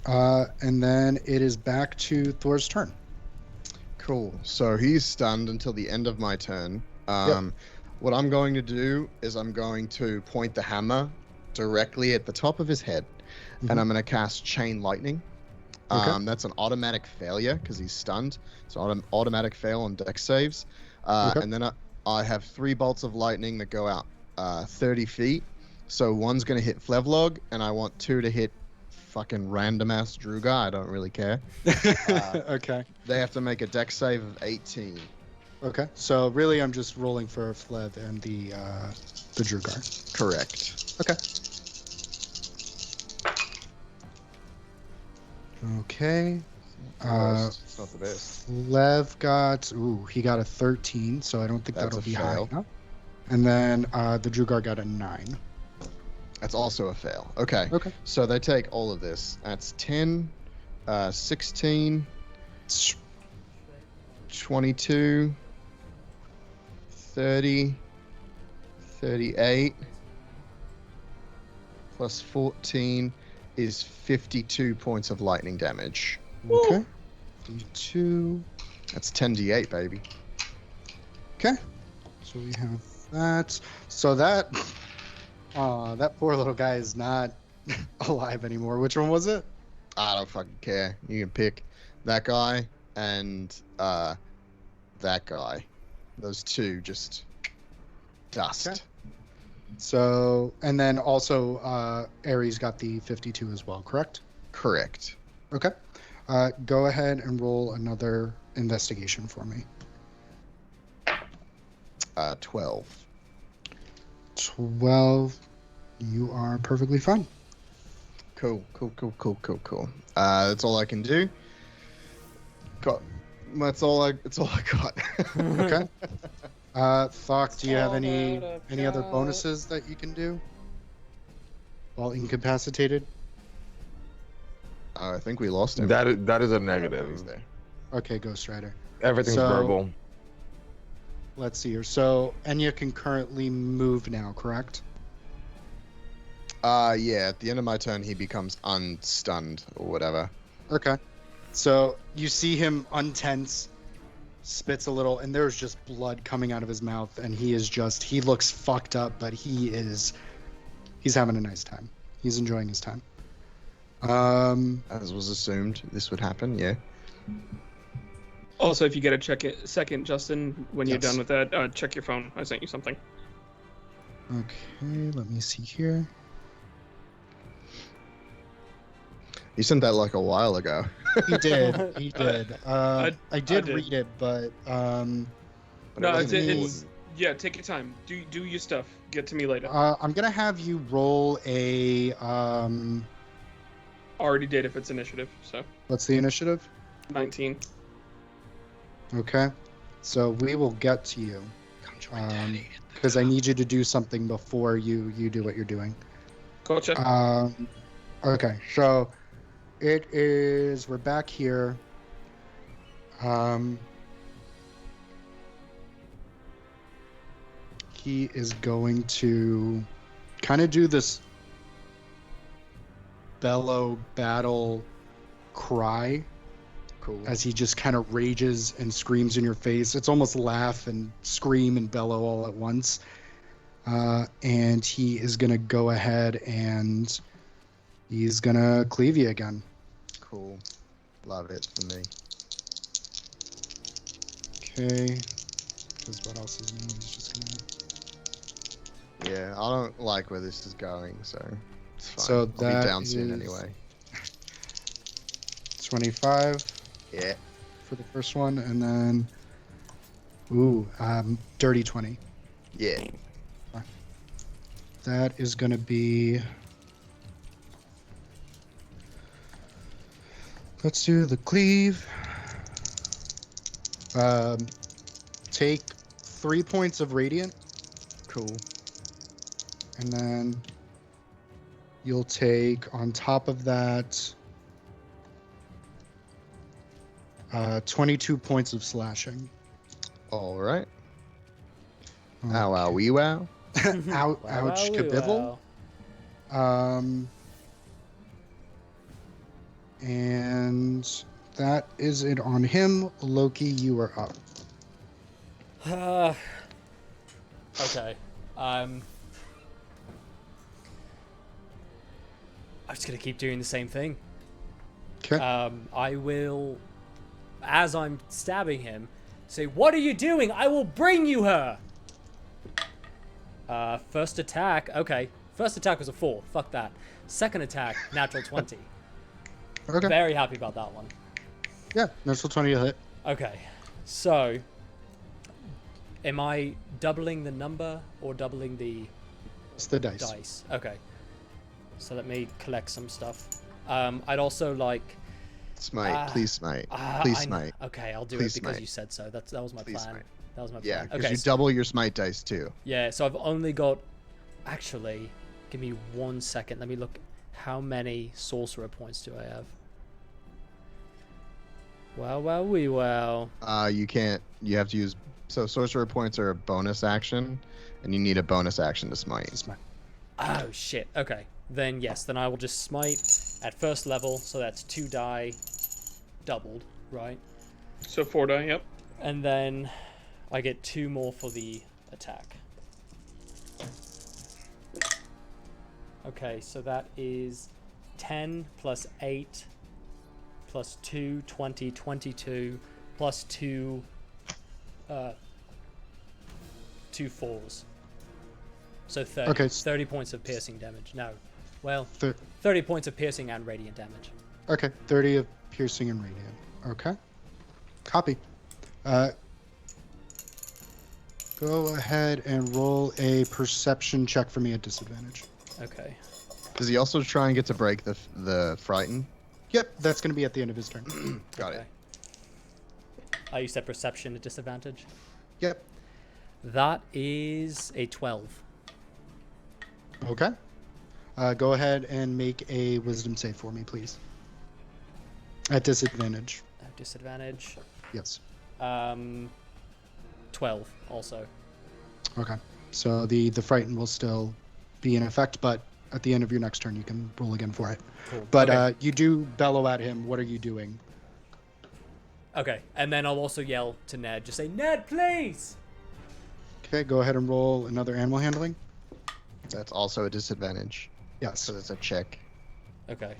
Speaker 6: And then it is back to Thor's turn.
Speaker 3: Cool. So he's stunned until the end of my turn.
Speaker 6: Yep.
Speaker 3: What I'm going to do is I'm going to point the hammer directly at the top of his head, and I'm going to cast Chain Lightning.
Speaker 6: Okay.
Speaker 3: That's an automatic failure because he's stunned. So automatic fail on dex saves. And then I have 3 bolts of lightning that go out 30 feet. So one's going to hit Flevlog, and I want 2 to hit fucking random ass Druga. I don't really care.
Speaker 6: Okay.
Speaker 3: They have to make a dex save of 18.
Speaker 6: Okay. So really, I'm just rolling for Flev and the Drugar.
Speaker 3: Correct.
Speaker 6: Okay. Okay.
Speaker 3: It's not the best.
Speaker 6: Lev he got a 13, so I don't think
Speaker 3: That's
Speaker 6: that'll
Speaker 3: a
Speaker 6: be
Speaker 3: fail.
Speaker 6: high enough. And then the Drugar got a 9.
Speaker 3: That's also a fail. Okay.
Speaker 6: Okay.
Speaker 3: So they take all of this. That's 10, 16, 22, 30, 38, plus 14 is 52 points of lightning damage.
Speaker 6: Okay. 2.
Speaker 3: That's 10d8, baby.
Speaker 6: Okay. So we have that. So that poor little guy is not alive anymore. Which one was it?
Speaker 3: I don't fucking care. You can pick that guy and that guy. Those 2 just dust.
Speaker 6: Okay. So, and then also Ares got the 52 as well, correct?
Speaker 3: Correct.
Speaker 6: Okay. Go ahead and roll another investigation for me.
Speaker 3: 12.
Speaker 6: 12. You are perfectly fine.
Speaker 3: Cool. That's all I can do. It's all I got.
Speaker 6: Okay. Thok, do you have
Speaker 5: all
Speaker 6: any
Speaker 5: that I've
Speaker 6: other
Speaker 5: got.
Speaker 6: bonuses that you can do while incapacitated?
Speaker 3: I think we lost him.
Speaker 4: That is a
Speaker 3: He's
Speaker 4: negative.
Speaker 3: there.
Speaker 6: Okay, Ghost Rider.
Speaker 4: Everything's
Speaker 6: So-
Speaker 4: verbal.
Speaker 6: Let's see here. So Enya can currently move now, correct?
Speaker 3: Yeah, at the end of my turn, he becomes unstunned or whatever.
Speaker 6: Okay. So you see him untense, spits a little, and there's just blood coming out of his mouth, and he looks fucked up, but he's having a nice time. He's enjoying his time.
Speaker 3: As was assumed, this would happen, yeah.
Speaker 5: Also, if you get a second, Justin, when you're
Speaker 6: Yes.
Speaker 5: done with that, check your phone. I sent you something.
Speaker 6: Okay, let me see here.
Speaker 3: You sent that like a while ago.
Speaker 6: He did. He did. I did
Speaker 5: did.
Speaker 6: read it, but
Speaker 3: But
Speaker 5: No,
Speaker 3: it
Speaker 5: it's,
Speaker 3: wasn't
Speaker 5: it's yeah. Take your time. Do your stuff. Get to me later.
Speaker 6: I'm gonna have you roll a
Speaker 5: Already did if it's initiative. So
Speaker 6: what's the initiative?
Speaker 5: 19.
Speaker 6: Okay, so we will get to you because I need you to do something before you do what you're doing.
Speaker 5: Gotcha.
Speaker 6: Okay, so we're back here. He is going to kind of do this bellow battle cry
Speaker 3: cool.
Speaker 6: as he just kind of rages and screams in your face. It's almost laugh and scream and bellow all at once. And he is going to go ahead and he's going to cleave you again.
Speaker 3: Cool. Love it for me.
Speaker 6: Okay. Because what else is new? He's just going to...
Speaker 3: Yeah, I don't like where this is going, so it's fine.
Speaker 6: So
Speaker 3: I'll be
Speaker 6: that
Speaker 3: down soon
Speaker 6: is-
Speaker 3: anyway.
Speaker 6: 25
Speaker 3: Yeah.
Speaker 6: for the first one, and then... Ooh, dirty 20.
Speaker 3: Yeah.
Speaker 6: That is going to be... Let's do the cleave. Take 3 points of radiant,
Speaker 3: Cool.
Speaker 6: and then you'll take on top of that 22 points of slashing.
Speaker 3: All right. Ow, ow, wee, wow.
Speaker 6: Ouch, kabibble. And that is it on him. Loki, you are up.
Speaker 2: Okay. I'm just gonna keep doing the same thing.
Speaker 6: Okay.
Speaker 2: I will, as I'm stabbing him, say, "What are you doing? I will bring you her." First attack. Okay. First attack was a 4. Fuck that. Second attack, natural 20.
Speaker 6: Okay.
Speaker 2: Very happy about that one.
Speaker 6: Yeah, natural 20 to hit.
Speaker 2: Okay. So, am I doubling the number or doubling the
Speaker 6: It's the dice.
Speaker 2: dice? Okay. So let me collect some stuff. I'd also like...
Speaker 3: Smite, please smite.
Speaker 2: I
Speaker 3: Please
Speaker 2: know.
Speaker 3: smite.
Speaker 2: Okay, I'll do
Speaker 3: Please
Speaker 2: it because
Speaker 3: smite.
Speaker 2: you said so. That was my
Speaker 3: Please
Speaker 2: plan.
Speaker 3: smite.
Speaker 2: That was my
Speaker 3: Yeah,
Speaker 2: plan.
Speaker 3: because
Speaker 2: Okay,
Speaker 3: you double your smite dice too.
Speaker 2: yeah, so I've only got... Actually, give me 1 second. Let me look. How many sorcerer points do I have? Wow.
Speaker 3: You can't. You have to use. So sorcerer points are a bonus action, and you need a bonus action to smite.
Speaker 6: It's mine.
Speaker 2: Oh, shit. Okay. Then, yes. Then I will just smite at first level. So that's 2 die doubled, right?
Speaker 5: So 4 die. Yep.
Speaker 2: And then I get 2 more for the attack. Okay, so that is 10 plus 8 plus 2, 20, 22 plus 2 4s. So 30.
Speaker 6: Okay.
Speaker 2: 30 points of piercing damage. No. Well,
Speaker 6: Thir-
Speaker 2: 30 points of piercing and radiant damage.
Speaker 6: Okay, 30 of piercing and radiant. Okay. Copy. Go ahead and roll a perception check for me at disadvantage.
Speaker 2: Okay.
Speaker 3: Does he also try and get to break the frighten?
Speaker 6: Yep, that's going to be at the end of his turn.
Speaker 3: Got it.
Speaker 2: You said perception at disadvantage?
Speaker 6: Yep.
Speaker 2: That is a 12.
Speaker 6: Okay. Go ahead and make a wisdom save for me, please. At disadvantage.
Speaker 2: At disadvantage.
Speaker 6: Yes.
Speaker 2: 12 also.
Speaker 6: Okay. So the frighten will still be in effect, but at the end of your next turn, you can roll again for it.
Speaker 2: Cool.
Speaker 6: But
Speaker 2: Okay.
Speaker 6: you do bellow at him. What are you doing?
Speaker 2: Okay, and then I'll also yell to Ned, just say, Ned, please!
Speaker 6: Okay, go ahead and roll another animal handling.
Speaker 3: That's also a disadvantage.
Speaker 6: Yes.
Speaker 3: So it's a check.
Speaker 2: Okay.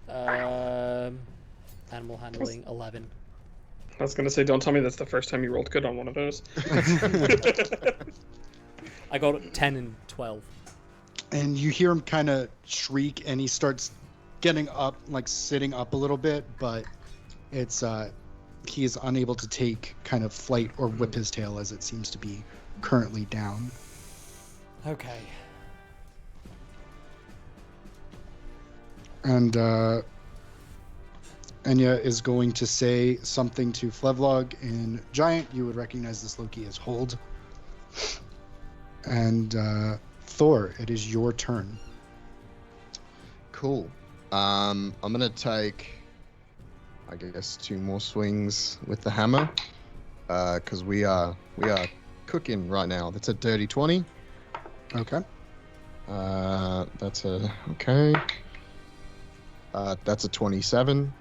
Speaker 2: Animal handling, 11.
Speaker 5: I was gonna say, don't tell me that's the first time you rolled good on one of those.
Speaker 2: I got 10 and 12.
Speaker 6: And you hear him kind of shriek, and he starts getting up, like sitting up a little bit, but it's he is unable to take kind of flight or whip his tail, as it seems to be currently down.
Speaker 2: Okay.
Speaker 6: And Enya is going to say something to Flevlog in Giant. You would recognize this Loki as Hold. And Thor, it is your turn.
Speaker 3: Cool. I'm gonna take, I guess, 2 more swings with the hammer, because we are cooking right now. That's a dirty 20.
Speaker 6: Okay.
Speaker 3: That's a okay. That's a 27.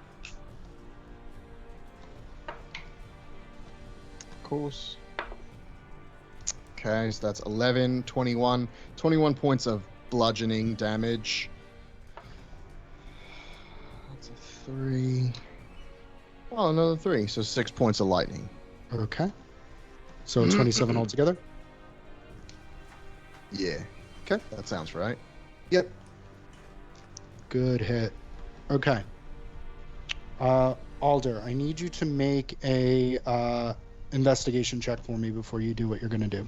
Speaker 3: Of course. Okay, so that's 11, 21 points of bludgeoning damage. That's a 3. Oh, another 3. So 6 points of lightning.
Speaker 6: Okay. So 27 altogether?
Speaker 3: Yeah.
Speaker 6: Okay.
Speaker 3: That sounds right.
Speaker 6: Yep. Good hit. Okay. Alder, I need you to make a investigation check for me before you do what you're going to do.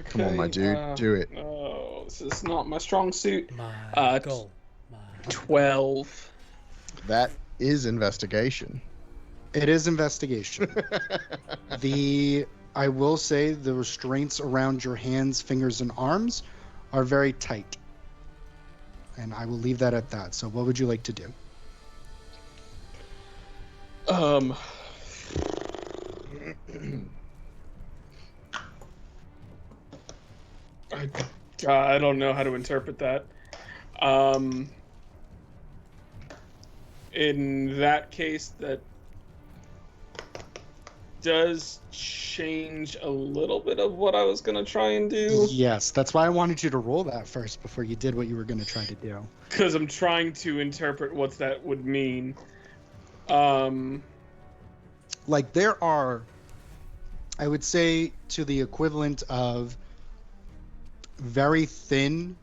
Speaker 3: Come on, my dude. Do it.
Speaker 5: Oh, this is not my strong suit.
Speaker 2: My goal. My
Speaker 5: 12.
Speaker 3: That is investigation.
Speaker 6: It is investigation. I will say the restraints around your hands, fingers, and arms are very tight. And I will leave that at that. So what would you like to do?
Speaker 5: I don't know how to interpret that. In that case, that does change a little bit of what I was going to try and do.
Speaker 6: Yes, that's why I wanted you to roll that first before you did what you were going to try to do.
Speaker 5: Because I'm trying to interpret what that would mean.
Speaker 6: Like, there are, I would say, to the equivalent of very thin,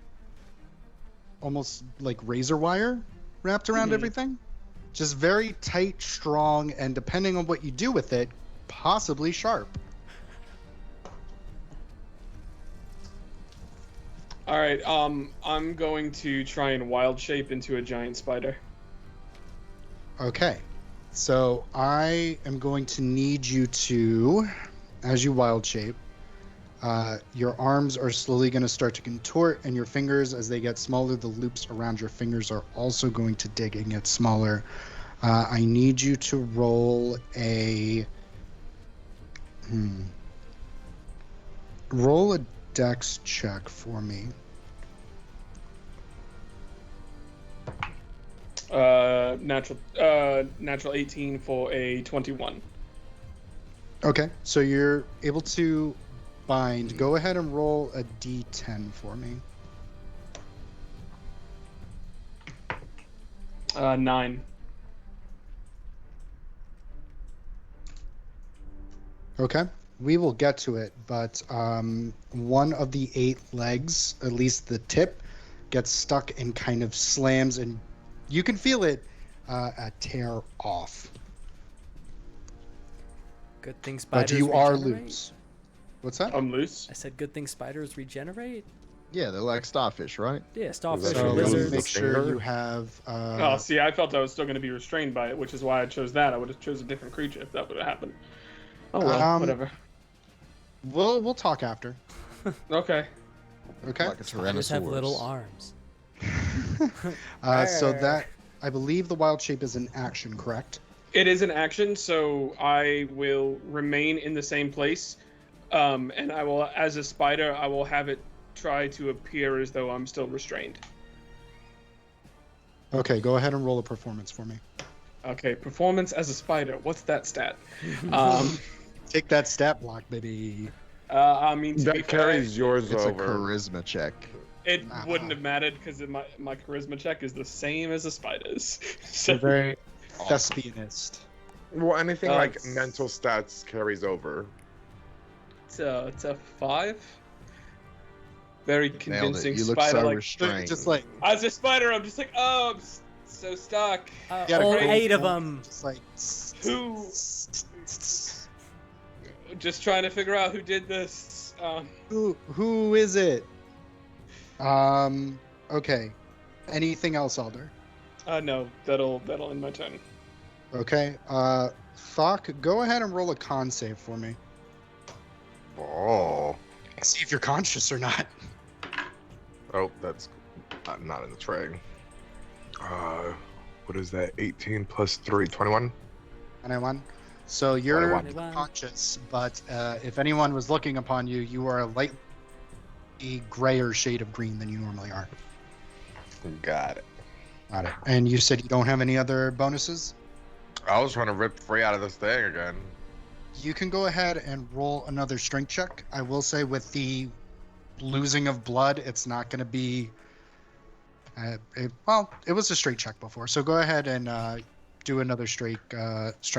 Speaker 6: almost like razor wire wrapped around everything. Just very tight, strong, and depending on what you do with it, possibly sharp.
Speaker 5: All right, I'm going to try and wild shape into a giant spider.
Speaker 6: Okay. So I am going to need you to, as you wild shape, your arms are slowly going to start to contort, and your fingers, as they get smaller, the loops around your fingers are also going to dig and get smaller. I need you to roll a... Roll a dex check for me.
Speaker 5: Natural 18 for a 21.
Speaker 6: Okay, so you're able to bind. Go ahead and roll a d10 for me.
Speaker 5: 9.
Speaker 6: Okay. we will get to it, but one of the 8 legs, at least the tip, gets stuck and kind of slams, and you can feel it tear off.
Speaker 2: Good thing spiders
Speaker 6: But you are
Speaker 2: regenerate.
Speaker 6: loose. What's that?
Speaker 5: I'm loose.
Speaker 2: I said good thing spiders regenerate.
Speaker 3: Yeah, they're like starfish, right?
Speaker 2: Yeah, starfish,
Speaker 4: that
Speaker 6: So
Speaker 4: true?
Speaker 2: lizards.
Speaker 6: make sure
Speaker 4: Finger?
Speaker 6: you have.
Speaker 5: Oh, see, I felt I was still going to be restrained by it, which is why I chose that. I would have chosen a different creature if that would have happened. Oh well, whatever.
Speaker 6: We'll talk after.
Speaker 5: Okay.
Speaker 6: Okay.
Speaker 3: Like a
Speaker 2: Spiders have little
Speaker 3: Tyrannosaurus.
Speaker 2: arms.
Speaker 6: So that I believe the wild shape is an action, correct?
Speaker 5: It is an action, so I will remain in the same place, and I will, as a spider, I will have it try to appear as though I'm still restrained.
Speaker 6: Okay, go ahead and roll a performance for me.
Speaker 5: Okay, performance as a spider. What's that stat?
Speaker 6: Take that stat block, baby.
Speaker 5: I mean, to be
Speaker 4: That
Speaker 5: fair,
Speaker 4: carries yours
Speaker 3: It's a
Speaker 4: over.
Speaker 3: charisma check.
Speaker 5: it wouldn't have mattered because my charisma check is the same as a spider's. So
Speaker 6: You're very thespianist.
Speaker 4: Well, anything
Speaker 5: Uh,
Speaker 4: like
Speaker 5: it's-
Speaker 4: mental stats carries over.
Speaker 5: it's a 5. Very convincing
Speaker 3: You look
Speaker 5: spider.
Speaker 3: so
Speaker 5: Like,
Speaker 3: restrained.
Speaker 6: Just like
Speaker 5: as a spider, I'm just like, oh, I'm so stuck.
Speaker 6: gotta
Speaker 2: All
Speaker 6: go
Speaker 2: 8 of
Speaker 6: for it.
Speaker 2: them.
Speaker 6: Just like
Speaker 5: Who? Just trying to figure out who did this.
Speaker 6: who is it? Okay. Anything else, Alder?
Speaker 5: No, that'll end my turn.
Speaker 6: Okay. Thok, go ahead and roll a con save for me.
Speaker 4: Oh.
Speaker 6: See if you're conscious or not.
Speaker 4: Oh, that's not in the tray. What is that? 18 plus 3, 21?
Speaker 6: 21. So you're
Speaker 2: 21.
Speaker 6: conscious, but if anyone was looking upon you, you are a lightly grayer shade of green than you normally are.
Speaker 4: Got it.
Speaker 6: Got it. And you said you don't have any other bonuses?
Speaker 4: I was trying to rip free out of this thing again.
Speaker 6: You can go ahead and roll another strength check. I will say with the losing of blood, it's not going to be... it was a straight check before, so go ahead and do another strength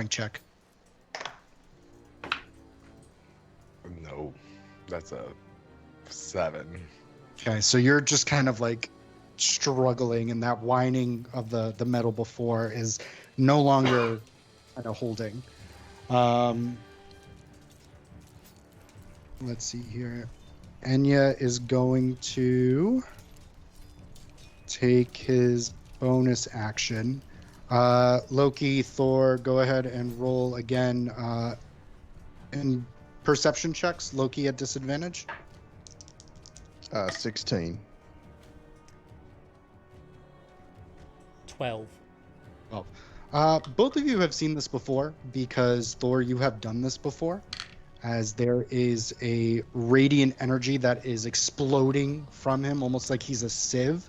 Speaker 6: check.
Speaker 4: No, that's a 7.
Speaker 6: Okay, so you're just kind of like struggling, and that whining of the metal before is no longer kind of holding. Let's see here. Enya is going to take his bonus action. Loki, Thor, go ahead and roll again in perception checks. Loki at disadvantage.
Speaker 3: 16.
Speaker 2: 12.
Speaker 6: Both of you have seen this before because Thor, you have done this before, as there is a radiant energy that is exploding from him, almost like he's a sieve.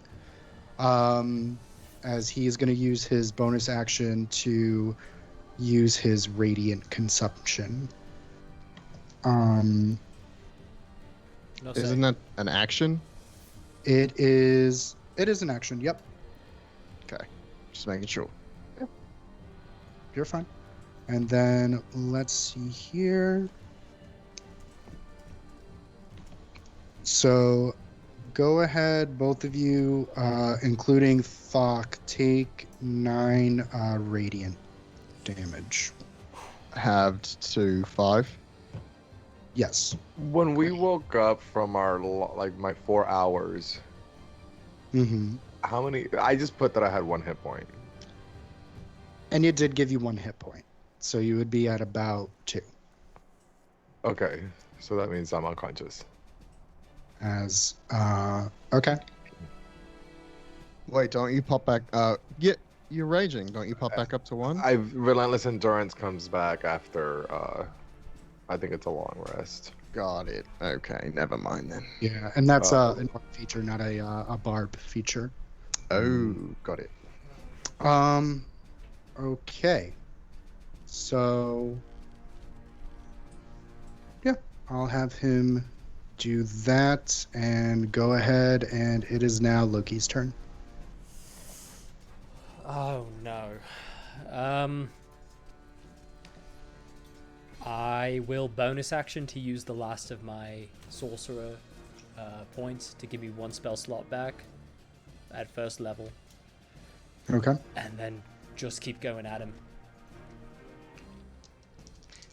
Speaker 6: As he is going to use his bonus action to use his radiant consumption.
Speaker 2: No
Speaker 3: Isn't that an action?
Speaker 6: It is an action. Yep,
Speaker 3: Okay. Just making sure.
Speaker 6: you're fine. And then let's see here. So go ahead, both of you, including Thok, take 9 radiant damage.
Speaker 3: Halved to 5.
Speaker 6: Yes.
Speaker 4: When we woke up from our, my 4 hours,
Speaker 6: Mm-hmm.
Speaker 4: how many? I just put that I had 1 hit point.
Speaker 6: And it did give you 1 hit point. So you would be at about 2.
Speaker 4: Okay, so that means I'm unconscious.
Speaker 6: As, okay.
Speaker 3: Wait, don't you pop back? Yeah, you're raging. Don't you pop back up to 1?
Speaker 4: Relentless Endurance comes back after, I think it's a long rest.
Speaker 3: Got it. Okay, never mind then.
Speaker 6: Yeah, and that's an ARP feature, not a barb feature.
Speaker 3: Oh, got it.
Speaker 6: Okay. So, yeah, I'll have him do that and go ahead, and it is now Loki's turn.
Speaker 2: Oh no. I will bonus action to use the last of my sorcerer points to give me 1 spell slot back at first level.
Speaker 6: Okay.
Speaker 2: And then just keep going at him.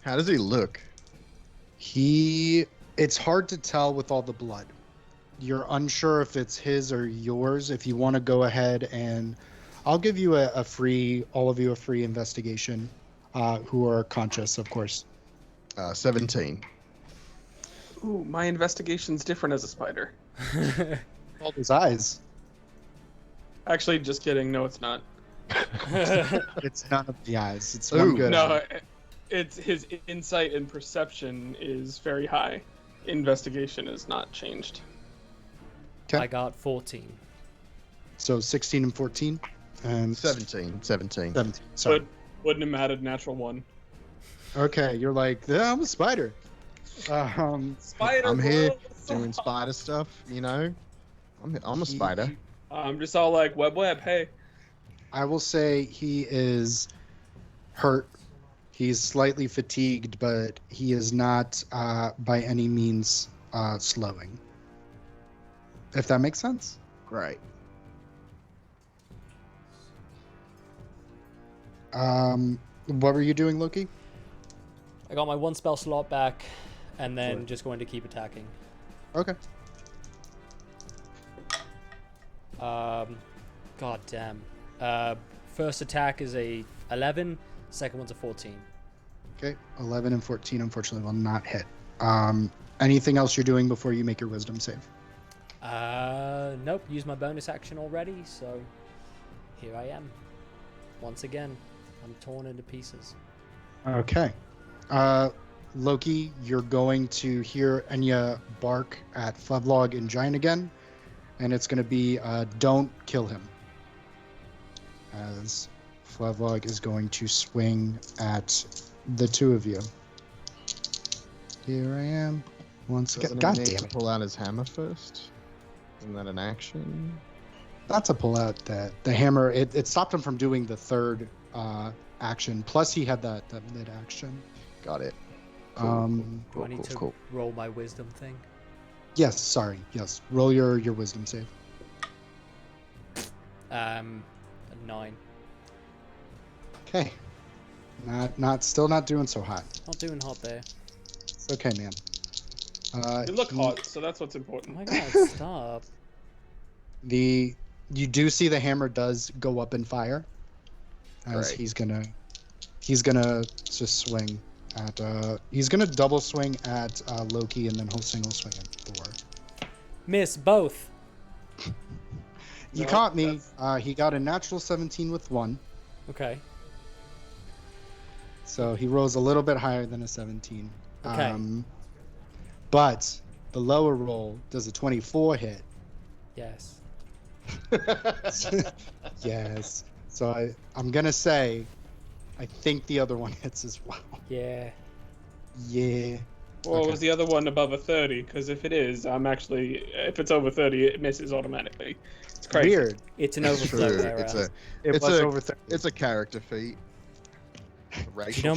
Speaker 3: How does he look?
Speaker 6: It's hard to tell with all the blood. You're unsure if it's his or yours. If you want to go ahead, and I'll give you all of you a free investigation, who are conscious, of course.
Speaker 3: 17.
Speaker 5: Ooh, my investigation's different as a spider.
Speaker 6: All his eyes.
Speaker 5: Actually, just kidding. No, it's not.
Speaker 6: It's none of the eyes. It's
Speaker 3: Ooh.
Speaker 6: one good eye.
Speaker 5: No, it's his insight and perception is very high. Investigation is not changed.
Speaker 6: Okay.
Speaker 2: I got 14.
Speaker 6: So 16 and 14 and
Speaker 3: 17.
Speaker 6: 17. Sorry.
Speaker 5: But wouldn't have mattered. Natural 1.
Speaker 6: Okay, you're like, yeah, I'm a spider.
Speaker 5: Spider.
Speaker 3: I'm here
Speaker 5: bro.
Speaker 3: doing spider stuff, you know? I'm a spider.
Speaker 5: I'm just all like, web, hey.
Speaker 6: I will say he is hurt. He's slightly fatigued, but he is not by any means slowing. If that makes sense.
Speaker 3: Great.
Speaker 6: What were you doing, Loki?
Speaker 2: I got my 1 spell slot back, and then just going to keep attacking.
Speaker 6: Okay.
Speaker 2: God damn. First attack is a 11. Second one's a 14.
Speaker 6: Okay. 11 and 14 unfortunately will not hit. Anything else you're doing before you make your wisdom save?
Speaker 2: Nope. Used my bonus action already, so here I am. Once again, I'm torn into pieces.
Speaker 6: Okay. Loki, you're going to hear Enya bark at Flevlog and Giant again, and it's going to be don't kill him. As Flevlog is going to swing at the two of you. Here I am. Once again. God
Speaker 3: Doesn't he need
Speaker 6: damn
Speaker 3: to
Speaker 6: it.
Speaker 3: pull out his hammer first? Isn't that an action?
Speaker 6: Not to pull out the hammer. It stopped him from doing the third action. Plus he had that mid action.
Speaker 3: Got it.
Speaker 2: Do I need to roll my wisdom thing?
Speaker 6: Yes, sorry. Yes. Roll your wisdom save.
Speaker 2: 9.
Speaker 6: Okay. Still not doing so hot.
Speaker 2: Not doing hot there.
Speaker 6: It's okay, man.
Speaker 5: You look hot, so that's what's
Speaker 2: Oh
Speaker 5: important.
Speaker 2: my god, stop.
Speaker 6: You do see the hammer does go up in fire, as
Speaker 3: Right.
Speaker 6: he's gonna just swing at he's gonna double swing at Loki, and then he'll single swing at Thor.
Speaker 2: Miss both.
Speaker 6: You
Speaker 5: No,
Speaker 6: caught me. He got a natural 17 with 1,
Speaker 2: Okay.
Speaker 6: so he rolls a little bit higher than a 17.
Speaker 2: Okay.
Speaker 6: But the lower roll does a 24 hit.
Speaker 2: Yes.
Speaker 6: Yes. So I'm gonna say, I think the other one hits as well.
Speaker 2: Yeah.
Speaker 6: Yeah.
Speaker 5: Or
Speaker 6: Okay.
Speaker 5: was the other one above a 30? Because if it is, if it's over 30, it misses automatically. It's crazy.
Speaker 6: Weird.
Speaker 2: It's an
Speaker 3: It's
Speaker 2: overflow
Speaker 3: true.
Speaker 2: error.
Speaker 6: It
Speaker 3: It's
Speaker 6: was
Speaker 3: a-
Speaker 6: over 30.
Speaker 3: It's a character feat.
Speaker 2: Did you know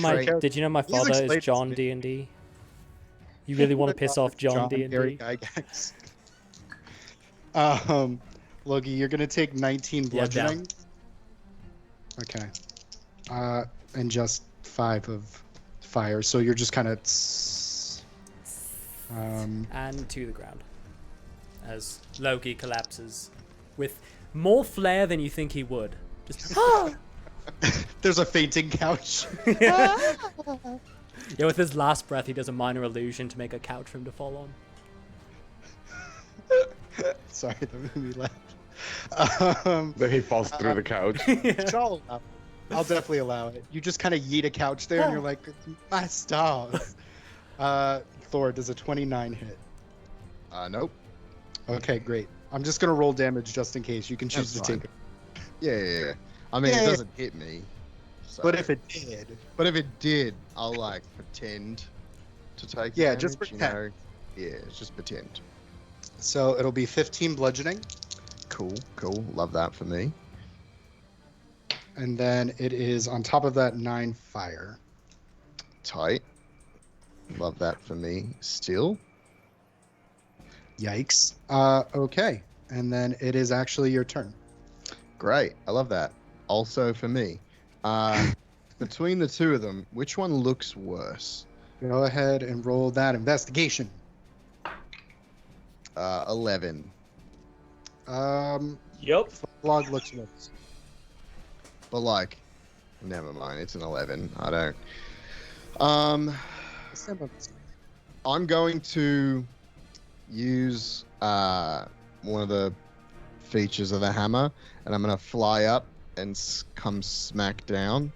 Speaker 2: my father is
Speaker 6: explained
Speaker 2: John
Speaker 6: this to
Speaker 2: D&D? You really want to piss off John
Speaker 6: Gary
Speaker 2: D&D?
Speaker 6: Gygax. Loki, you're gonna take 19
Speaker 2: Yeah, down.
Speaker 6: bludgeoning. Okay. And just 5 of fire. So you're just kind of.
Speaker 2: And to the ground. As Loki collapses with more flair than you think he would. Just
Speaker 6: There's a fainting couch.
Speaker 2: yeah, with his last breath, he does a minor illusion to make a couch for him to fall on.
Speaker 6: Sorry, that made me laugh.
Speaker 4: Then he falls through the couch.
Speaker 6: I'll definitely allow it. You just kind of yeet a couch there, and you're like, my stars. Thor, does a 29 hit?
Speaker 3: Nope.
Speaker 6: Okay, great. I'm just gonna roll damage just in case. You can choose
Speaker 3: That's
Speaker 6: to
Speaker 3: fine.
Speaker 6: take it.
Speaker 3: Yeah. I mean,
Speaker 6: Yeah.
Speaker 3: it doesn't hit me. So.
Speaker 6: But if it did,
Speaker 3: But if it did, I'll like pretend to take.
Speaker 6: Yeah,
Speaker 3: damage,
Speaker 6: just
Speaker 3: You
Speaker 6: pretend.
Speaker 3: know? Yeah, just pretend.
Speaker 6: so it'll be 15 bludgeoning,
Speaker 3: Cool. Love that for me.
Speaker 6: and then it is on top of that 9 fire.
Speaker 3: Tight. Love that for me. Still.
Speaker 6: Yikes. Okay. And then it is actually your turn.
Speaker 3: Great. I love that. Also for me. Between the two of them, which one looks worse?
Speaker 6: Go ahead and roll that investigation.
Speaker 3: 11.
Speaker 5: Yep.
Speaker 6: Log looks worse.
Speaker 3: But like, never mind. It's an 11. I don't. I'm going to use one of the features of the hammer, and I'm going to fly up and come smack down.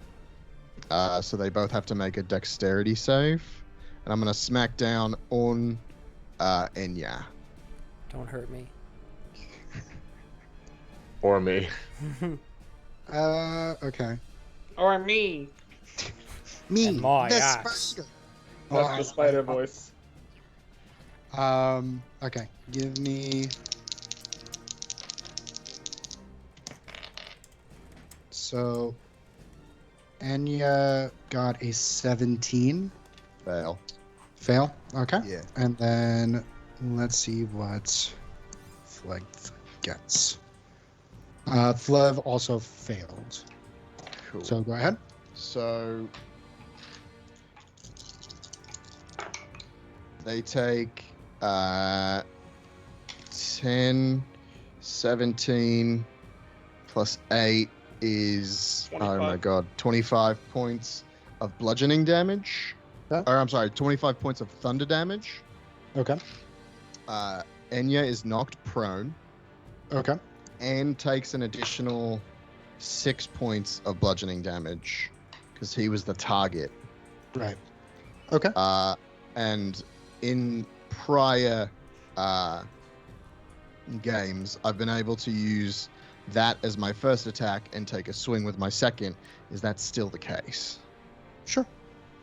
Speaker 3: So they both have to make a dexterity save, and I'm going to smack down on Enya.
Speaker 2: Don't hurt me.
Speaker 4: Or me.
Speaker 6: Okay.
Speaker 5: Or me.
Speaker 6: Me,
Speaker 2: And my
Speaker 6: the
Speaker 2: ass.
Speaker 6: spider.
Speaker 5: That's the spider voice.
Speaker 6: Okay. Give me. So, Enya got a 17.
Speaker 3: Fail.
Speaker 6: Fail. Okay.
Speaker 3: Yeah.
Speaker 6: And then let's see what Flev gets. Flev also failed.
Speaker 3: Cool.
Speaker 6: So go ahead.
Speaker 3: So they take 10, 17 plus 8 is
Speaker 5: 25.
Speaker 3: oh my god, 25 points of bludgeoning damage.
Speaker 6: Yeah.
Speaker 3: Or I'm sorry, 25 points of thunder damage.
Speaker 6: Okay.
Speaker 3: Enya is knocked prone
Speaker 6: Okay.
Speaker 3: and takes an additional 6 points of bludgeoning damage because he was the target.
Speaker 6: Right. Okay.
Speaker 3: And in prior games, I've been able to use that as my first attack and take a swing with my second. Is that still the case?
Speaker 6: Sure.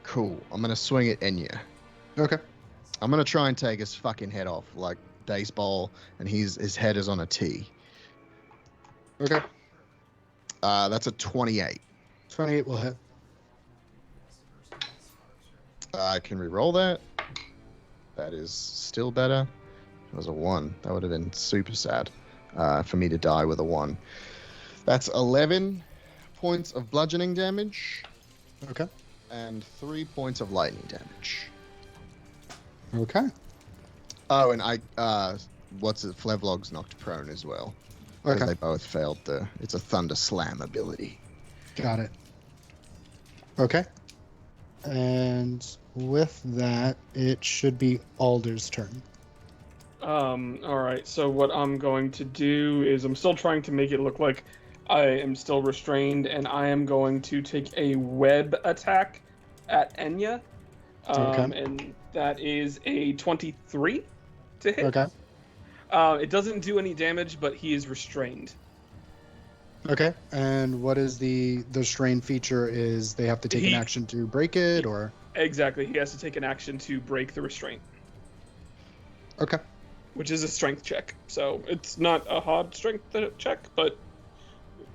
Speaker 3: Cool. I'm going to swing at Enya.
Speaker 6: Okay.
Speaker 3: I'm going to try and take his fucking head off like baseball, and his head is on a tee.
Speaker 6: Okay.
Speaker 3: That's a 28.
Speaker 6: 28 will hit.
Speaker 3: I can re-roll that. That is still better. It was a 1. That would have been super sad for me to die with a 1. That's 11 points of bludgeoning damage
Speaker 6: Okay.
Speaker 3: and 3 points of lightning damage.
Speaker 6: Okay.
Speaker 3: Oh, and Flevlog's knocked prone as well. Because
Speaker 6: Okay.
Speaker 3: they both failed it's a Thunder Slam ability.
Speaker 6: Got it. Okay. And with that, it should be Alder's turn.
Speaker 5: All right. So what I'm going to do is I'm still trying to make it look like I am still restrained, and I am going to take a web attack at Enya.
Speaker 6: Okay.
Speaker 5: And that is a 23 to hit.
Speaker 6: Okay.
Speaker 5: It doesn't do any damage, but he is restrained.
Speaker 6: Okay. And what is the strain feature? Is they have to take an action to break it, or?
Speaker 5: Exactly. He has to take an action to break the restraint,
Speaker 6: Okay.
Speaker 5: which is a strength check. So it's not a hard strength check, but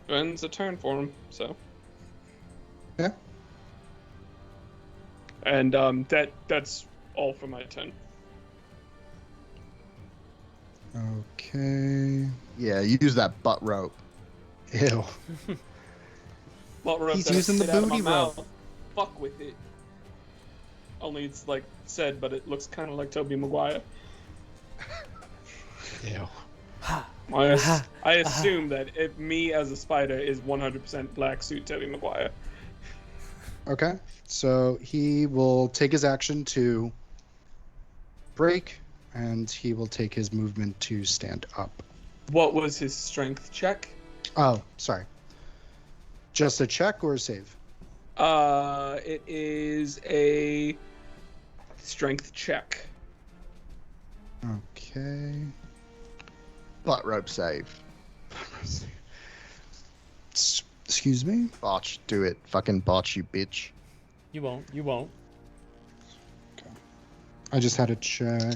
Speaker 5: it ends a turn for him. So.
Speaker 6: Yeah.
Speaker 5: And that's all for my turn.
Speaker 6: Okay.
Speaker 3: Yeah, use that butt rope.
Speaker 6: Ew.
Speaker 5: Well,
Speaker 6: He's using the booty rope.
Speaker 5: Fuck with it. Only it's like said, but it looks kind of like Tobey Maguire.
Speaker 6: Ew.
Speaker 5: I assume that if me as a spider is 100% black suit Tobey Maguire.
Speaker 6: Okay. So he will take his action to break, and he will take his movement to stand up.
Speaker 5: What was his strength check?
Speaker 6: Oh, sorry. Just a check or a save?
Speaker 5: It is a strength check.
Speaker 6: Okay.
Speaker 3: Butt rope save.
Speaker 6: Excuse me?
Speaker 3: Botch, do it. Fucking botch, you bitch.
Speaker 2: You won't. You won't.
Speaker 6: I just had to check.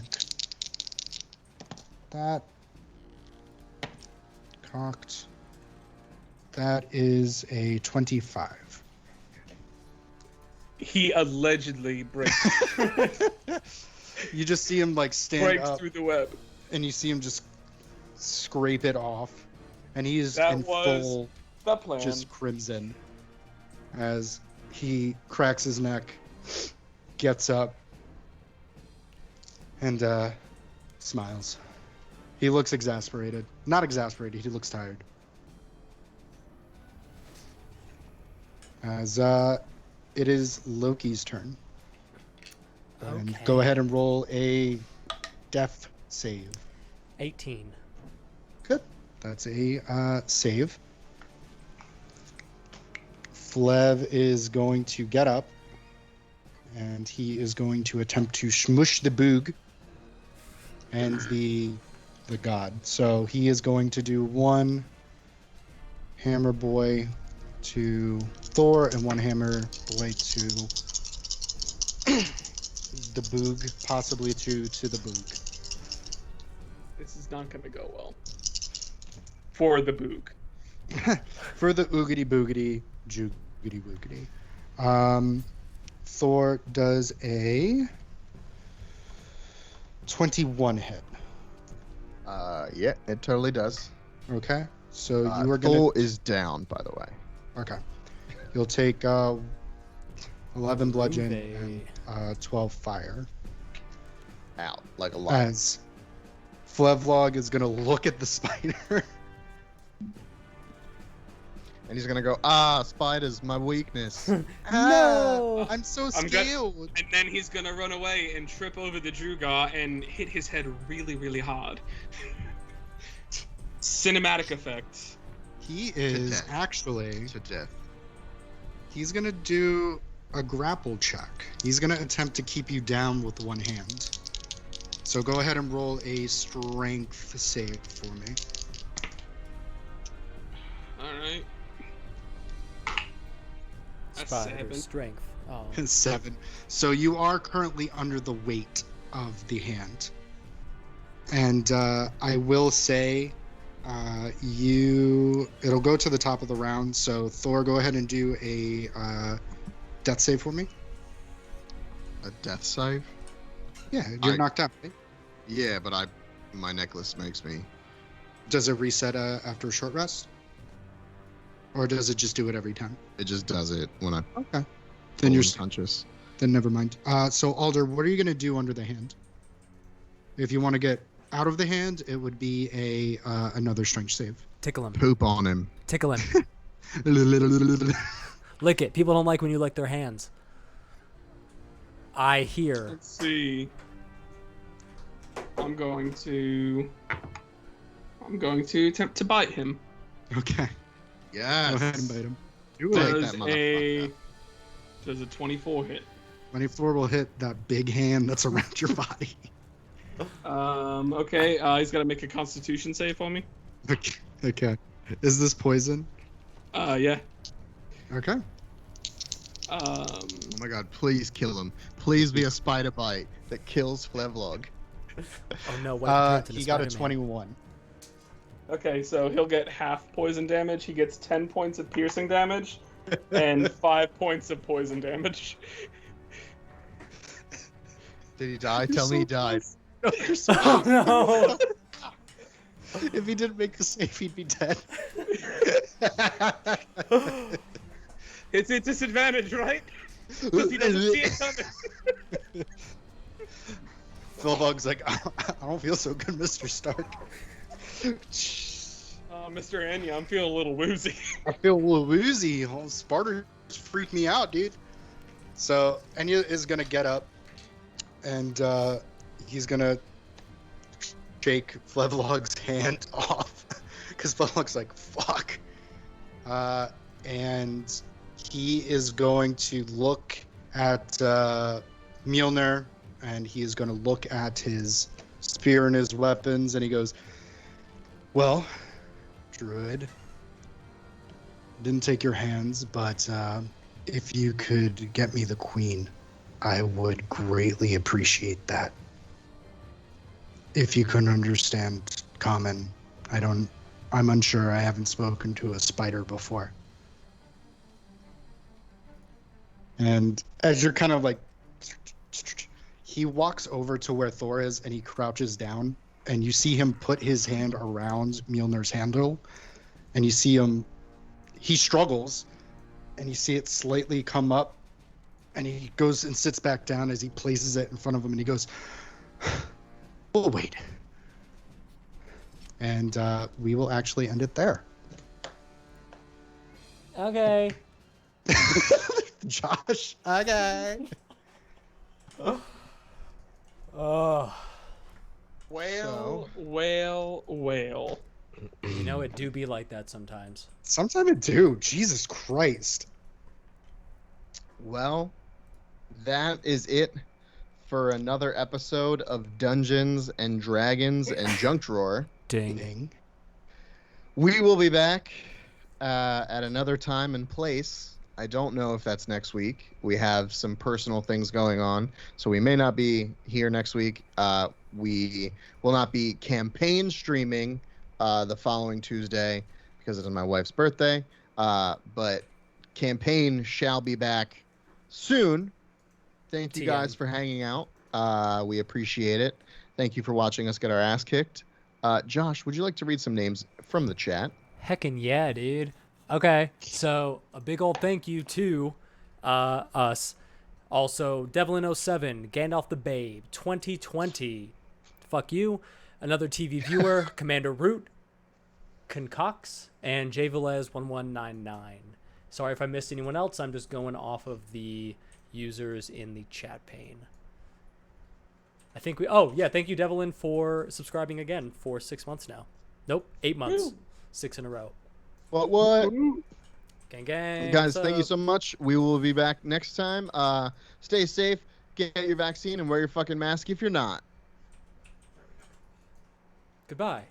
Speaker 6: That. Cocked. That is a 25.
Speaker 5: He allegedly breaks
Speaker 6: You just see him like stand up,
Speaker 5: through the web.
Speaker 6: and you see him just scrape it off, and he is
Speaker 5: That
Speaker 6: in
Speaker 5: was
Speaker 6: full
Speaker 5: the plan.
Speaker 6: just crimson as he cracks his neck, gets up, and smiles. He looks exasperated. Not exasperated, he looks tired. As it is Loki's turn. And
Speaker 2: Okay.
Speaker 6: go ahead and roll a death save.
Speaker 2: 18.
Speaker 6: Good. That's a save. Flev is going to get up, and he is going to attempt to smush the boog and the god. So he is going to do one hammer boy to Thor and one hammer boy to the boog, possibly to the boog.
Speaker 5: This is not gonna go well. For the boog.
Speaker 6: For the oogity boogity joogity woogity. Thor does a 21 hit.
Speaker 3: Yeah, it totally does.
Speaker 6: Okay, so you are gonna.
Speaker 3: Thor is down, by the way.
Speaker 6: Okay, you'll take 11 bludgeon
Speaker 2: Groovy.
Speaker 6: and 12 fire.
Speaker 3: Out like a lot.
Speaker 6: As Flevlog is gonna look at the spider.
Speaker 3: And he's gonna go, spiders, my weakness.
Speaker 2: No!
Speaker 6: I'm so
Speaker 5: I'm
Speaker 6: skilled.
Speaker 5: And then he's gonna run away and trip over the Drugar and hit his head really, really hard. Cinematic effects.
Speaker 6: He is
Speaker 3: death.
Speaker 6: actually.
Speaker 3: To death.
Speaker 6: He's gonna do a grapple check. He's gonna attempt to keep you down with one hand. So go ahead and roll a strength save for me.
Speaker 5: Alright. That's
Speaker 2: Spider
Speaker 5: 7.
Speaker 2: strength. Oh.
Speaker 6: 7. So you are currently under the weight of the hand. And I will say, it'll go to the top of the round. So Thor, go ahead and do a death save for me.
Speaker 3: A death save?
Speaker 6: Yeah, you're knocked out, right?
Speaker 3: Yeah, but my necklace makes me.
Speaker 6: Does it reset after a short rest? Or does it just do it every time?
Speaker 3: It just does it when I
Speaker 6: Okay. Then you're
Speaker 3: unconscious.
Speaker 6: Then never mind. So Alder, what are you gonna do under the hand? If you want to get out of the hand, it would be a another strength save.
Speaker 2: Tickle him.
Speaker 3: Poop on him.
Speaker 2: Tickle him. Lick it. People don't like when you lick their hands. I hear.
Speaker 5: Let's see. I'm going to attempt to bite him.
Speaker 6: Okay.
Speaker 3: Yes.
Speaker 6: Go ahead and bite him. Do
Speaker 3: Take
Speaker 6: it.
Speaker 3: that
Speaker 5: Does
Speaker 3: motherfucker.
Speaker 5: does a 24 hit?
Speaker 6: 24 will hit that big hand that's around your body.
Speaker 5: Okay, he's got to make a Constitution save for me.
Speaker 6: Okay. Is this poison?
Speaker 5: Yeah.
Speaker 6: Okay.
Speaker 3: Oh my god, please kill him. Please be a spider bite that kills Flevlog.
Speaker 2: Oh no! What
Speaker 6: He got a 21.
Speaker 5: Okay, so he'll get half poison damage. He gets 10 points of piercing damage and 5 points of poison damage.
Speaker 3: Did he die? Tell me he died.
Speaker 2: Oh no!
Speaker 6: If he didn't make the save, he'd be dead.
Speaker 5: It's a disadvantage, right? Because he doesn't see it coming.
Speaker 6: Philbug's like, I don't feel so good, Mr. Stark.
Speaker 5: Mr. Anya, I'm feeling a little woozy.
Speaker 6: I feel a little woozy. Oh, Sparta freaked me out, dude. So Enya is gonna get up, and he's gonna shake Flevlog's hand off, because Flevlog's like, fuck. And he is going to look at Mjolnir, and he is going to look at his spear and his weapons, and he goes, well, Druid, didn't take your hands, but if you could get me the queen, I would greatly appreciate that. If you couldn't understand common, I'm unsure. I haven't spoken to a spider before. And as you're kind of like, he walks over to where Thor is and he crouches down, and you see him put his hand around Mjolnir's handle, and you see him, he struggles, and you see it slightly come up, and he goes and sits back down as he places it in front of him, and he goes, "We'll wait." And we will actually end it there.
Speaker 2: Okay.
Speaker 6: Josh, okay.
Speaker 2: Oh,
Speaker 5: Whale, whale, whale.
Speaker 2: you know it do be like that sometimes.
Speaker 6: Sometime it do. Jesus Christ.
Speaker 3: Well, that is it for another episode of Dungeons and Dragons and Junk Drawer.
Speaker 2: Ding.
Speaker 6: Ding.
Speaker 3: We will be back at another time and place. I don't know if that's next week. We have some personal things going on, so we may not be here next week. We will not be campaign streaming the following Tuesday because it is my wife's birthday. But campaign shall be back soon. Thank you guys for hanging out. We appreciate it. Thank you for watching us get our ass kicked. Josh, would you like to read some names from the chat?
Speaker 2: Heckin' yeah, dude. Okay, so a big old thank you to us. Also, Devlin07, Gandalf the Babe, 2020, fuck you, another TV viewer, Commander Root, Concox, and Javelez1199. Sorry if I missed anyone else. I'm just going off of the users in the chat pane. I think we... Oh, yeah, thank you, Devlin, for subscribing again for 6 months now. Nope, 8 months.
Speaker 5: Woo.
Speaker 2: 6 in a row.
Speaker 3: What?
Speaker 2: Gang, gang.
Speaker 3: Guys,
Speaker 2: what's
Speaker 3: thank you
Speaker 2: up?
Speaker 3: so much. We will be back next time. Stay safe, get your vaccine, and wear your fucking mask if you're not.
Speaker 2: Goodbye.